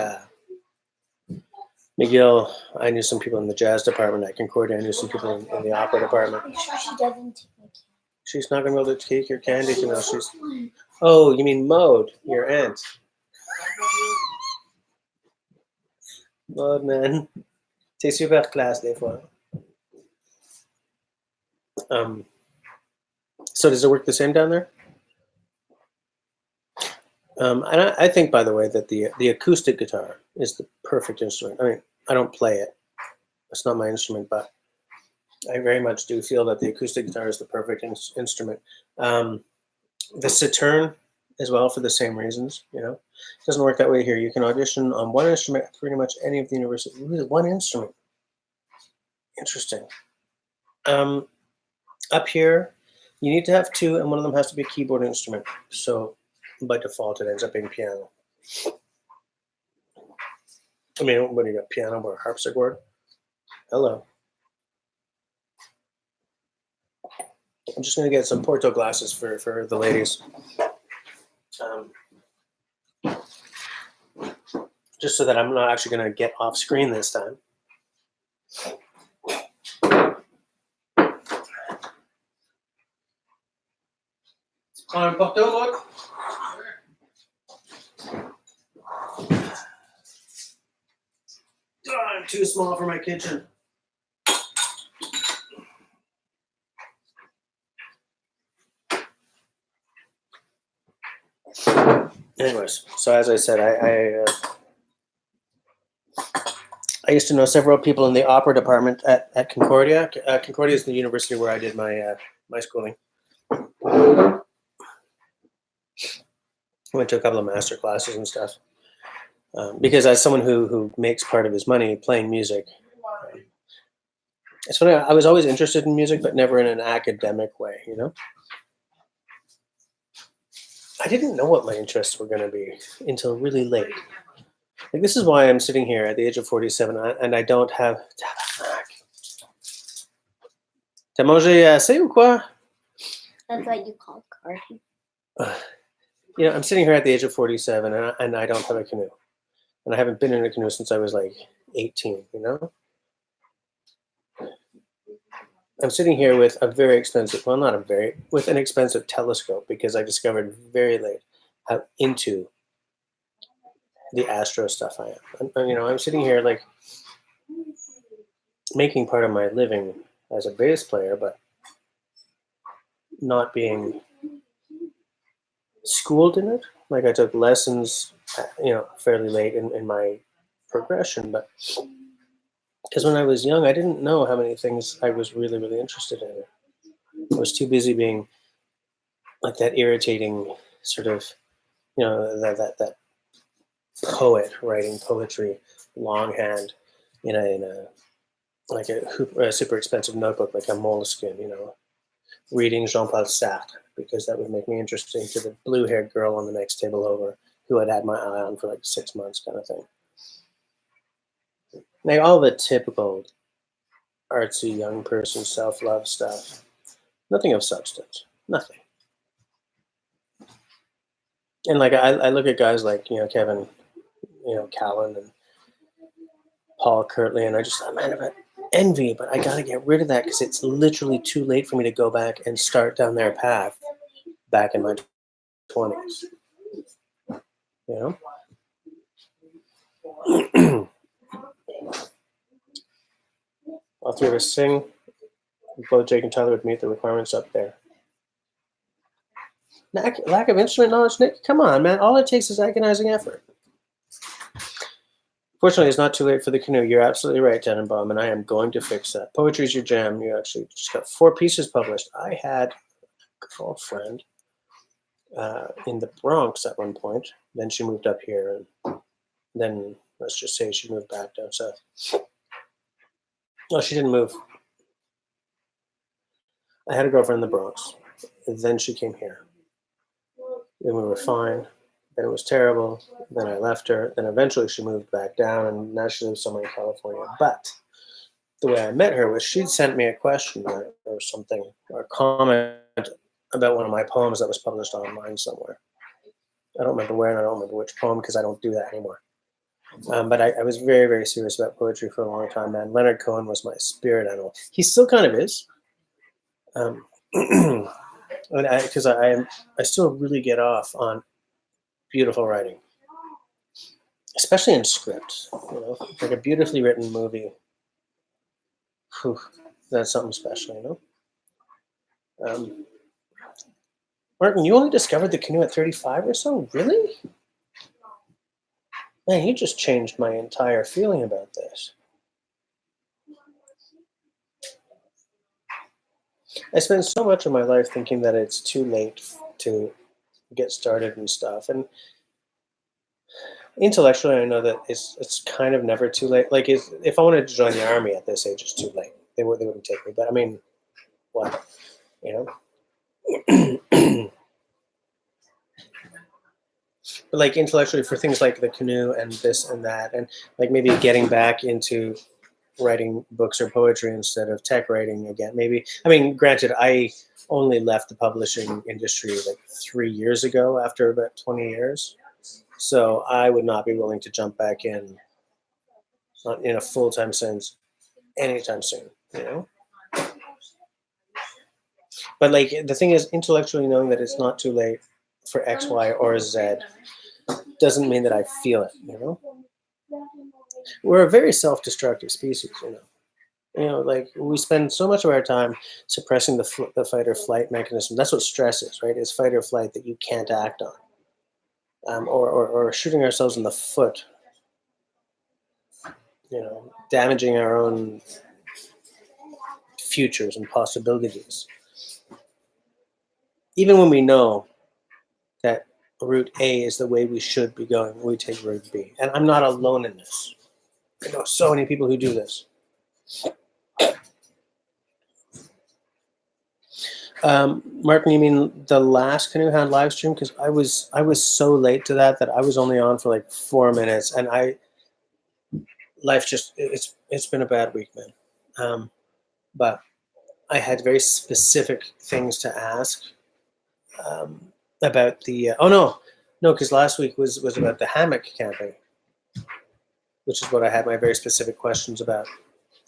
McGill, I knew some people in the jazz department. At Concordia, I knew some people in the opera department. Make sure she doesn't take my candy. She's not going to be able to take your candy. You know, she's. Oh, you mean Maude, your aunt? Maude, man. C'est super classe des fois. So does it work the same down there? And I think, by the way, that the acoustic guitar is the perfect instrument. I mean, I don't play it. It's not my instrument, but I very much do feel that the acoustic guitar is the perfect instrument. The Saturn as well, for the same reasons, you know. It doesn't work that way here. You can audition on one instrument at pretty much any of the universities. Really, one instrument. Interesting. Up here, you need to have 2, and one of them has to be a keyboard instrument. So by default, it ends up being piano. I mean, what do you got? Piano or harpsichord? Hello. I'm just going to get some Porto glasses for the ladies. Just so that I'm not actually going to get off screen this time. On Porto, look. I'm too small for my kitchen. Anyways, so as I said, I used to know several people in the opera department at Concordia. Concordia is the university where I did my my schooling. I went to a couple of master classes and stuff. Because as someone who makes part of his money playing music, it's funny, I was always interested in music, but never in an academic way, you know? I didn't know what my interests were going to be until really late. Like, this is why I'm sitting here at the age of 47 and I don't have... T'as mangé assez ou quoi? That's what you call cardi. You know, I'm sitting here at the age of 47 and I don't have a canoe. And I haven't been in a canoe since I was like 18, you know? I'm sitting here with a very expensive, well, not a very, with an expensive telescope because I discovered very late how into the astro stuff I am. And, you know, I'm sitting here like making part of my living as a bass player, but not being schooled in it. Like I took lessons, you know, fairly late in my progression, but because when I was young, I didn't know how many things I was really, really interested in. I was too busy being like that irritating sort of, you know, that poet writing poetry longhand in a like a super expensive notebook, like a Moleskine, you know, reading Jean-Paul Sartre, because that would make me interesting to the blue-haired girl on the next table over who I'd had my eye on for like 6 months kind of thing. Like all the typical artsy young person self-love stuff. Nothing of substance. Nothing. And like I look at guys like, you know, Kevin, you know, Callan and Paul Kirtley, and I just thought, man, I envy, but I gotta get rid of that because it's literally too late for me to go back and start down their path back in my 20s. You know? All three of us sing. both Jake and Tyler would meet the requirements up there. Lack of instrument knowledge, Nick? Come on, man. All it takes is agonizing effort. Fortunately, it's not too late for the canoe. You're absolutely right, Tenenbaum, and I am going to fix that. Poetry's your jam. You actually just got 4 pieces published. I had a girlfriend in the Bronx at one point. Then she moved up here, and then let's just say she moved back down south. No, she didn't move. I had a girlfriend in the Bronx. Then she came here. Then we were fine. Then it was terrible. Then I left her. Then eventually she moved back down, and now she lives somewhere in California. But the way I met her was she'd sent me a question or something, or a comment about one of my poems that was published online somewhere. I don't remember where, and I don't remember which poem because I don't do that anymore. But I was very, very serious about poetry for a long time, man. Leonard Cohen was my spirit animal. He still kind of is. Because I still really get off on beautiful writing, especially in script. You know, like a beautifully written movie. Whew, that's something special, you know. Martin, you only discovered the canoe at 35 or so? Really? Man, you just changed my entire feeling about this. I spend so much of my life thinking that it's too late to get started and stuff. And intellectually, I know that it's kind of never too late. Like, if I wanted to join the army at this age, it's too late. They wouldn't take me. But I mean, what? You know? But like intellectually, for things like the canoe and this and that, and like maybe getting back into writing books or poetry instead of tech writing again. Maybe, I mean, granted, I only left the publishing industry like 3 years ago after about 20 years. So I would not be willing to jump back in a full-time sense anytime soon, you know? But like the thing is, intellectually knowing that it's not too late for X, Y, or Z doesn't mean that I feel it, you know? We're a very self-destructive species, you know? You know, like we spend so much of our time suppressing the fight or flight mechanism. That's what stress is, right? It's fight or flight that you can't act on, or shooting ourselves in the foot. You know, damaging our own futures and possibilities. Even when we know that route A is the way we should be going, we take route B. And I'm not alone in this. I know so many people who do this. Martin, you mean the last Canoe Hound live stream? Because I was so late to that I was only on for like 4 minutes, and life just it's been a bad week, man. But I had very specific things to ask about the. No, because last week was about the hammock camping, which is what I had my very specific questions about.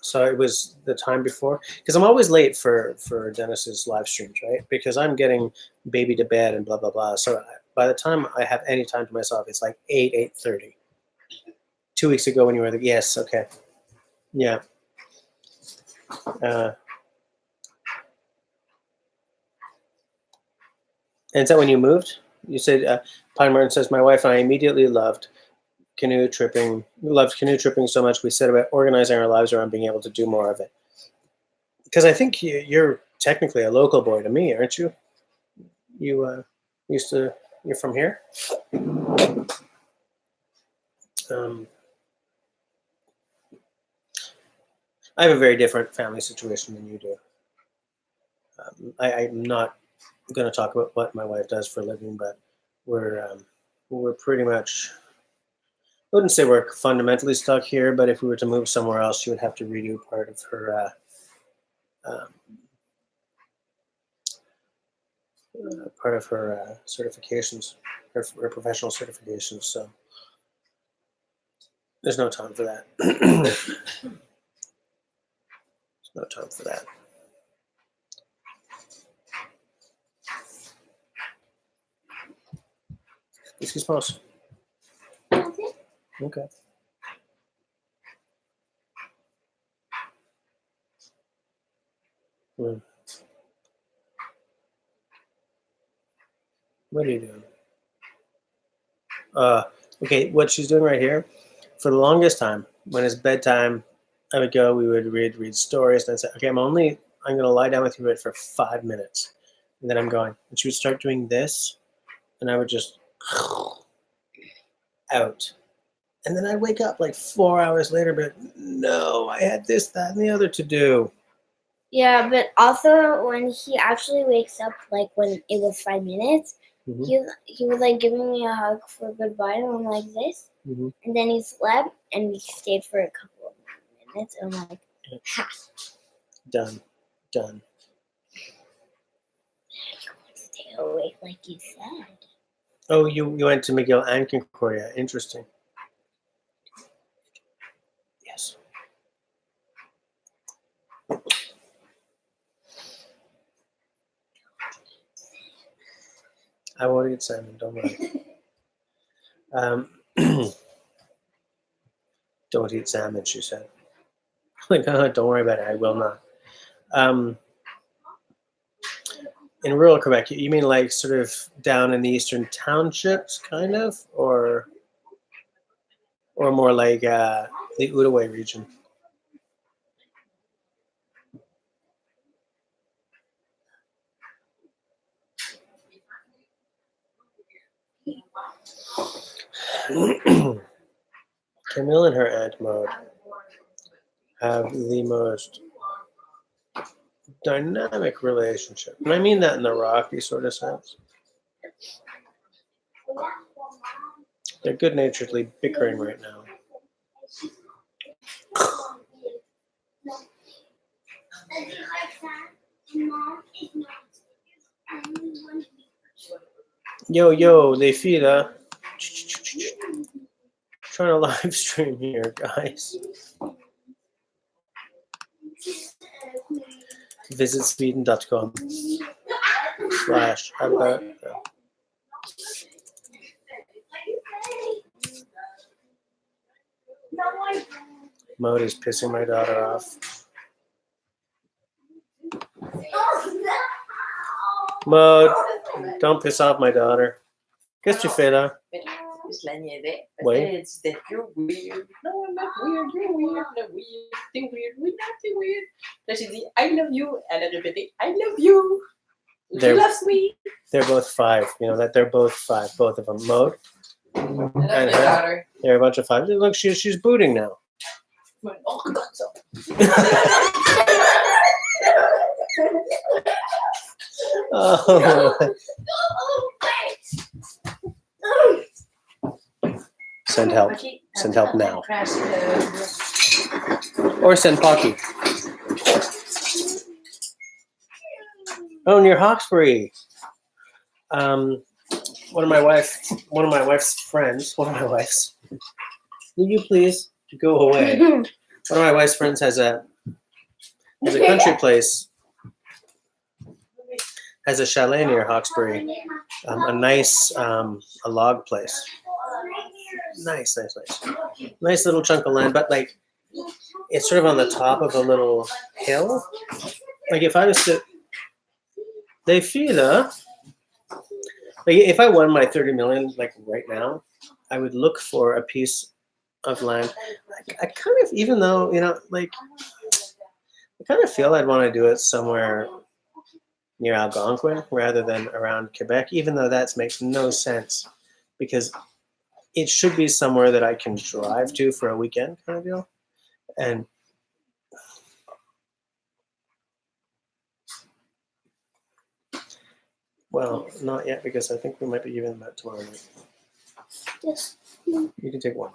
So it was the time before, because I'm always late for Dennis's live streams, right? Because I'm getting baby to bed and blah blah blah. So by the time I have any time to myself, it's like 8:30. 2 weeks ago when you were there, yes, okay, yeah. And is that when you moved? You said Pine Martin says my wife and I immediately loved canoe tripping. We loved canoe tripping so much we set about organizing our lives around being able to do more of it. Because I think you're technically a local boy to me, aren't you? You you're from here. I have a very different family situation than you do. I'm not going to talk about what my wife does for a living, but we're pretty much. I wouldn't say we're fundamentally stuck here, but if we were to move somewhere else, she would have to redo part of her certifications, her professional certifications. So there's no time for that. There's no time for that. Excuse me. Okay. Mm. What are you doing? Okay, what she's doing right here, for the longest time, when it's bedtime, I would go, we would read stories, and I'd say, okay, I'm going to lie down with you for 5 minutes. And then I'm going. And she would start doing this, and I would just out. And then I'd wake up like 4 hours later, but no, I had this, that, and the other to do. Yeah, but also when he actually wakes up, like when it was 5 minutes, Mhm. he was like giving me a hug for goodbye, and I'm like this. Mhm. And then he slept, and we stayed for a couple of minutes, and I'm like, ha. Done. Stay awake like you said. Oh, you went to McGill and Concordia. Interesting. Yes. I won't eat salmon, don't worry. Don't eat salmon, she said. Like, don't worry about it, I will not. In rural Quebec, you mean like sort of down in the eastern townships, kind of? Or more like the Outaouais region? Camille and her Aunt Maud have the most dynamic relationship. And I mean that in the Rocky sort of sense. They're good-naturedly bickering right now. Yo, les filles, là. Trying to live stream here, guys. Visit sweden.com/ Mode is pissing my daughter off. Mode, don't piss off my daughter. Qu'est-ce que tu fais là? Je la niaisais. Oui. Elle disait, you're weird. No, I'm not weird. You're weird. No, weird. T'es weird. We're not too weird. Là, j'ai dit, I love you. Elle a répété, I love you. She loves me. They're both 5. You know that they're both 5, both of them. Mode. I love my daughter. They're a bunch of 5. Look, she's booting now. Oh, God, so. Oh. Send help. Send help now. Or send Pocky. Oh, near Hawkesbury. One of my wife's friends. Will you please go away? One of my wife's friends has a country place. Has a chalet near Hawkesbury. A nice a log place. Nice. Nice little chunk of land, but like it's sort of on the top of a little hill. Like if I was to, they feel like if I won my 30 million, like right now, I would look for a piece of land. I kind of, even though, you know, like I kind of feel I'd want to do it somewhere near Algonquin rather than around Quebec, even though that makes no sense because it should be somewhere that I can drive to for a weekend kind of deal. And well, not yet because I think we might be giving them out tomorrow night. Yes. You can take one.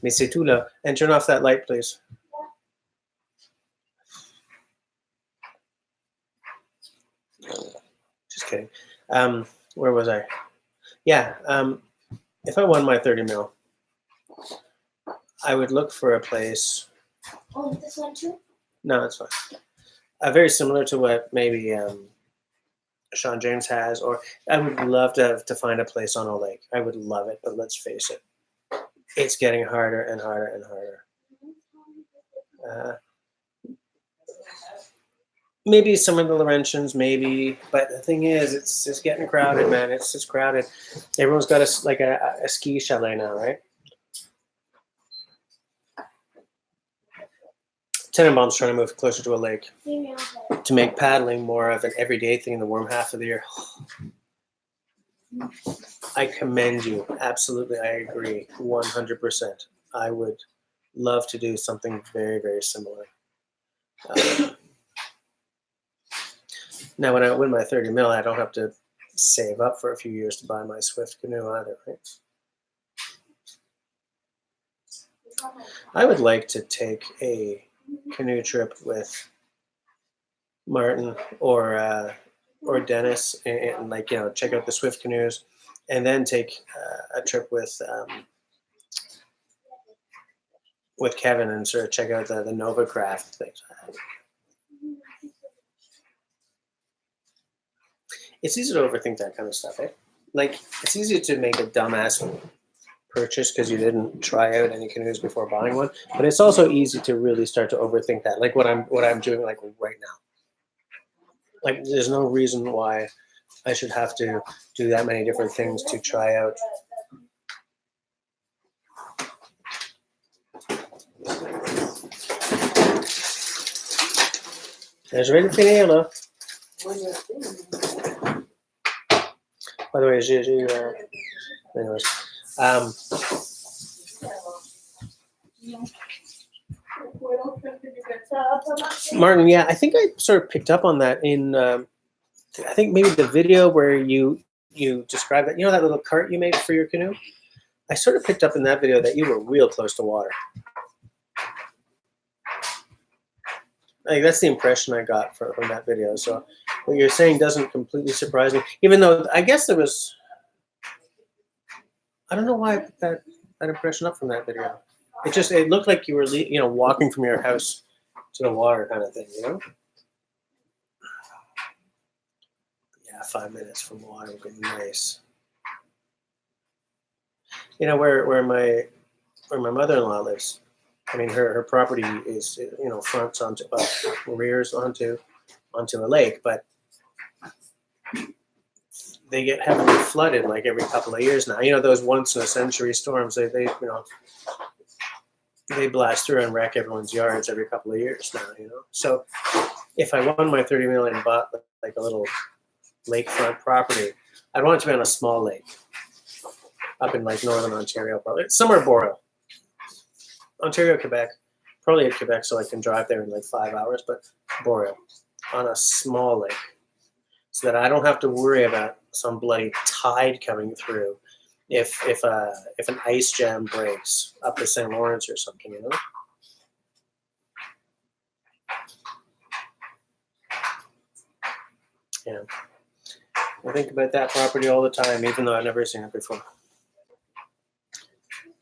Mais c'est tout là. And turn off that light, please. Just kidding. Where was I? Yeah. If I won my 30 mil, I would look for a place. Oh, this one too? No, it's fine. Very similar to what maybe Sean James has, or I would love to find a place on a lake. I would love it, but let's face it, it's getting harder and harder and harder. maybe some of the Laurentians, maybe. But the thing is, it's getting crowded, man. It's just crowded. Everyone's got a ski chalet now, right? Tenenbaum's trying to move closer to a lake to make paddling more of an everyday thing in the warm half of the year. I commend you. Absolutely, I agree. 100%. I would love to do something very, very similar. Now, when I win my 30 mil, I don't have to save up for a few years to buy my Swift canoe either, right? I would like to take a canoe trip with Martin or Dennis and like, you know, check out the Swift canoes, and then take a trip with Kevin and sort of check out the Nova Craft things. It's easy to overthink that kind of stuff, eh? Like, it's easy to make a dumbass purchase because you didn't try out any canoes before buying one, but it's also easy to really start to overthink that, like what I'm doing like right now. Like, there's no reason why I should have to do that many different things to try out. There's ready for yellow. By the way, anyways, Martin, yeah, I think I sort of picked up on that in, I think maybe the video where you described that, you know, that little cart you made for your canoe? I sort of picked up in that video that you were real close to water. Like, that's the impression I got from that video. So what you're saying doesn't completely surprise me, even though I guess there was, I don't know why I put that impression up from that video. It looked like you were, you know, walking from your house to the water kind of thing, you know? Yeah, 5 minutes from water would be nice. You know, where my mother-in-law lives, I mean, her property is, you know, fronts onto, rears onto a lake, but they get heavily flooded like every couple of years now. You know, those once in a century storms, they you know, they blast through and wreck everyone's yards every couple of years now, you know. So if I won my 30 million and bought like a little lakefront property, I'd want it to be on a small lake up in like northern Ontario, probably somewhere boreal. Ontario, Quebec, probably at Quebec, so I can drive there in like 5 hours, but boreal on a small lake, so that I don't have to worry about some bloody tide coming through if an ice jam breaks up the St. Lawrence or something, you know. Yeah, I think about that property all the time, even though I've never seen it before.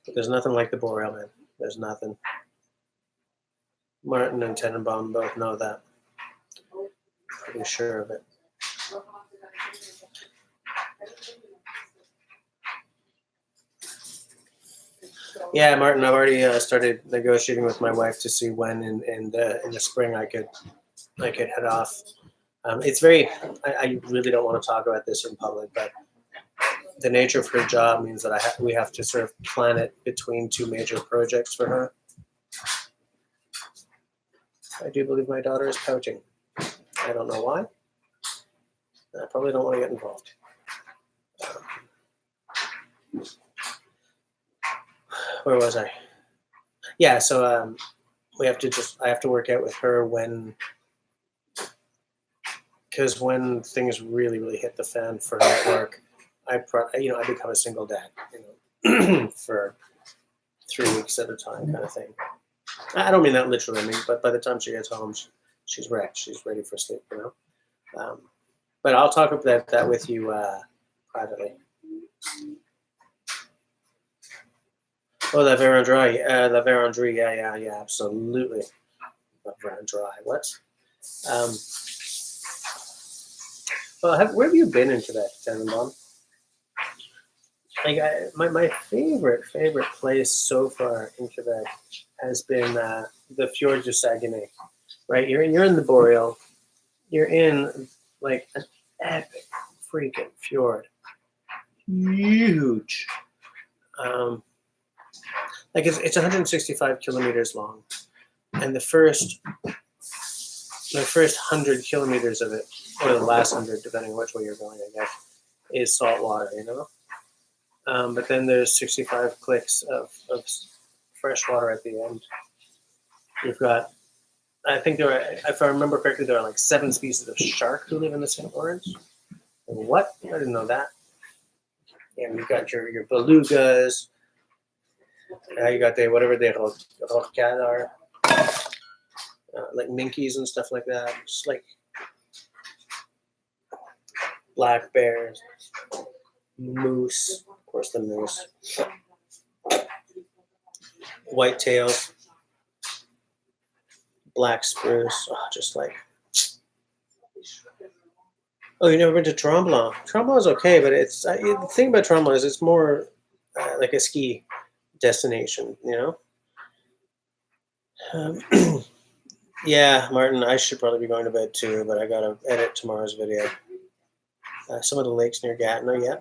But there's nothing like the boreal, man. There's nothing. Martin and Tenenbaum both know that. Pretty sure of it. Yeah, Martin, I've already started negotiating with my wife to see when in the spring I could head off. It's very, I really don't want to talk about this in public, but the nature of her job means that we have to sort of plan it between two major projects for her. I do believe my daughter is pouting. I don't know why. I probably don't want to get involved. Where was I? Yeah, so I have to work out with her because when things really, really hit the fan for her at work, I become a single dad, you know, for 3 weeks at a time, kind of thing. I don't mean that literally, but by the time she gets home, she's wrecked. She's ready for sleep, you know. But I'll talk about that with you privately. Oh, La Vérendrye, yeah, absolutely. La Vérendrye, what? Well, where have you been in Quebec, Tenenbaum? Like, my favorite place so far in Quebec has been the Fjord du Saguenay. Right, you're in the boreal. you're in like an epic freaking fjord. Huge. Like it's 165 kilometers long, and the first 100 kilometers of it, or the last 100, depending on which way you're going, I guess, is salt water, you know. But then there's 65 clicks of fresh water at the end. You've got, I think there are, if I remember correctly, there are like 7 species of shark who live in the St. Lawrence. And what? I didn't know that. And you've got your belugas. You got the whatever the rocade are, like minkies and stuff like that. Just like black bears, moose, of course the moose, whitetails, black spruce. Oh, just like. Oh, you've never been to Tremblant? Tremblant is okay, but it's the thing about Tremblant is it's more like a ski destination, you know. Yeah, Martin, I should probably be going to bed too, but I gotta edit tomorrow's video. Some of the lakes near Gatineau, yeah.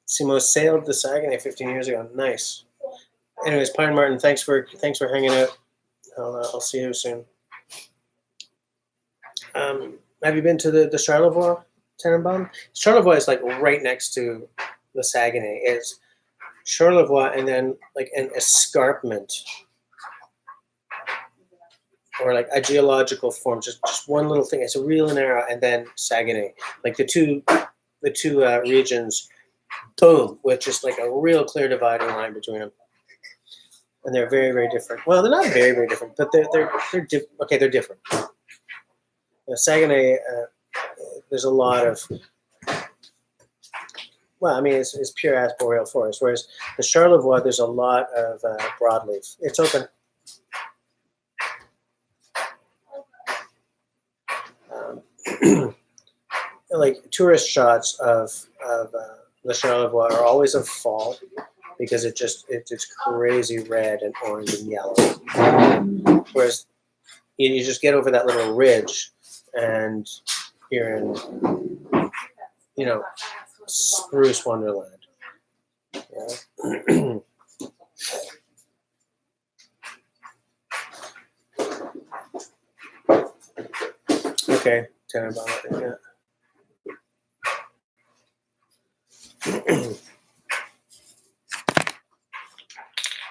Simo sailed the Saguenay 15 years ago. Nice. Anyways, Pine Martin, thanks for hanging out. I'll see you soon. Have you been to the Charlevoix Tenenbaum? Charlevoix is like right next to the Saguenay. It's Charlevoix and then like an escarpment or like a geological form, just one little thing. It's a real narrow, and then Saguenay, like the two regions, boom, with just like a real clear dividing line between them. And they're very, very different. Well, they're not very, very different, but they're okay. They're different. Saguenay, there's a lot of, well, I mean, it's pure ass boreal forest, whereas the Charlevoix, there's a lot of broadleaf. It's open. Like tourist shots of the Charlevoix are always of fall because it's crazy red and orange and yellow. Whereas you just get over that little ridge and you're in, you know, spruce wonderland. Yeah. Okay, Tenenbaum, yeah.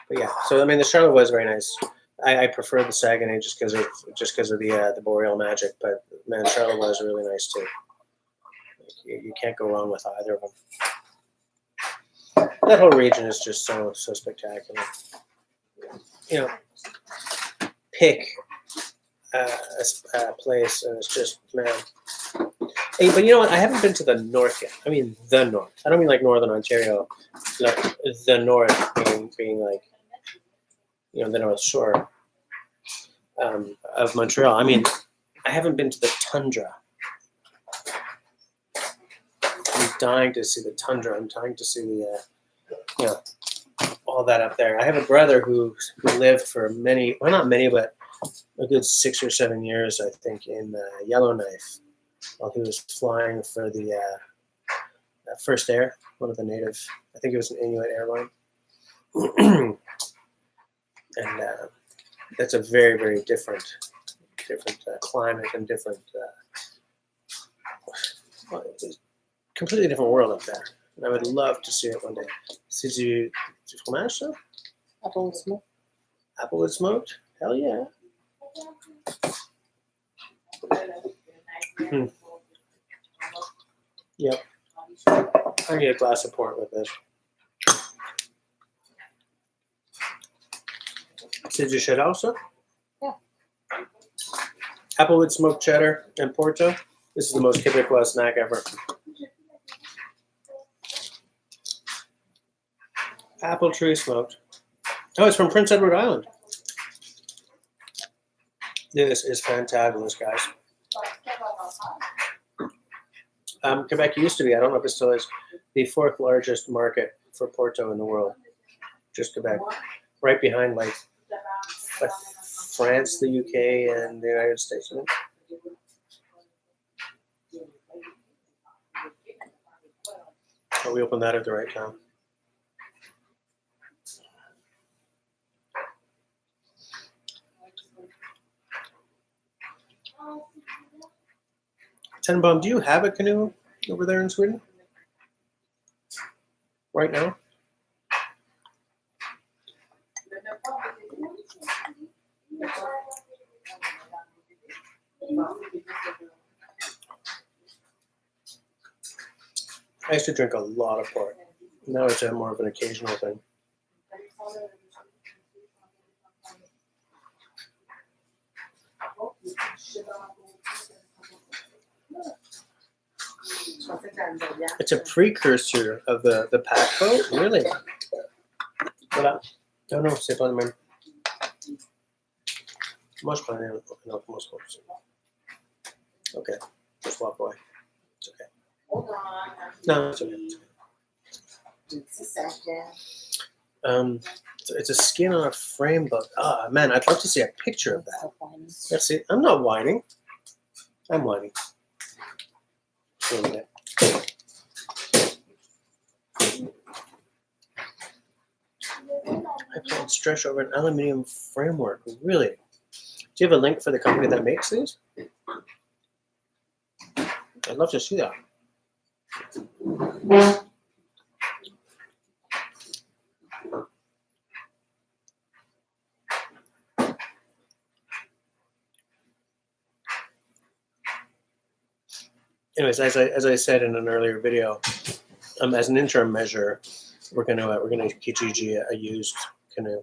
But yeah, so I mean, the Charlevoix is very nice. I prefer the Saguenay just because of the boreal magic. But man, Charlevoix is really nice too. You can't go wrong with either of them. That whole region is just so spectacular. You know, pick a place and it's just, man. Hey, but you know what? I haven't been to the north yet. I mean the north. I don't mean like Northern Ontario. Like the north being like, you know, the North Shore of Montreal. I mean, I haven't been to the tundra. I'm dying to see the tundra. I'm dying to see the, you know, all that up there. I have a brother who lived for many, well, not many, but a good 6 or 7 years, I think, in Yellowknife while he was flying for the First Air, one of the native, I think it was an Inuit airline. And that's a very, very different climate and different, completely different world up there. And I would love to see it one day. C'est du fromage, ça? Applewood smoked. Applewood smoked? Hell yeah. Yep. I need a glass of port with this. C'est du cheddar, ça? Yeah. Applewood smoked cheddar and Porto. This is the most Quebecois snack ever. Apple tree smoked. Oh, it's from Prince Edward Island. This is fantabulous, guys. Quebec used to be, I don't know if it still is, the 4th largest market for Porto in the world. Just Quebec. Right behind like France, the UK, and the United States. But we opened that at the right time. Tenenbaum, do you have a canoe over there in Sweden right now? I used to drink a lot of port. Now it's more of an occasional thing. It's a precursor of the pack boat, really. Voilà. No, c'est pas le même. Moi, je prenais un autre morceau. Okay, just walk away. It's okay. Hold on. No, it's okay. It's a second. It's a skin on a frame boat. Ah, man, I'd love to see a picture of that. Let's see. I'm not whining. I'm whining. Wait a minute. I applied stretch over an aluminium framework. Really? Do you have a link for the company that makes these? I'd love to see that. Anyways, as I said in an earlier video, as an interim measure, we're gonna Kijiji a used canoe.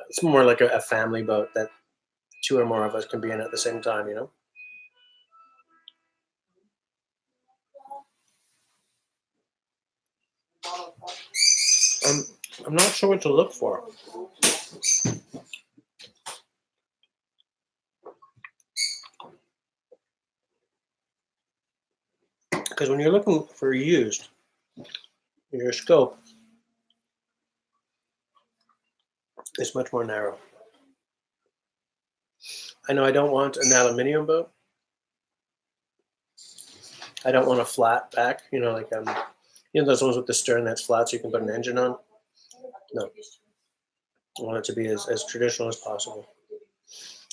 It's more like a family boat that 2 or more of us can be in at the same time, you know. I'm not sure what to look for. Because when you're looking for used, your scope is much more narrow. I know I don't want an aluminium boat. I don't want a flat back, you know, like those ones with the stern that's flat so you can put an engine on. No. I want it to be as traditional as possible.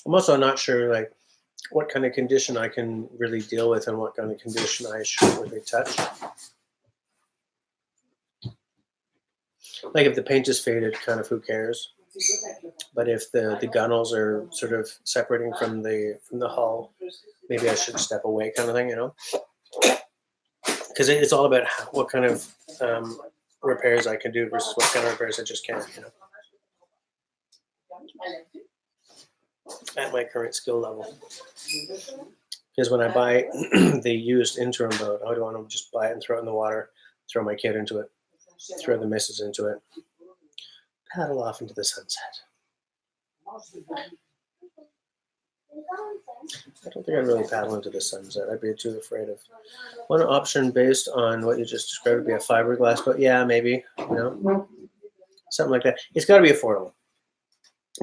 I'm also not sure like what kind of condition I can really deal with and what kind of condition I should really touch. Like if the paint is faded, kind of who cares? But if the gunnels are sort of separating from the hull, maybe I should step away, kind of thing, you know? Because it's all about what kind of repairs I can do versus what kind of repairs I just can't, you know? At my current skill level. Because when I buy the used interim boat, I don't want to just buy it and throw it in the water, throw my kid into it, throw the missus into it, paddle off into the sunset. I don't think I'd really paddle into the sunset. I'd be too afraid of. One option based on what you just described would be a fiberglass boat. Yeah, maybe, you know, something like that. It's got to be affordable.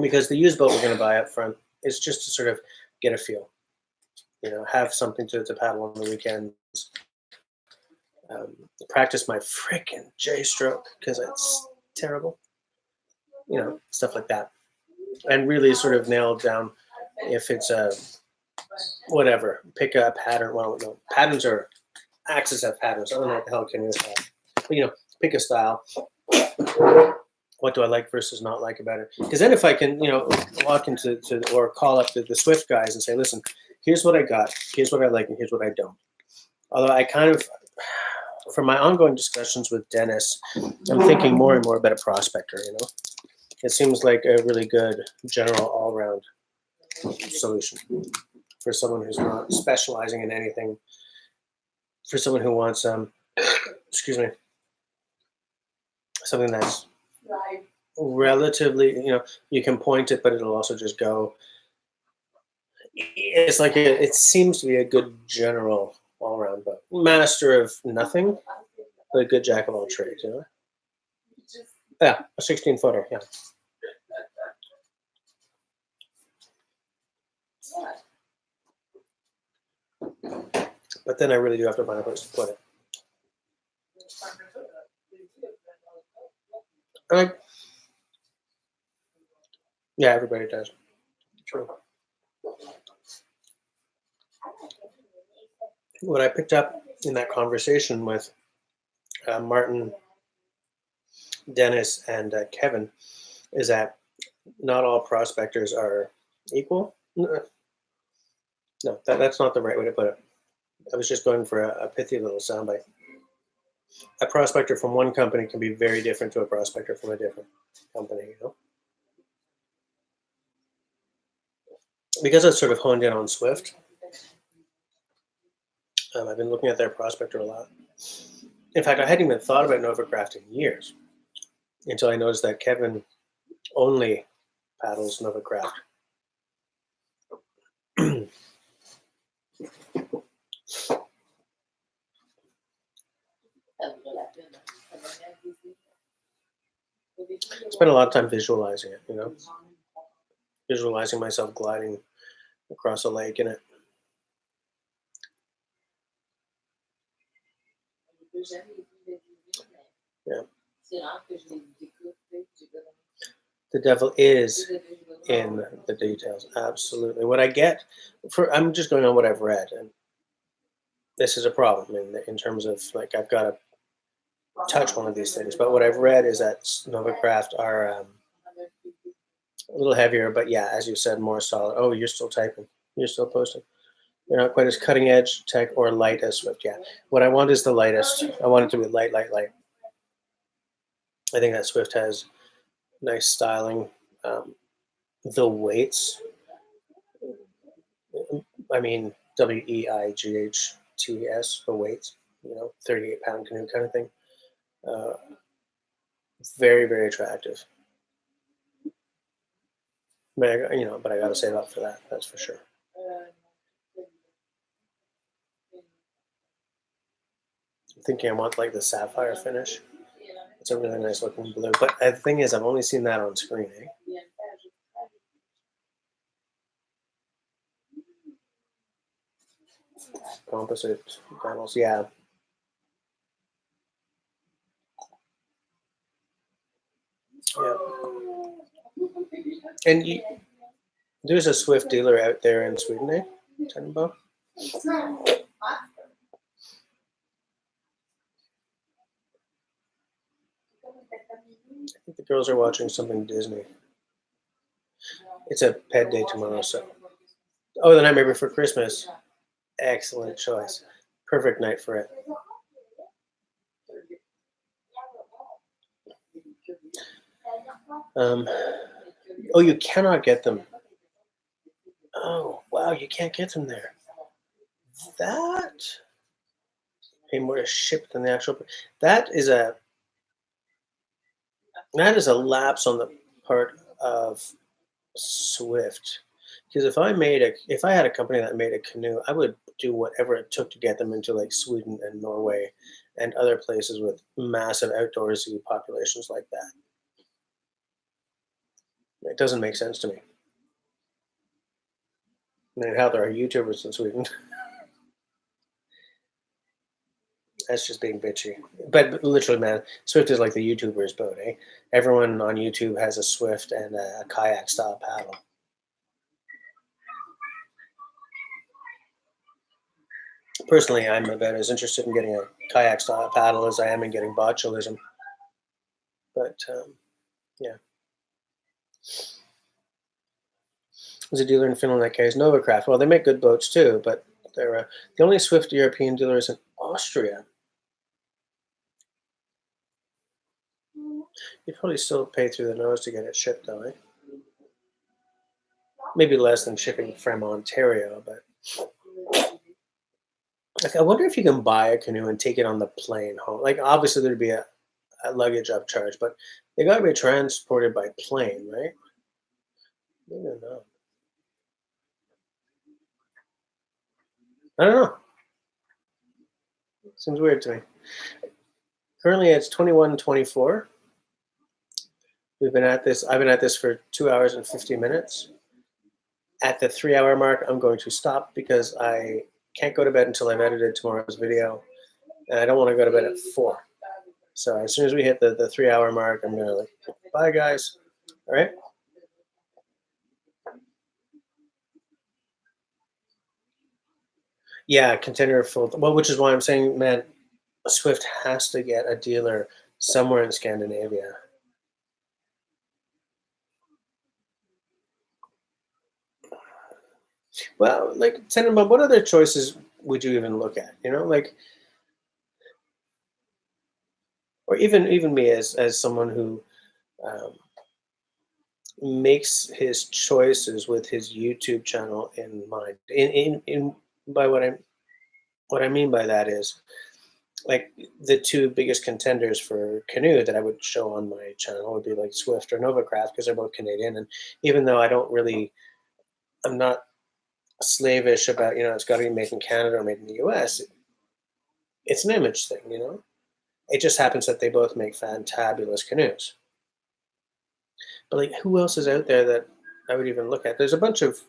Because the used boat we're going to buy up front is just to sort of get a feel, you know, have something to paddle on the weekends, practice my freaking J stroke because it's terrible, you know, stuff like that, and really sort of nail down if it's a whatever, pick a pattern. Well, no, patterns are axes have patterns. I don't know what the hell canoes have, but you know, pick a style. What do I like versus not like about it? Because then if I can, you know, walk into or call up the Swift guys and say, listen, here's what I got, here's what I like, and here's what I don't. Although I kind of, from my ongoing discussions with Dennis, I'm thinking more and more about a prospector, you know. It seems like a really good general all-round solution for someone who's not specializing in anything, for someone who wants, excuse me, something that's relatively, you know, you can point it, but it'll also just go. It's like it seems to be a good general all-around, but master of nothing, but a good jack of all trades, you know. Yeah, a 16-footer, yeah. But then I really do have to find a place to put it. Yeah, everybody does. True. What I picked up in that conversation with Martin, Dennis, and Kevin is that not all prospectors are equal. No, that's not the right way to put it. I was just going for a pithy little soundbite. A prospector from one company can be very different to a prospector from a different company, you know? Because I've sort of honed in on Swift, I've been looking at their prospector a lot. In fact, I hadn't even thought about Novacraft in years until I noticed that Kevin only paddles Novacraft. Spent a lot of time visualizing it, you know, visualizing myself gliding across a lake in it. Yeah. The devil is in the details. Absolutely. What I get I'm just going on what I've read, and this is a problem in terms of like I've got to touch one of these things. But what I've read is that Novacraft are a little heavier, but yeah, as you said, more solid. Oh, you're still typing. You're still posting. They're not quite as cutting edge tech or light as Swift. Yeah. What I want is the lightest. I want it to be light, light, light. I think that Swift has nice styling. The weights, I mean, WEIGHTS, the weights, 38-pound canoe kind of thing. Very, very attractive. But I got to save up for that. That's for sure. I'm thinking I want like the sapphire finish. It's a really nice looking blue. But the thing is, I've only seen that on screen, eh? Composite panels, yeah. Yeah. And there's a Swift dealer out there in Sweden, eh? Tenbo? I think the girls are watching something Disney. It's a ped day tomorrow, so. Oh, The Nightmare Before Christmas. Excellent choice. Perfect night for it. Oh, you cannot get them. Oh, wow, you can't get them there. That pay more to ship than the actual. That is a lapse on the part of Swift. Because if I had a company that made a canoe, I would do whatever it took to get them into like Sweden and Norway and other places with massive outdoorsy populations like that. It doesn't make sense to me. I mean, hell, there are YouTubers in Sweden. That's just being bitchy. But literally, man, Swift is like the YouTuber's boat, eh? Everyone on YouTube has a Swift and a kayak-style paddle. Personally, I'm about as interested in getting a kayak-style paddle as I am in getting botulism. But, yeah. There's a dealer in Finland that carries Novacraft. Well, they make good boats too, but they're the only Swift European dealer is in Austria. You'd probably still pay through the nose to get it shipped, though, eh? Maybe less than shipping from Ontario, but like, I wonder if you can buy a canoe and take it on the plane home. Like, obviously, there'd be a luggage upcharge, but they got to be transported by plane, right? I don't know. I don't know. Seems weird to me. Currently, it's 21:24. I've been at this for 2 hours and 50 minutes. At the 3-hour mark, I'm going to stop because I can't go to bed until I've edited tomorrow's video, and I don't want to go to bed at 4. So as soon as we hit the 3-hour mark, I'm gonna like, bye guys. All right. Yeah, container full. Well, which is why I'm saying, man, Swift has to get a dealer somewhere in Scandinavia. Well, like Tenenbaum, what other choices would you even look at? You know, like, or even me as someone who um, makes his choices with his YouTube channel in mind. In by what I mean by that is like the two biggest contenders for canoe that I would show on my channel would be like Swift or Novacraft because they're both Canadian. And even though I'm not slavish about it's got to be made in Canada or made in the U.S. It's an image thing, you know. It just happens that they both make fantabulous canoes. But like, who else is out there that I would even look at? There's a bunch of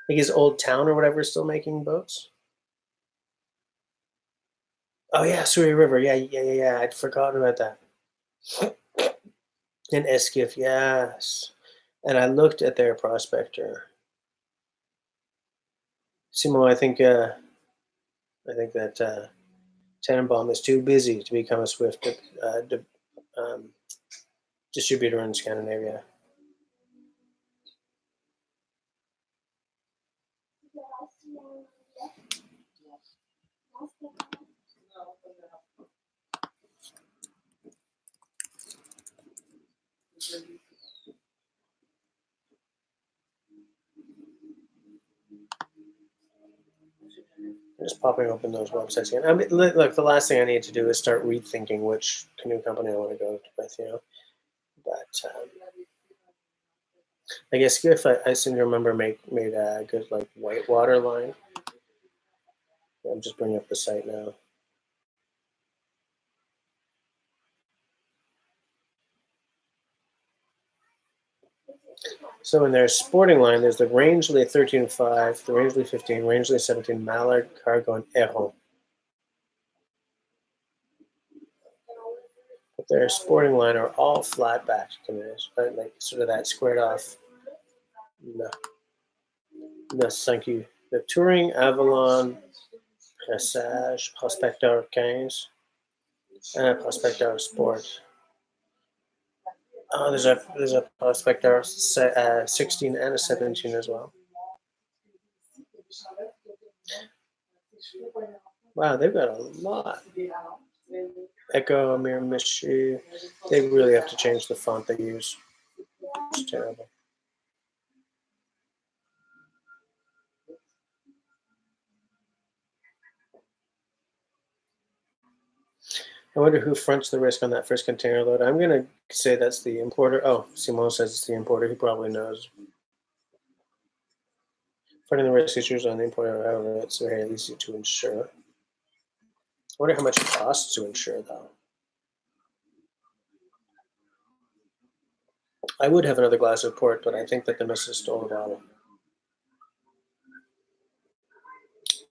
like his Old Town or whatever is still making boats. Oh yeah, Surrey River. Yeah. I'd forgotten about that. And Eskiff, yes. And I looked at their prospector. Simo, I think that Tenenbaum is too busy to become a Swift um, distributor in Scandinavia. I'm just popping open those websites again. I mean, look, the last thing I need to do is start rethinking which canoe company I want to go with, you know. But I guess Skiff, I seem to remember made a good like whitewater line. I'm just bringing up the site now. So in their sporting line, there's the Rangeley 13.5, the Rangeley 15, Rangeley 17, Mallard, Cargo, and Echo. But their sporting line are all flat backed canoes, right? Like sort of that squared off. No, thank you. The Touring, Avalon, Presage, Prospector 15, and Prospector Sport. Oh, there's a Prospector 16 and a 17 as well. Wow, they've got a lot. Echo, Miramichi. They really have to change the font they use. It's terrible. I wonder who fronts the risk on that first container load. I'm going to say that's the importer. Oh, Simone says it's the importer. He probably knows. Fronting the risk is usually on the importer, however, it's very easy to insure. I wonder how much it costs to insure, though. I would have another glass of port, but I think that the missus stole the bottle.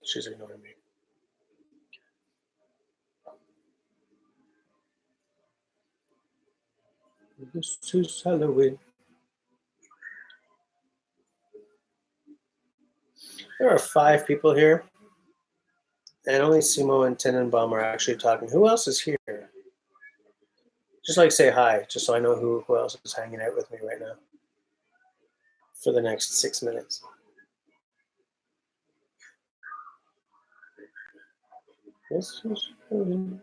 She's ignoring me. This is Halloween. There are 5 people here, and only Simo and Tenenbaum are actually talking. Who else is here? Just like say hi, just so I know who else is hanging out with me right now for the next 6 minutes. This is Halloween.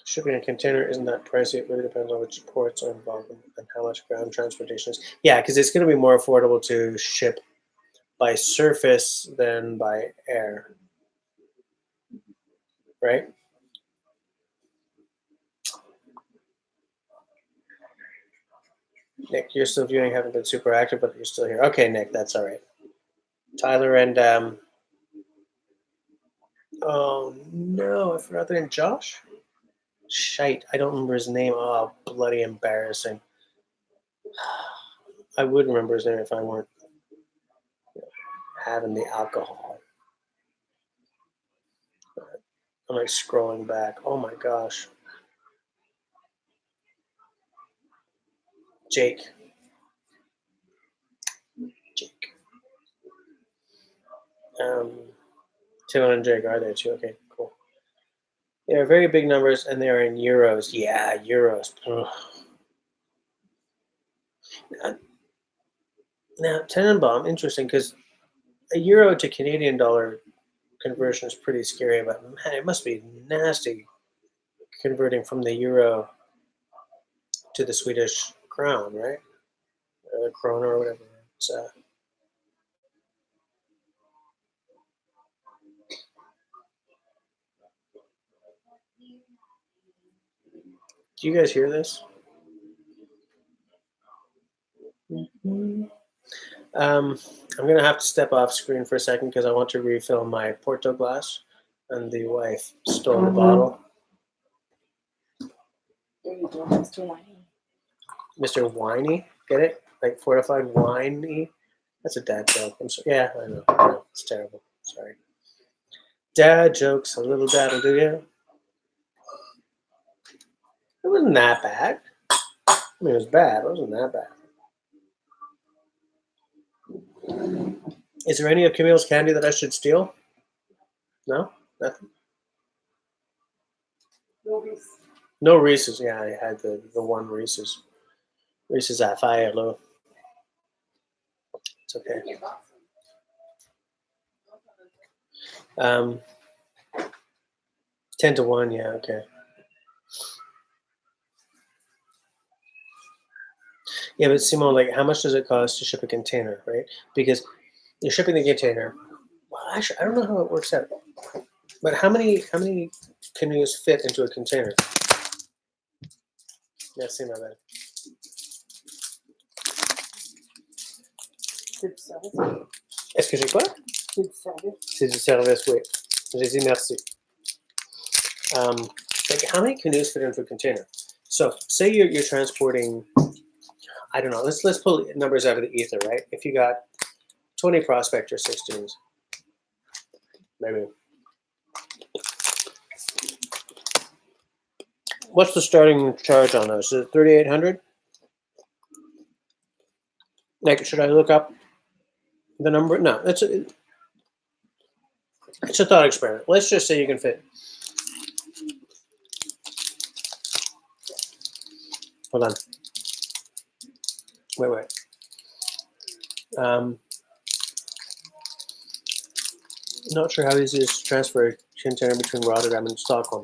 Shipping a container isn't that pricey. It really depends on which ports are involved and how much ground transportation is. Yeah, because it's going to be more affordable to ship by surface than by air, right? Nick, you're still viewing. Haven't been super active, but you're still here. Okay, Nick, that's all right. Tyler and oh no, I forgot the name. Josh. Shite, I don't remember his name. Oh, bloody embarrassing. I would remember his name if I weren't having the alcohol. I'm like scrolling back. Oh my gosh. Jake. Tim and Jake are there too. Okay, cool. They are very big numbers, and they are in euros. Yeah, euros. Ugh. Now, Tenenbaum, interesting, because a euro to Canadian dollar conversion is pretty scary, but man, it must be nasty converting from the euro to the Swedish crown, right? Or the krona or whatever. It's, do you guys hear this? I'm going to have to step off screen for a second because I want to refill my Porto glass, and the wife stole the bottle. There you go, Mr. Whiny. Mr. Whiny, get it? Like fortified whiny? That's a dad joke. I'm sorry. Yeah, I know. It's terrible. Sorry. Dad jokes, a little dad'll do you. It wasn't that bad. I mean, it was bad. It wasn't that bad. Is there any of Camille's candy that I should steal? No? Nothing? No Reese's. Yeah, I had the one Reese's. Reese's Sapphire, low. It's okay. 10 to 1, yeah, okay. Yeah, but Simone, like, how much does it cost to ship a container, right? Because you're shipping the container. Well, actually, I don't know how it works out. But how many canoes fit into a container? Merci, ma belle. Est-ce que j'ai quoi? C'est du service, oui. J'ai dit merci. Like, how many canoes fit into a container? So, say you're transporting, I don't know, let's pull numbers out of the ether, right? If you got 20 prospector 16s, maybe. What's the starting charge on those? Is it 3,800? Like, should I look up the number? No, it's a thought experiment. Let's just say you can fit. Hold on. Wait. Not sure how easy it is to transfer a container between Rotterdam and Stockholm.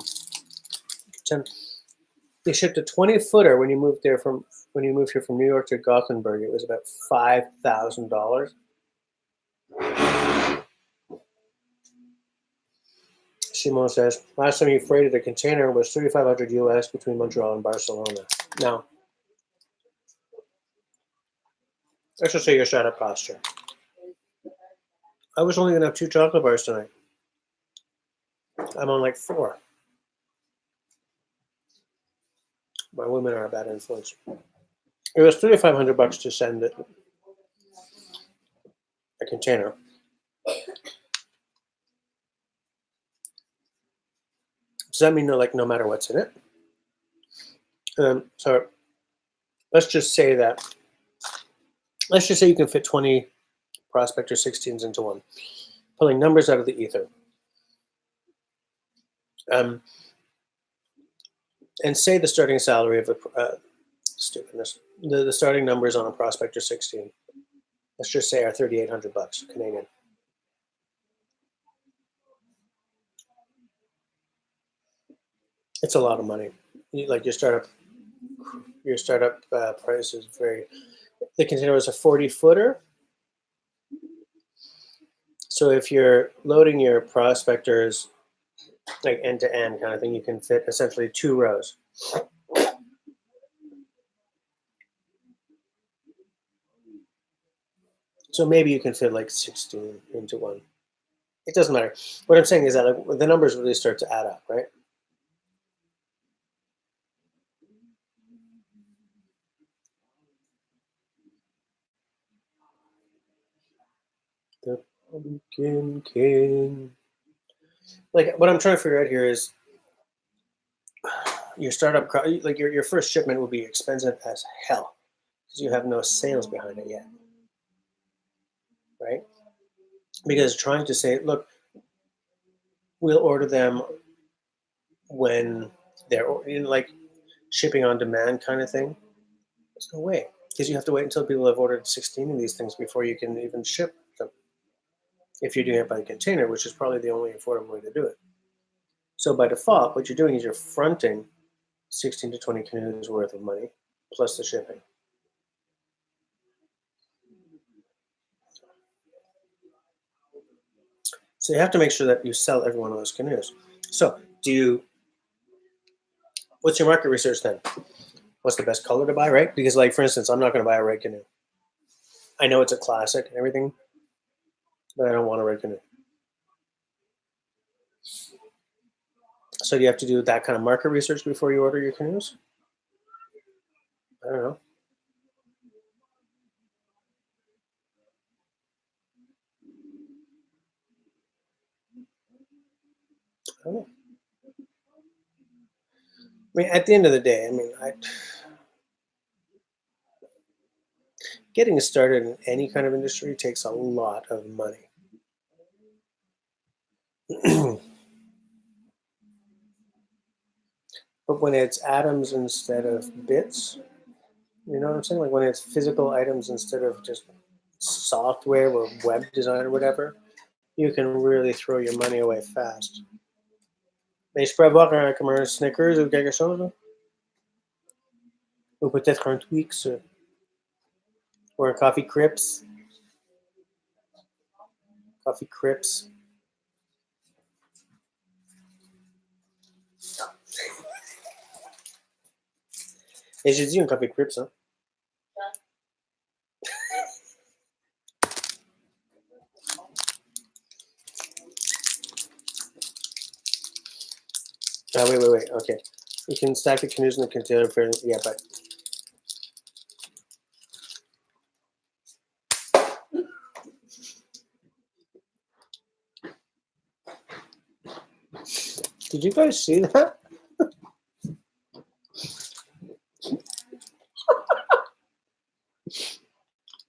They shipped a 20-footer when you moved here from New York to Gothenburg. It was about $5,000. Simone says last time you freighted a container was $3,500 US between Montreal and Barcelona. Now, let's just say your startup cost you. I was only going to have 2 chocolate bars tonight. I'm on like 4. My women are a bad influence. It was $3,500 to send it a container. Does that mean like no matter what's in it? So let's just say you can fit 20 prospector 16s into one, pulling numbers out of the ether. And say the starting salary of the starting numbers on a prospector 16. Let's just say are $3,800 Canadian. It's a lot of money. Like your startup price is very. The container was a 40-footer. So if you're loading your prospectors like end to end kind of thing, you can fit essentially 2 rows. So maybe you can fit like 16 into one. It doesn't matter. What I'm saying is that like, the numbers really start to add up, right? The Pumpkin King. like what I'm trying to figure out here is your startup, like your first shipment will be expensive as hell because you have no sales behind it yet, right? Because trying to say, look, we'll order them when they're like shipping on demand kind of thing. There's no way, because you have to wait until people have ordered 16 of these things before you can even ship them. If you're doing it by container, which is probably the only affordable way to do it. So by default, what you're doing is you're fronting 16 to 20 canoes worth of money plus the shipping. So you have to make sure that you sell every one of those canoes. So what's your market research then? What's the best color to buy, right? Because like, for instance, I'm not going to buy a red canoe. I know it's a classic and everything, but I don't want a red canoe. So do you have to do that kind of market research before you order your canoes? I don't know. I don't know. I mean, at the end of the day, I mean, getting started in any kind of industry takes a lot of money. But when it's atoms instead of bits, you know what I'm saying? Like when it's physical items instead of just software or web design or whatever, you can really throw your money away fast. Mais je peux avoir comme un Snickers ou quelque chose? Ou peut-être un Twix ou un Coffee Crips. Coffee Crips. Et j'ai dit un Coffee Crips, hein? Oh, wait. Okay. You can stack the canoes in the container for, yeah, but. Did you guys see that?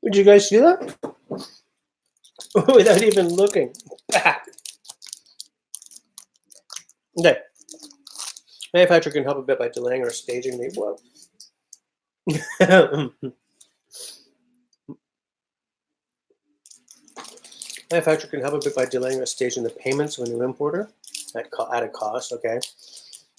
Did you guys see that? Without even looking. Okay. Manufacturer can help a bit by delaying or staging the Manufacturer can help a bit by delaying or staging the payments of a new importer at a cost. Okay.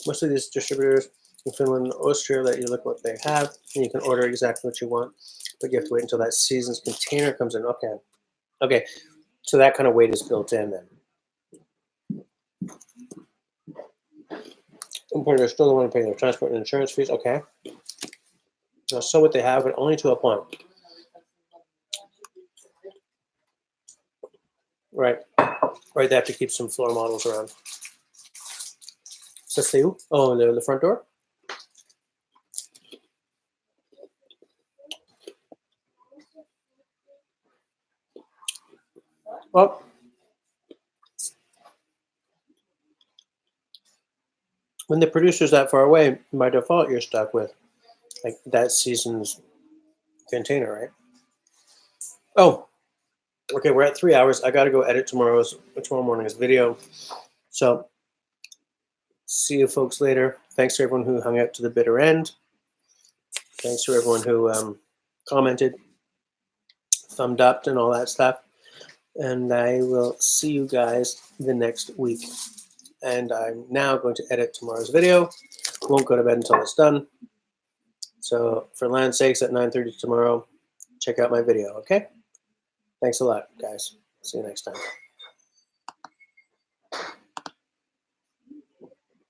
Most of these distributors in Finland and Austria let you look what they have, and you can order exactly what you want, but you have to wait until that season's container comes in. Okay. Okay. So that kind of weight is built in then. Importers still don't want to pay their transport and insurance fees. Okay. They'll sell what they have, but only to a point. Right. Right, they have to keep some floor models around. Ça c'est où? Oh, le front door? Well, when the producer's that far away, by default, you're stuck with like that season's container, right? Oh, okay, we're at 3 hours. I got to go edit tomorrow morning's video. So see you folks later. Thanks to everyone who hung out to the bitter end. Thanks to everyone who commented, thumbed up, and all that stuff. And I will see you guys the next week. And I'm now going to edit tomorrow's video. Won't go to bed until it's done. So for land's sakes, at 9:30 tomorrow, check out my video, okay? Thanks a lot, guys. See you next time.